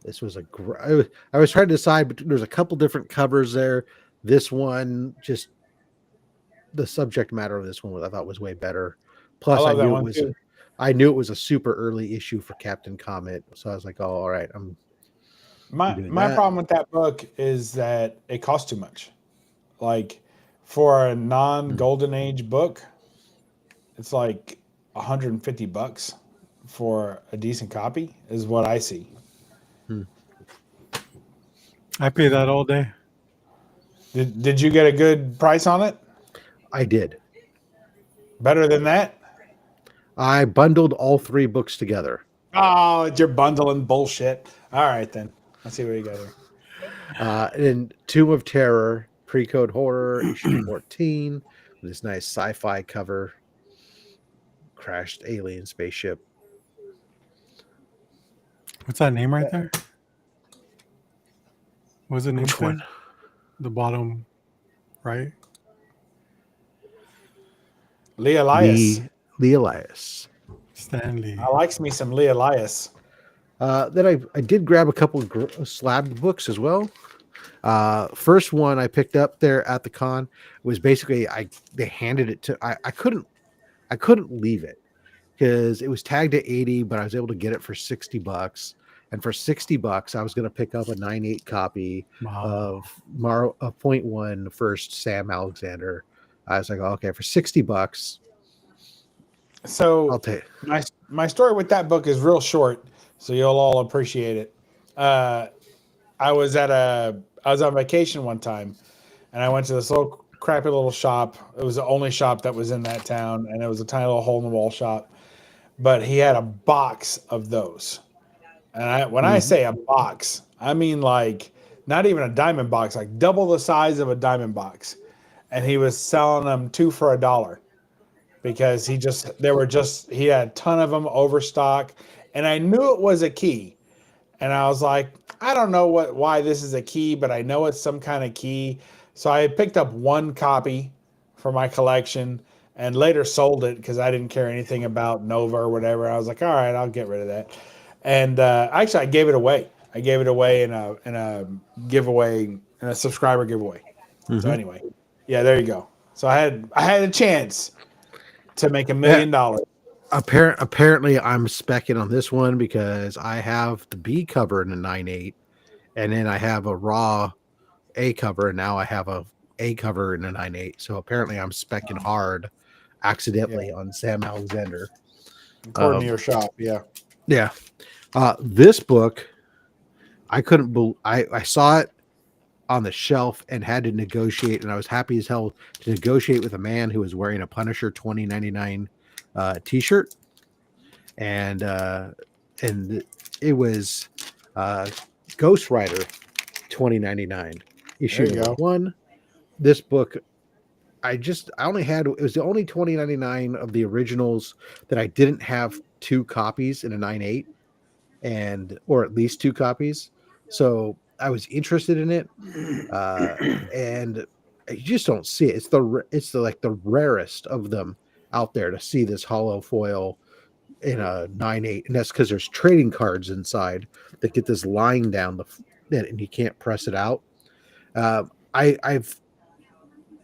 This was I was trying to decide, but there's a couple different covers there. This one, just the subject matter of this one, I thought was way better. Plus,
I love that one too.
I knew it was a super early issue for Captain Comet, so I was like, "Oh, all right."
My
doing
my
that.
problem with that book is that it costs too much. Like for a non-golden age book, it's like $150 for a decent copy is what I see.
I pay that all day.
Did you get a good price on it?
I did.
Better than that?
I bundled all 3 books together.
Oh, you're bundling bullshit. All right then. Let's see what you got here.
And Tomb of Terror, Pre-Code Horror, issue 14, with this nice sci-fi cover. Crashed alien spaceship.
What's that name right there? What's the name?
Which
thing?
one?
The bottom right.
Lee Elias.
Lee Elias.
Stanley.
I likes me some Lee Elias.
Then I did grab a couple of slabbed books as well. First one I picked up there at the con was basically they handed it to I couldn't leave it because it was tagged at 80, but I was able to get it for $60. And for $60, I was going to pick up a 9/8 copy
Wow.
of Point One first Sam Alexander. I was like, okay, for $60,
So
I'll take.
my story with that book is real short, so you'll all appreciate it. I was on vacation one time, and I went to this little crappy little shop. It was the only shop that was in that town, and it was a tiny little hole in the wall shop. But he had a box of those, and when I say a box, I mean like not even a diamond box, like double the size of a diamond box, and he was selling them 2 for $1. Because he had a ton of them overstock, and I knew it was a key, and I was like, I don't know why this is a key, but I know it's some kind of key. So I picked up 1 copy for my collection, and later sold it because I didn't care anything about Nova or whatever. I was like, all right, I'll get rid of that. And actually, I gave it away. I gave it away in a giveaway, in a subscriber giveaway. So anyway, yeah, there you go. So I had a chance to make $1 million.
Apparently, I'm specking on this one because I have the B cover in a 9/8, and then I have a raw A cover, and now I have a A cover in a 9/8. So apparently, I'm specking hard, accidentally on Sam Alexander.
According to your shop, yeah.
Yeah, this book, I couldn't believe. I saw it on the shelf and had to negotiate, and I was happy as hell to negotiate with a man who was wearing a Punisher 2099 t-shirt, and it was Ghost Rider 2099 issue
There you go.
1. This book, I only had, it was the only 2099 of the originals that I didn't have 2 copies in a 9/8, or at least 2 copies. So I was interested in it, and you just don't see it. It's the rarest of them out there to see this hollow foil in a 9/8, and that's because there's trading cards inside that get this line down and you can't press it out. I've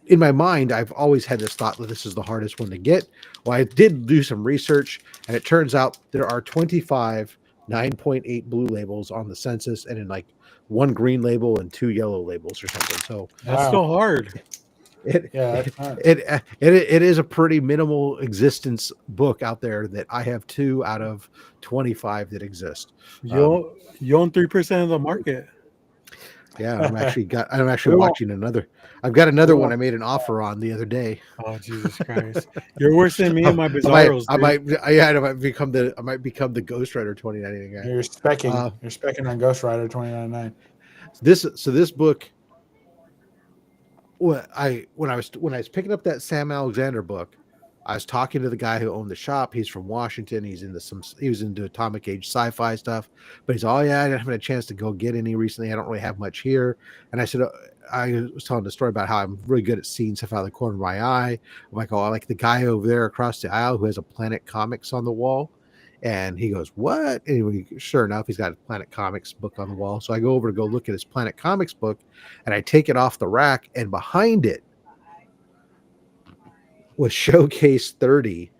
in my mind, I've always had this thought that this is the hardest one to get. Well, I did do some research, and it turns out there are 25 9.8 blue labels on the census, and in like one green label and 2 yellow labels or something. So
That's
Wow.
still hard.
it
Yeah, that's not-
it is a pretty minimal existence book out there that I have 2 out of 25 that exist.
You own 3% of the market.
Yeah, I'm actually
We won't-
watching another. I've got another
we
one I
won't-
made an offer on the other day.
Oh Jesus Christ! You're worse than me and my Bizarros.
I might become the Ghost Rider 2099 guy.
You're specking.
Uh,
You're specking on Ghost Rider 2099.
This book. When I was picking up that Sam Alexander book, I was talking to the guy who owned the shop. He's from Washington. He was into atomic age sci-fi stuff, but he's, oh yeah, I didn't have a chance to go get any recently. I don't really have much here. And I said, I was telling the story about how I'm really good at seeing stuff out of the corner of my eye. I'm like, oh, I like the guy over there across the aisle who has a Planet Comics on the wall. And he goes, what? Anyway, sure enough, he's got a Planet Comics book on the wall. So I go over to go look at his Planet Comics book, and I take it off the rack, and behind it was Showcase 30.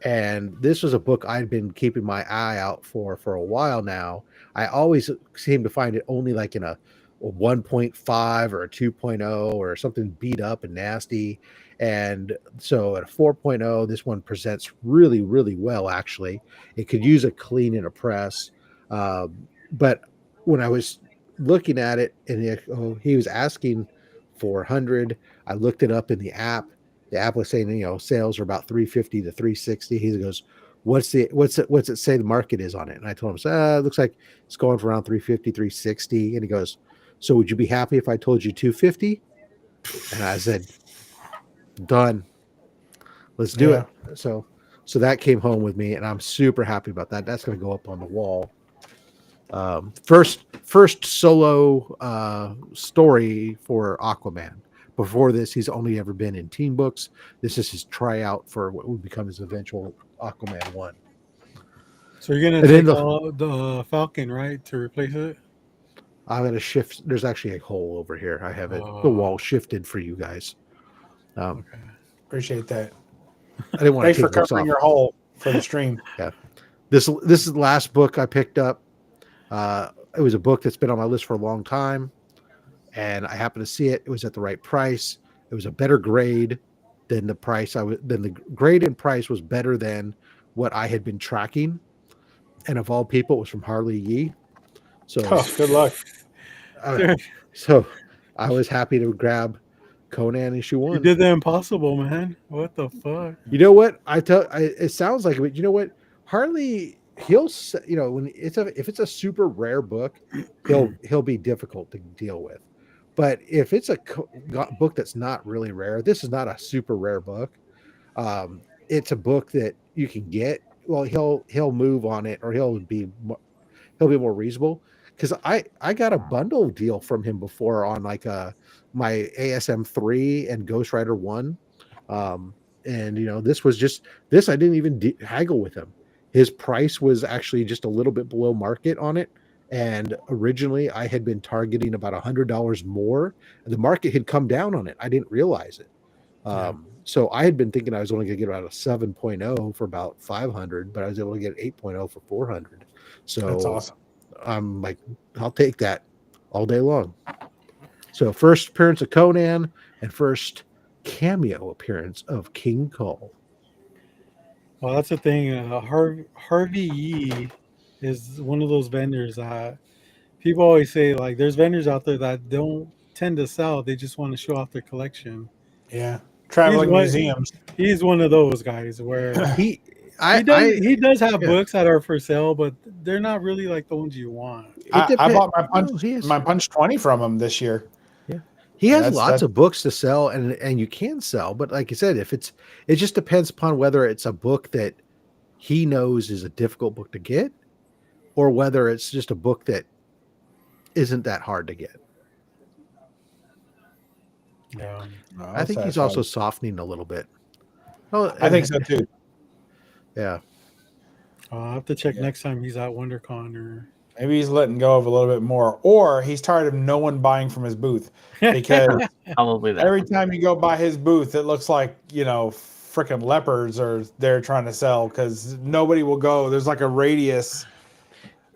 And this was a book I'd been keeping my eye out for a while now. I always seem to find it only like in a 1.5 or a 2.0 or something beat up and nasty. And so at a 4.0, this one presents really, really well, actually. It could use a clean and a press. But when I was looking at it, and he was asking 400, I looked it up in the app. The app was saying, sales are about 350 to 360. He goes, what's it say the market is on it? And I told him, it looks like it's going for around 350, 360. And he goes, so would you be happy if I told you 250? And I said, done. Let's do it. So that came home with me, and I'm super happy about that. That's going to go up on the wall. First solo story for Aquaman. Before this, he's only ever been in teen books. This is his tryout for what would become his eventual Aquaman 1.
So you're gonna take the Falcon, right, to replace it?
I'm gonna shift. There's actually a hole over here. I have the wall shifted for you guys.
Okay.
Appreciate that.
I didn't want
Thanks
to
for
take books
covering
off.
your hole for the stream.
Yeah, this is the last book I picked up. It was a book that's been on my list for a long time, and I happened to see it. It was at the right price. It was a better grade than the price than the grade and price was better than what I had been tracking. And of all people, it was from Harley Yee. So
Good luck.
So I was happy to grab Conan issue 1.
You did the impossible, man. What the fuck?
You know what? It sounds like it, but you know what? Harley, when if it's a super rare book, he'll be difficult to deal with. But if it's a book that's not really rare, this is not a super rare book. It's a book that you can get. Well, he'll move on it, or he'll be more reasonable. Because I got a bundle deal from him before on like my ASM 3 and Ghost Rider 1. And this was just this. I didn't even haggle with him. His price was actually just a little bit below market on it. And originally I had been targeting about $100 more. And the market had come down on it. I didn't realize it. So I had been thinking I was only going to get about a 7.0 for about 500, but I was able to get 8.0 for 400. So
That's awesome.
I'm like, I'll take that all day long. So first appearance of Conan and first cameo appearance of King Cole.
Well, that's the thing. Harvey Yee is one of those vendors that people always say, like, there's vendors out there that don't tend to sell. They just want to show off their collection.
Yeah. Traveling museums.
He's one of those guys where
He
does have books that are for sale, but they're not really like the ones you want.
I bought my Punch 20 from him this year.
Yeah, he has lots of books to sell, and you can sell. But like I said, it just depends upon whether it's a book that he knows is a difficult book to get, or whether it's just a book that isn't that hard to get.
Yeah,
I think he's also softening a little bit. Oh,
I think so too.
Yeah.
I'll have to check next time he's at WonderCon or
Maybe he's letting go of a little bit more, or he's tired of no one buying from his booth because
Probably that.
every time you go by his booth, it looks like, freaking leopards are there trying to sell because nobody will go. There's like a radius.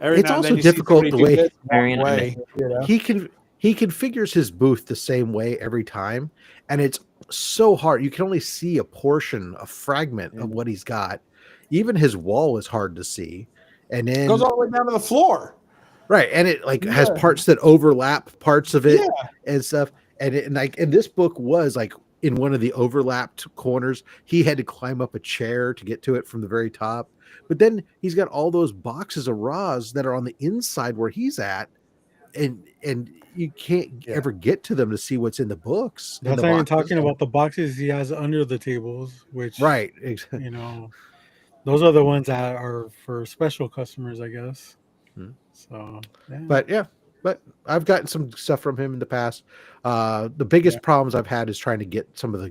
Every
It's
now and then
also
you see
difficult
somebody
the
do
way
this and walk
Very
away,
he configures his booth the same way every time, and it's so hard. You can only see a portion, a fragment of what he's got. Even his wall is hard to see, and
It
then
goes all the way down to the floor.
right, and it like has
Yeah.
parts that overlap parts of it
Yeah.
and stuff. And this book was like in one of the overlapped corners. He had to climb up a chair to get to it from the very top. But then he's got all those boxes of raws that are on the inside where he's at, and you can't ever get to them to see what's in the books.
That's not even talking about the boxes he has under the tables, which
right.
Those are the ones that are for special customers, I guess. So, yeah.
But I've gotten some stuff from him in the past. The biggest problems I've had is trying to get some of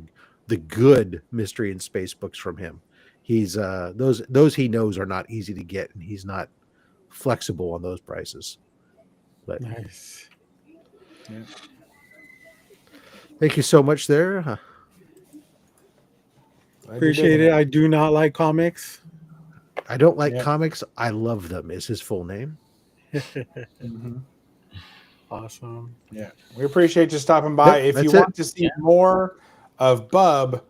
the good mystery and space books from him. He's those he knows are not easy to get, and he's not flexible on those prices. But
nice.
Yeah.
Thank you so much there.
Appreciate it. I do not like comics.
I don't like comics. I love them is his full name.
Awesome.
Yeah. We appreciate you stopping by.
Yep,
if you want to see more of Bub,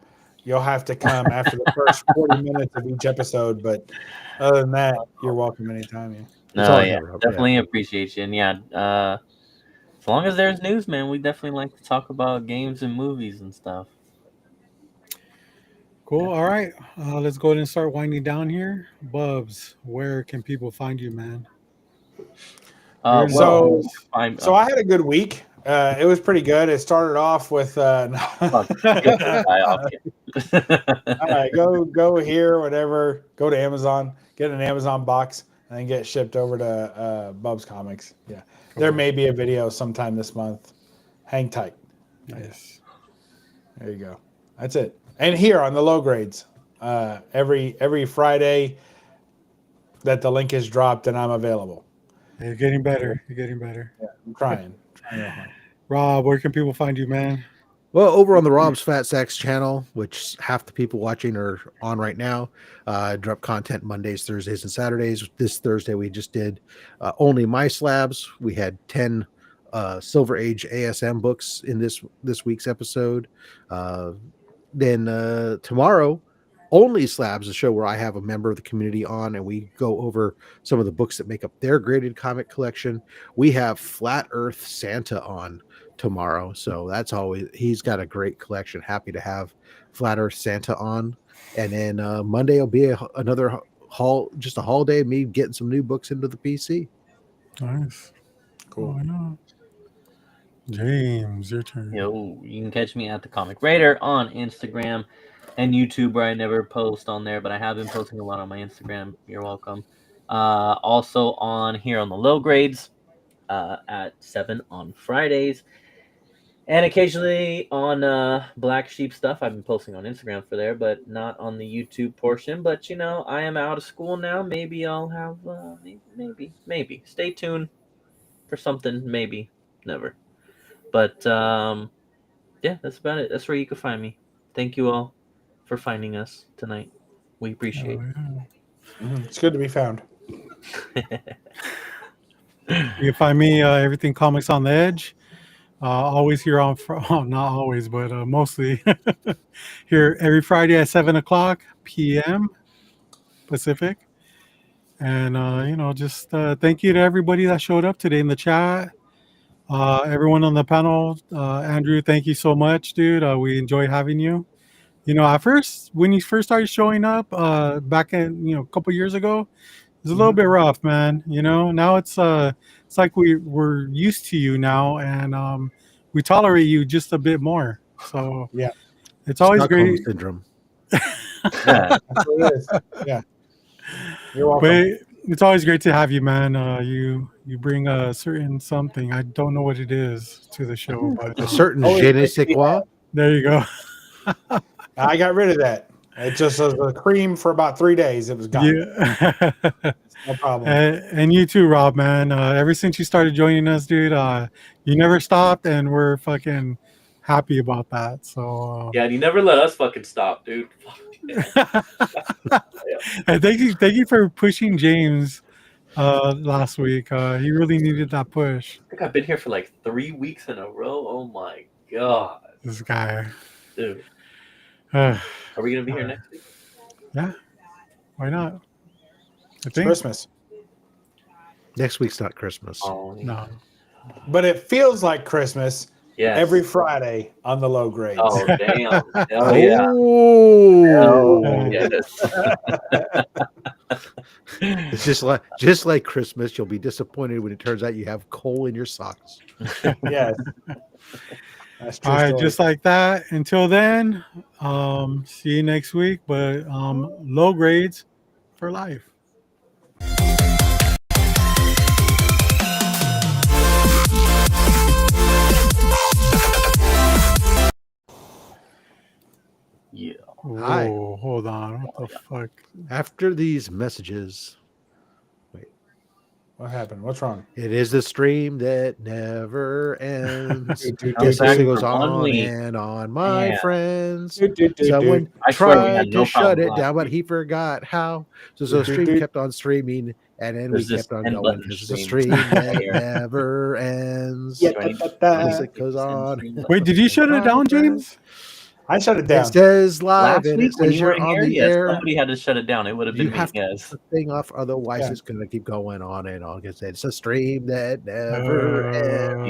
you'll have to come after the first 40 minutes of each episode. But other than that, you're welcome anytime. Yeah.
No, yeah, definitely appreciate you. And yeah, as long as there's news, man, we definitely like to talk about games and movies and stuff.
Cool. All right. Let's go ahead and start winding down here. Bubs, where can people find you, man?
So I had a good week. It was pretty good. It started off with all right, go here, whatever. Go to Amazon, get an Amazon box, and then get shipped over to Bub's Comics. Yeah, there may be a video sometime this month. Hang tight.
Nice.
There you go. That's it. And here on the low grades, every Friday that the link is dropped and I'm available.
You're getting better. You're getting better.
Yeah, I'm trying.
Rob, where can people find you, man?
Well, over on the Rob's Fat Sacks channel, which half the people watching are on right now, drop content Mondays, Thursdays, and Saturdays. This Thursday, we just did only my slabs. We had 10 Silver Age ASM books in this week's episode. Then tomorrow, Only Slabs, a show where I have a member of the community on, and we go over some of the books that make up their graded comic collection. We have Flat Earth Santa on tomorrow, so that's always, he's got a great collection. Happy to have Flat Earth Santa on. And then Monday will be another just a holiday, me getting some new books into the PC.
Nice.
Cool.
Oh, yeah. James, your turn.
Yo, you can catch me at the Comic Raider on Instagram and YouTube, where I never post on there, but I have been posting a lot on my Instagram. You're welcome. Also on here on the low grades at 7 on Fridays, and occasionally on Black Sheep stuff. I've been posting on Instagram for there, but not on the YouTube portion. But I am out of school now. Maybe I'll have maybe. Stay tuned for something. Maybe, never. But yeah, that's about it. That's where you can find me. Thank you all for finding us tonight. We appreciate it.
It's good to be found.
You can find me everything Comics on the Edge. Always here on not always, but mostly here every Friday at 7:00 p.m. Pacific. And just thank you to everybody that showed up today in the chat. Everyone on the panel, Andrew, thank you so much, dude. We enjoy having you. At first, when you first started showing up back in, a couple years ago, it was a little bit rough, man. Now it's like we're used to you now, and we tolerate you just a bit more. So
yeah,
it's always
Stockholm
great.
Syndrome.
That's what it is. Yeah, you're welcome.
But it's always great to have you, man. You bring a certain something. I don't know what it is to the show, but
A certain je ne sais quoi.
there you go.
I got rid of that. It just was a cream for about 3 days. It was gone.
Yeah.
No problem.
And you too, Rob, man. Ever since you started joining us, dude, you never stopped, and we're fucking happy about that. So
Yeah, and you never let us fucking stop, dude.
and thank you for pushing James last week. He really needed that push.
I think I've been here for like 3 weeks in a row. Oh my god,
This guy.
dude.
Uh,
Are we gonna be here next week?
yeah, why not? I
It's
think
Christmas.
Next week's not Christmas.
Oh
no.
But it feels like Christmas
yes.
every Friday on the low grades.
Oh damn. Oh yeah.
Oh,
Oh yes.
it's just like Christmas. You'll be disappointed when it turns out you have coal in your socks.
Yes. That's true.
All right,
story.
just like that. Until then, see you next week. But low grades for life.
Yeah.
Hi.
Whoa, hold on. What the fuck?
After these messages,
What happened? What's wrong?
it is the stream that never ends.
Dude,
Yes,
back
it goes
for 1
on
week.
and on, my
Yeah.
friends.
dude.
Someone
I swear we
tried
had
to
no
shut
problem
it
last
down, but
week.
he forgot how. So the stream kept on streaming, and then
There's
we
this
kept on
end
going.
button
This is a
stream
stream that
here.
never ends.
Yeah,
Yes, it goes on.
Wait, did you shut it down, James?
I shut it
It
down.
says live,
Last
and
week
it
when
says
you were
you're
in
on
here,
the
yes,
air.
somebody had to shut it down. It would have
You
been me.
have to
Yes.
turn the thing off, otherwise
Yeah.
it's going to keep going on and on. It's a stream that never ends.
Uh,